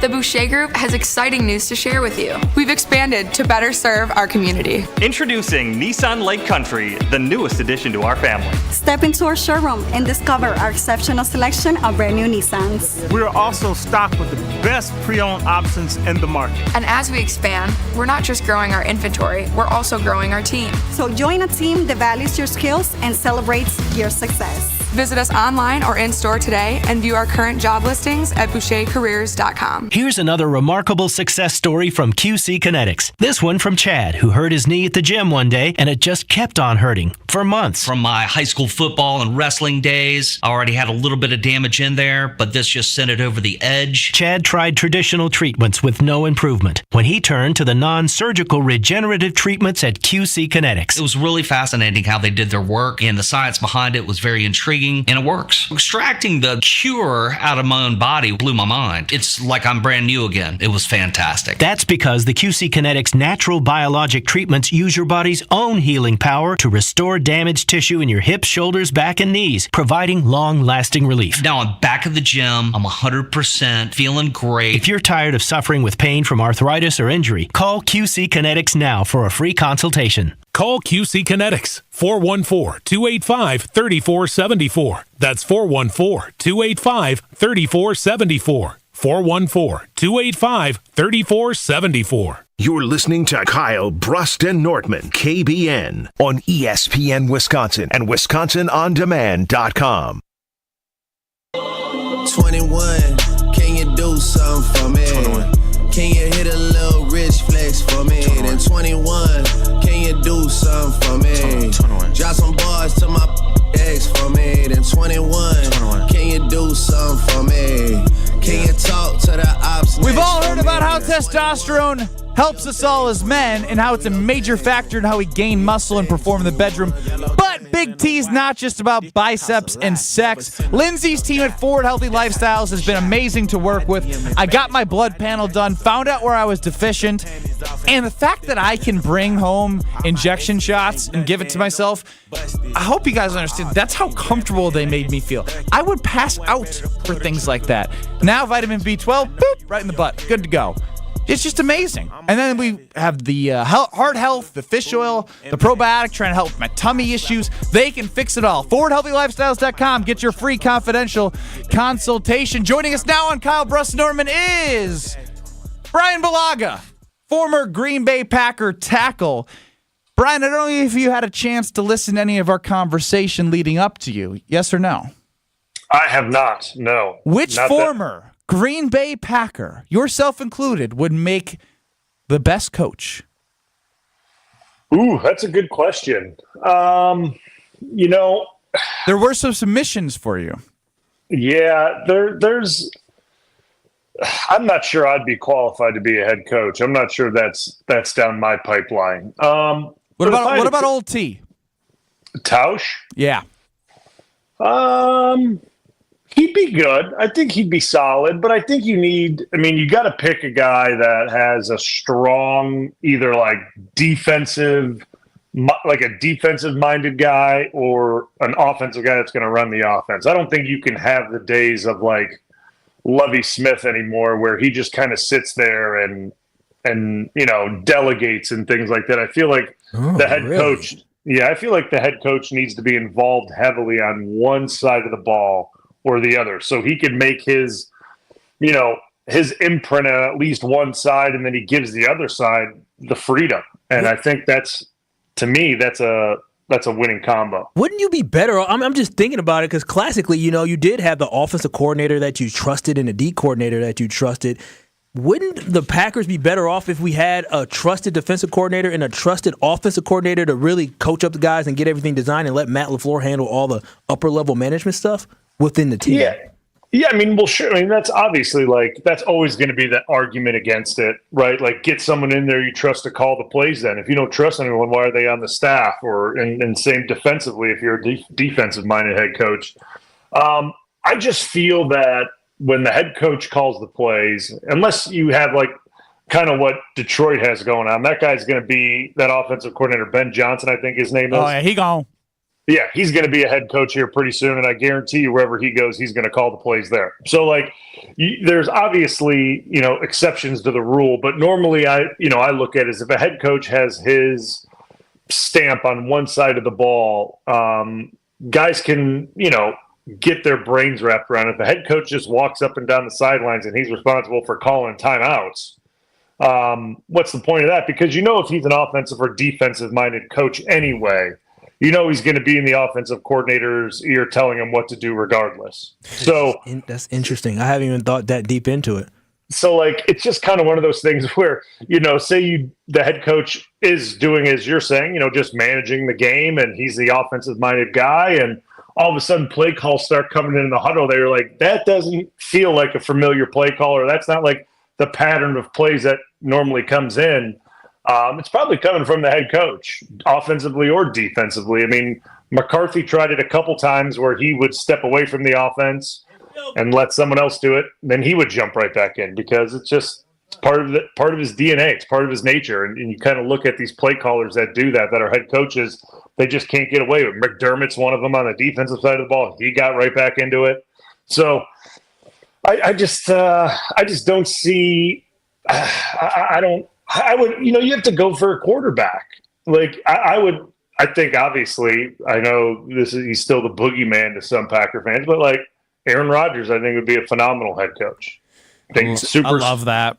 [SPEAKER 14] The Boucher Group has exciting news to share with you. We've expanded to better serve our community.
[SPEAKER 22] Introducing Nissan Lake Country, the newest addition to our family.
[SPEAKER 18] Step into our showroom and discover our exceptional selection of brand new Nissans.
[SPEAKER 16] We're also stocked with the best pre-owned options in the market.
[SPEAKER 14] And as we expand, we're not just growing our inventory, we're also growing our team.
[SPEAKER 18] So join a team that values your skills and celebrates your success.
[SPEAKER 14] Visit us online or in-store today and view our current job listings at bouchercareers.com.
[SPEAKER 23] Here's another remarkable success story from QC Kinetics. This one from Chad, who hurt his knee at the gym one day, and it just kept on hurting for months.
[SPEAKER 29] From my high school football and wrestling days, I already had a little bit of damage in there, but this just sent it over the edge.
[SPEAKER 23] Chad tried traditional treatments with no improvement when he turned to the non-surgical regenerative treatments at QC Kinetics.
[SPEAKER 29] It was really fascinating how they did their work, and the science behind it was very intriguing. And it works. Extracting the cure out of my own body blew my mind. It's like I'm brand new again. It was fantastic.
[SPEAKER 23] That's because the QC Kinetics natural biologic treatments use your body's own healing power to restore damaged tissue in your hips, shoulders, back, and knees, providing long-lasting relief.
[SPEAKER 29] Now I'm back at the gym. I'm 100% feeling great.
[SPEAKER 23] If you're tired of suffering with pain from arthritis or injury, call QC Kinetics now for a free consultation.
[SPEAKER 30] Call QC Kinetics, 414-285-3474. That's 414-285-3474. 414-285-3474.
[SPEAKER 1] You're listening to Kyle, Brust, and Nortman, KBN, on ESPN Wisconsin and WisconsinOnDemand.com.
[SPEAKER 31] 21, can you do something for me? 21. Can you hit a little rich flex for me? 21. Then 21, can you do something for me? 21. Drop some bars to my ex for me. Then 21, can you do something for me? Can you talk to the ops?
[SPEAKER 5] We've all heard about how testosterone helps us all as men and how it's a major factor in how we gain muscle and perform in the bedroom. But Big T's not just about biceps and sex. Lindsay's team at Forward Healthy Lifestyles has been amazing to work with. I got my blood panel done, found out where I was deficient, and the fact that I can bring home injection shots and give it to myself, I hope you guys understand, that's how comfortable they made me feel. I would pass out for things like that. Now vitamin B12, boop, right in the butt, good to go. It's just amazing. And then we have the heart health, the fish oil, the probiotic, trying to help with my tummy issues. They can fix it all. ForwardHealthyLifestyles.com. Get your free confidential consultation. Joining us now on Kyle, Brust, Nortman is Brian Balaga, former Green Bay Packer tackle. Brian, I don't know if you had a chance to listen to any of our conversation leading up to you. Yes or no?
[SPEAKER 32] I have not, no.
[SPEAKER 5] Which
[SPEAKER 32] not
[SPEAKER 5] former Green Bay Packer, yourself included, would make the best coach?
[SPEAKER 4] Ooh, that's a good question.
[SPEAKER 5] There were some submissions for you.
[SPEAKER 4] Yeah, there's. I'm not sure I'd be qualified to be a head coach. I'm not sure that's down my pipeline.
[SPEAKER 5] What about old T?
[SPEAKER 4] Tausch?
[SPEAKER 5] Yeah.
[SPEAKER 4] He'd be good. I think he'd be solid, but I think you got to pick a guy that has a strong, either like a defensive minded guy or an offensive guy that's going to run the offense. I don't think you can have the days of like Lovie Smith anymore, where he just kind of sits there and delegates and things like that. I feel like the head coach. Yeah, I feel like the head coach needs to be involved heavily on one side of the ball or the other, so he can make his imprint on at least one side, and then he gives the other side the freedom. And I think to me, that's a winning combo.
[SPEAKER 6] Wouldn't you be better? I'm just thinking about it because classically, you did have the offensive coordinator that you trusted and the D coordinator that you trusted. Wouldn't the Packers be better off if we had a trusted defensive coordinator and a trusted offensive coordinator to really coach up the guys and get everything designed and let Matt LaFleur handle all the upper level management stuff within the team?
[SPEAKER 4] Yeah. I mean, well, sure. I mean, that's obviously that's always going to be the argument against it, right? Like, get someone in there you trust to call the plays. Then, if you don't trust anyone, why are they on the staff? And same defensively, if you're a defensive minded head coach. I just feel that when the head coach calls the plays, unless you have like kind of what Detroit has going on, that guy's going to be that offensive coordinator, Ben Johnson, I think his name is.
[SPEAKER 5] Oh, yeah, he gone.
[SPEAKER 4] Yeah, he's going to be a head coach here pretty soon, and I guarantee you wherever he goes, he's going to call the plays there. So, there's obviously, exceptions to the rule, but normally I look at it as if a head coach has his stamp on one side of the ball, guys can, get their brains wrapped around it. If the head coach just walks up and down the sidelines and he's responsible for calling timeouts, what's the point of that? Because if he's an offensive or defensive-minded coach anyway, he's going to be in the offensive coordinator's ear telling him what to do regardless. So
[SPEAKER 6] that's interesting. I haven't even thought that deep into it.
[SPEAKER 4] So, it's just kind of one of those things where, the head coach is doing, as you're saying, just managing the game, and he's the offensive-minded guy, and all of a sudden play calls start coming in the huddle. They're like, that doesn't feel like a familiar play call, or that's not like the pattern of plays that normally comes in. It's probably coming from the head coach, offensively or defensively. I mean, McCarthy tried it a couple times where he would step away from the offense and let someone else do it. Then he would jump right back in because it's part of his DNA. It's part of his nature. And you kind of look at these play callers that do that are head coaches. They just can't get away with it. McDermott's one of them on the defensive side of the ball. He got right back into it. So I just don't see. I would, you have to go for a quarterback. I think obviously, I know he's still the boogeyman to some Packer fans, but Aaron Rodgers, I think would be a phenomenal head coach. I
[SPEAKER 5] love that.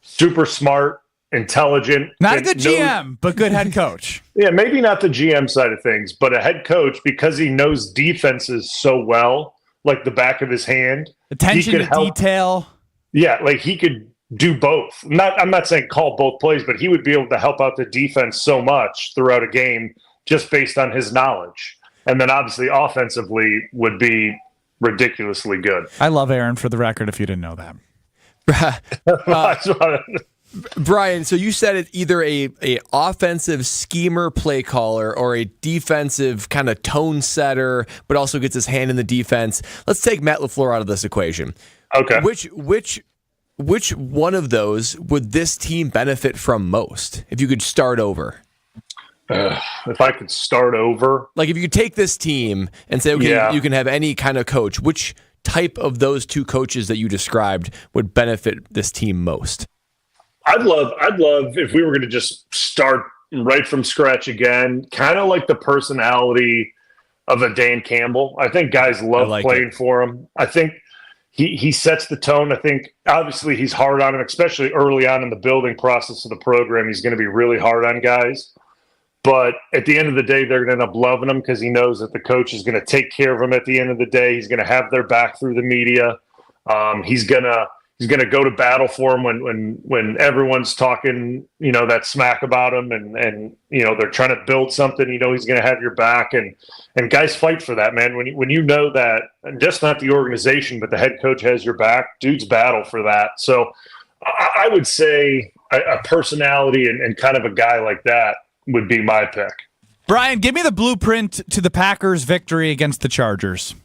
[SPEAKER 4] Super smart, intelligent.
[SPEAKER 5] Not a good GM, but good head coach.
[SPEAKER 4] Yeah, maybe not the GM side of things, but a head coach, because he knows defenses so well, like the back of his hand.
[SPEAKER 5] Attention to detail.
[SPEAKER 4] Yeah, he could do both. I'm not saying call both plays, but he would be able to help out the defense so much throughout a game just based on his knowledge. And then obviously offensively would be ridiculously good.
[SPEAKER 5] I love Aaron, for the record, if you didn't know that.
[SPEAKER 7] Brian, so you said it's either a offensive schemer play caller or a defensive kind of tone setter, but also gets his hand in the defense. Let's take Matt LaFleur out of this equation.
[SPEAKER 4] Okay.
[SPEAKER 7] Which one of those would this team benefit from most if you could start over?
[SPEAKER 4] If I could start over?
[SPEAKER 7] If you could take this team and say, okay, you can have any kind of coach, which type of those two coaches that you described would benefit this team most?
[SPEAKER 4] I'd love if we were going to just start right from scratch again, kind of like the personality of a Dan Campbell. I think guys love playing for him. I think he sets the tone. I think obviously he's hard on him, especially early on in the building process of the program. He's going to be really hard on guys. But at the end of the day, they're going to end up loving him because he knows that the coach is going to take care of him at the end of the day. He's going to have their back through the media. He's gonna go to battle for him when everyone's talking, that smack about him, and they're trying to build something. He's gonna have your back, and guys fight for that, man. When you know that, and just not the organization, but the head coach has your back, dudes battle for that. So I would say a personality and kind of a guy like that would be my pick.
[SPEAKER 5] Brian, give me the blueprint to the Packers' victory against the Chargers.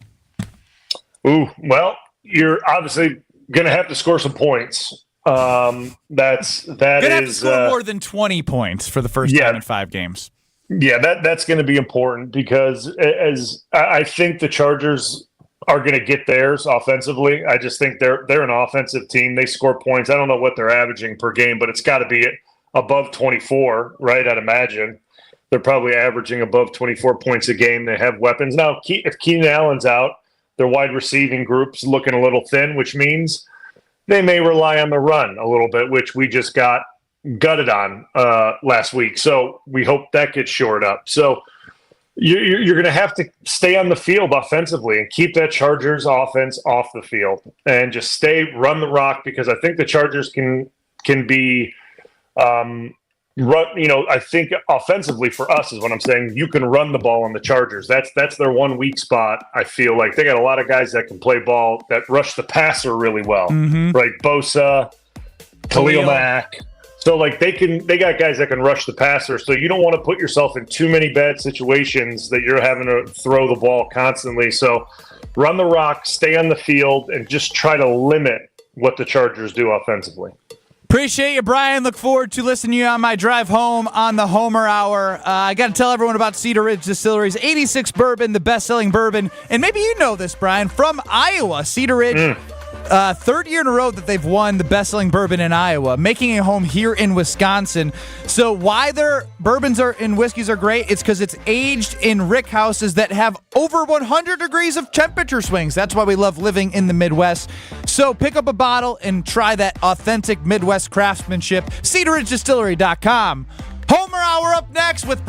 [SPEAKER 4] Ooh, well, you're obviously going to have to score some points. That
[SPEAKER 5] have to score more than 20 points for the first time in 5 games.
[SPEAKER 4] Yeah, that's going to be important because as I think the Chargers are going to get theirs offensively. I just think they're an offensive team. They score points. I don't know what they're averaging per game, but it's got to be above 24, right? I'd imagine they're probably averaging above 24 points a game. They have weapons. Now, if Keenan Allen's out, their wide receiving group's looking a little thin, which means they may rely on the run a little bit, which we just got gutted on last week. So we hope that gets shored up. So you're going to have to stay on the field offensively and keep that Chargers offense off the field and just run the rock, because I think the Chargers can be run. I think offensively for us is what I'm saying. You can run the ball on the Chargers. That's their one weak spot. I feel like they got a lot of guys that can play ball, that rush the passer really well, right? Bosa, Khalil Mack. So they got guys that can rush the passer. So you don't want to put yourself in too many bad situations that you're having to throw the ball constantly. So run the rock, stay on the field, and just try to limit what the Chargers do offensively.
[SPEAKER 5] Appreciate you, Brian. Look forward to listening to you on my drive home on the Homer Hour. I got to tell everyone about Cedar Ridge Distillery's 86 Bourbon, the best-selling bourbon. And maybe you know this, Brian, from Iowa. Cedar Ridge, third year in a row that they've won the best-selling bourbon in Iowa, making a home here in Wisconsin. So why their bourbons and whiskeys are great, it's because it's aged in rick houses that have over 100 degrees of temperature swings. That's why we love living in the Midwest. So pick up a bottle and try that authentic Midwest craftsmanship. CedarRidgeDistillery.com. Homer Hour up next with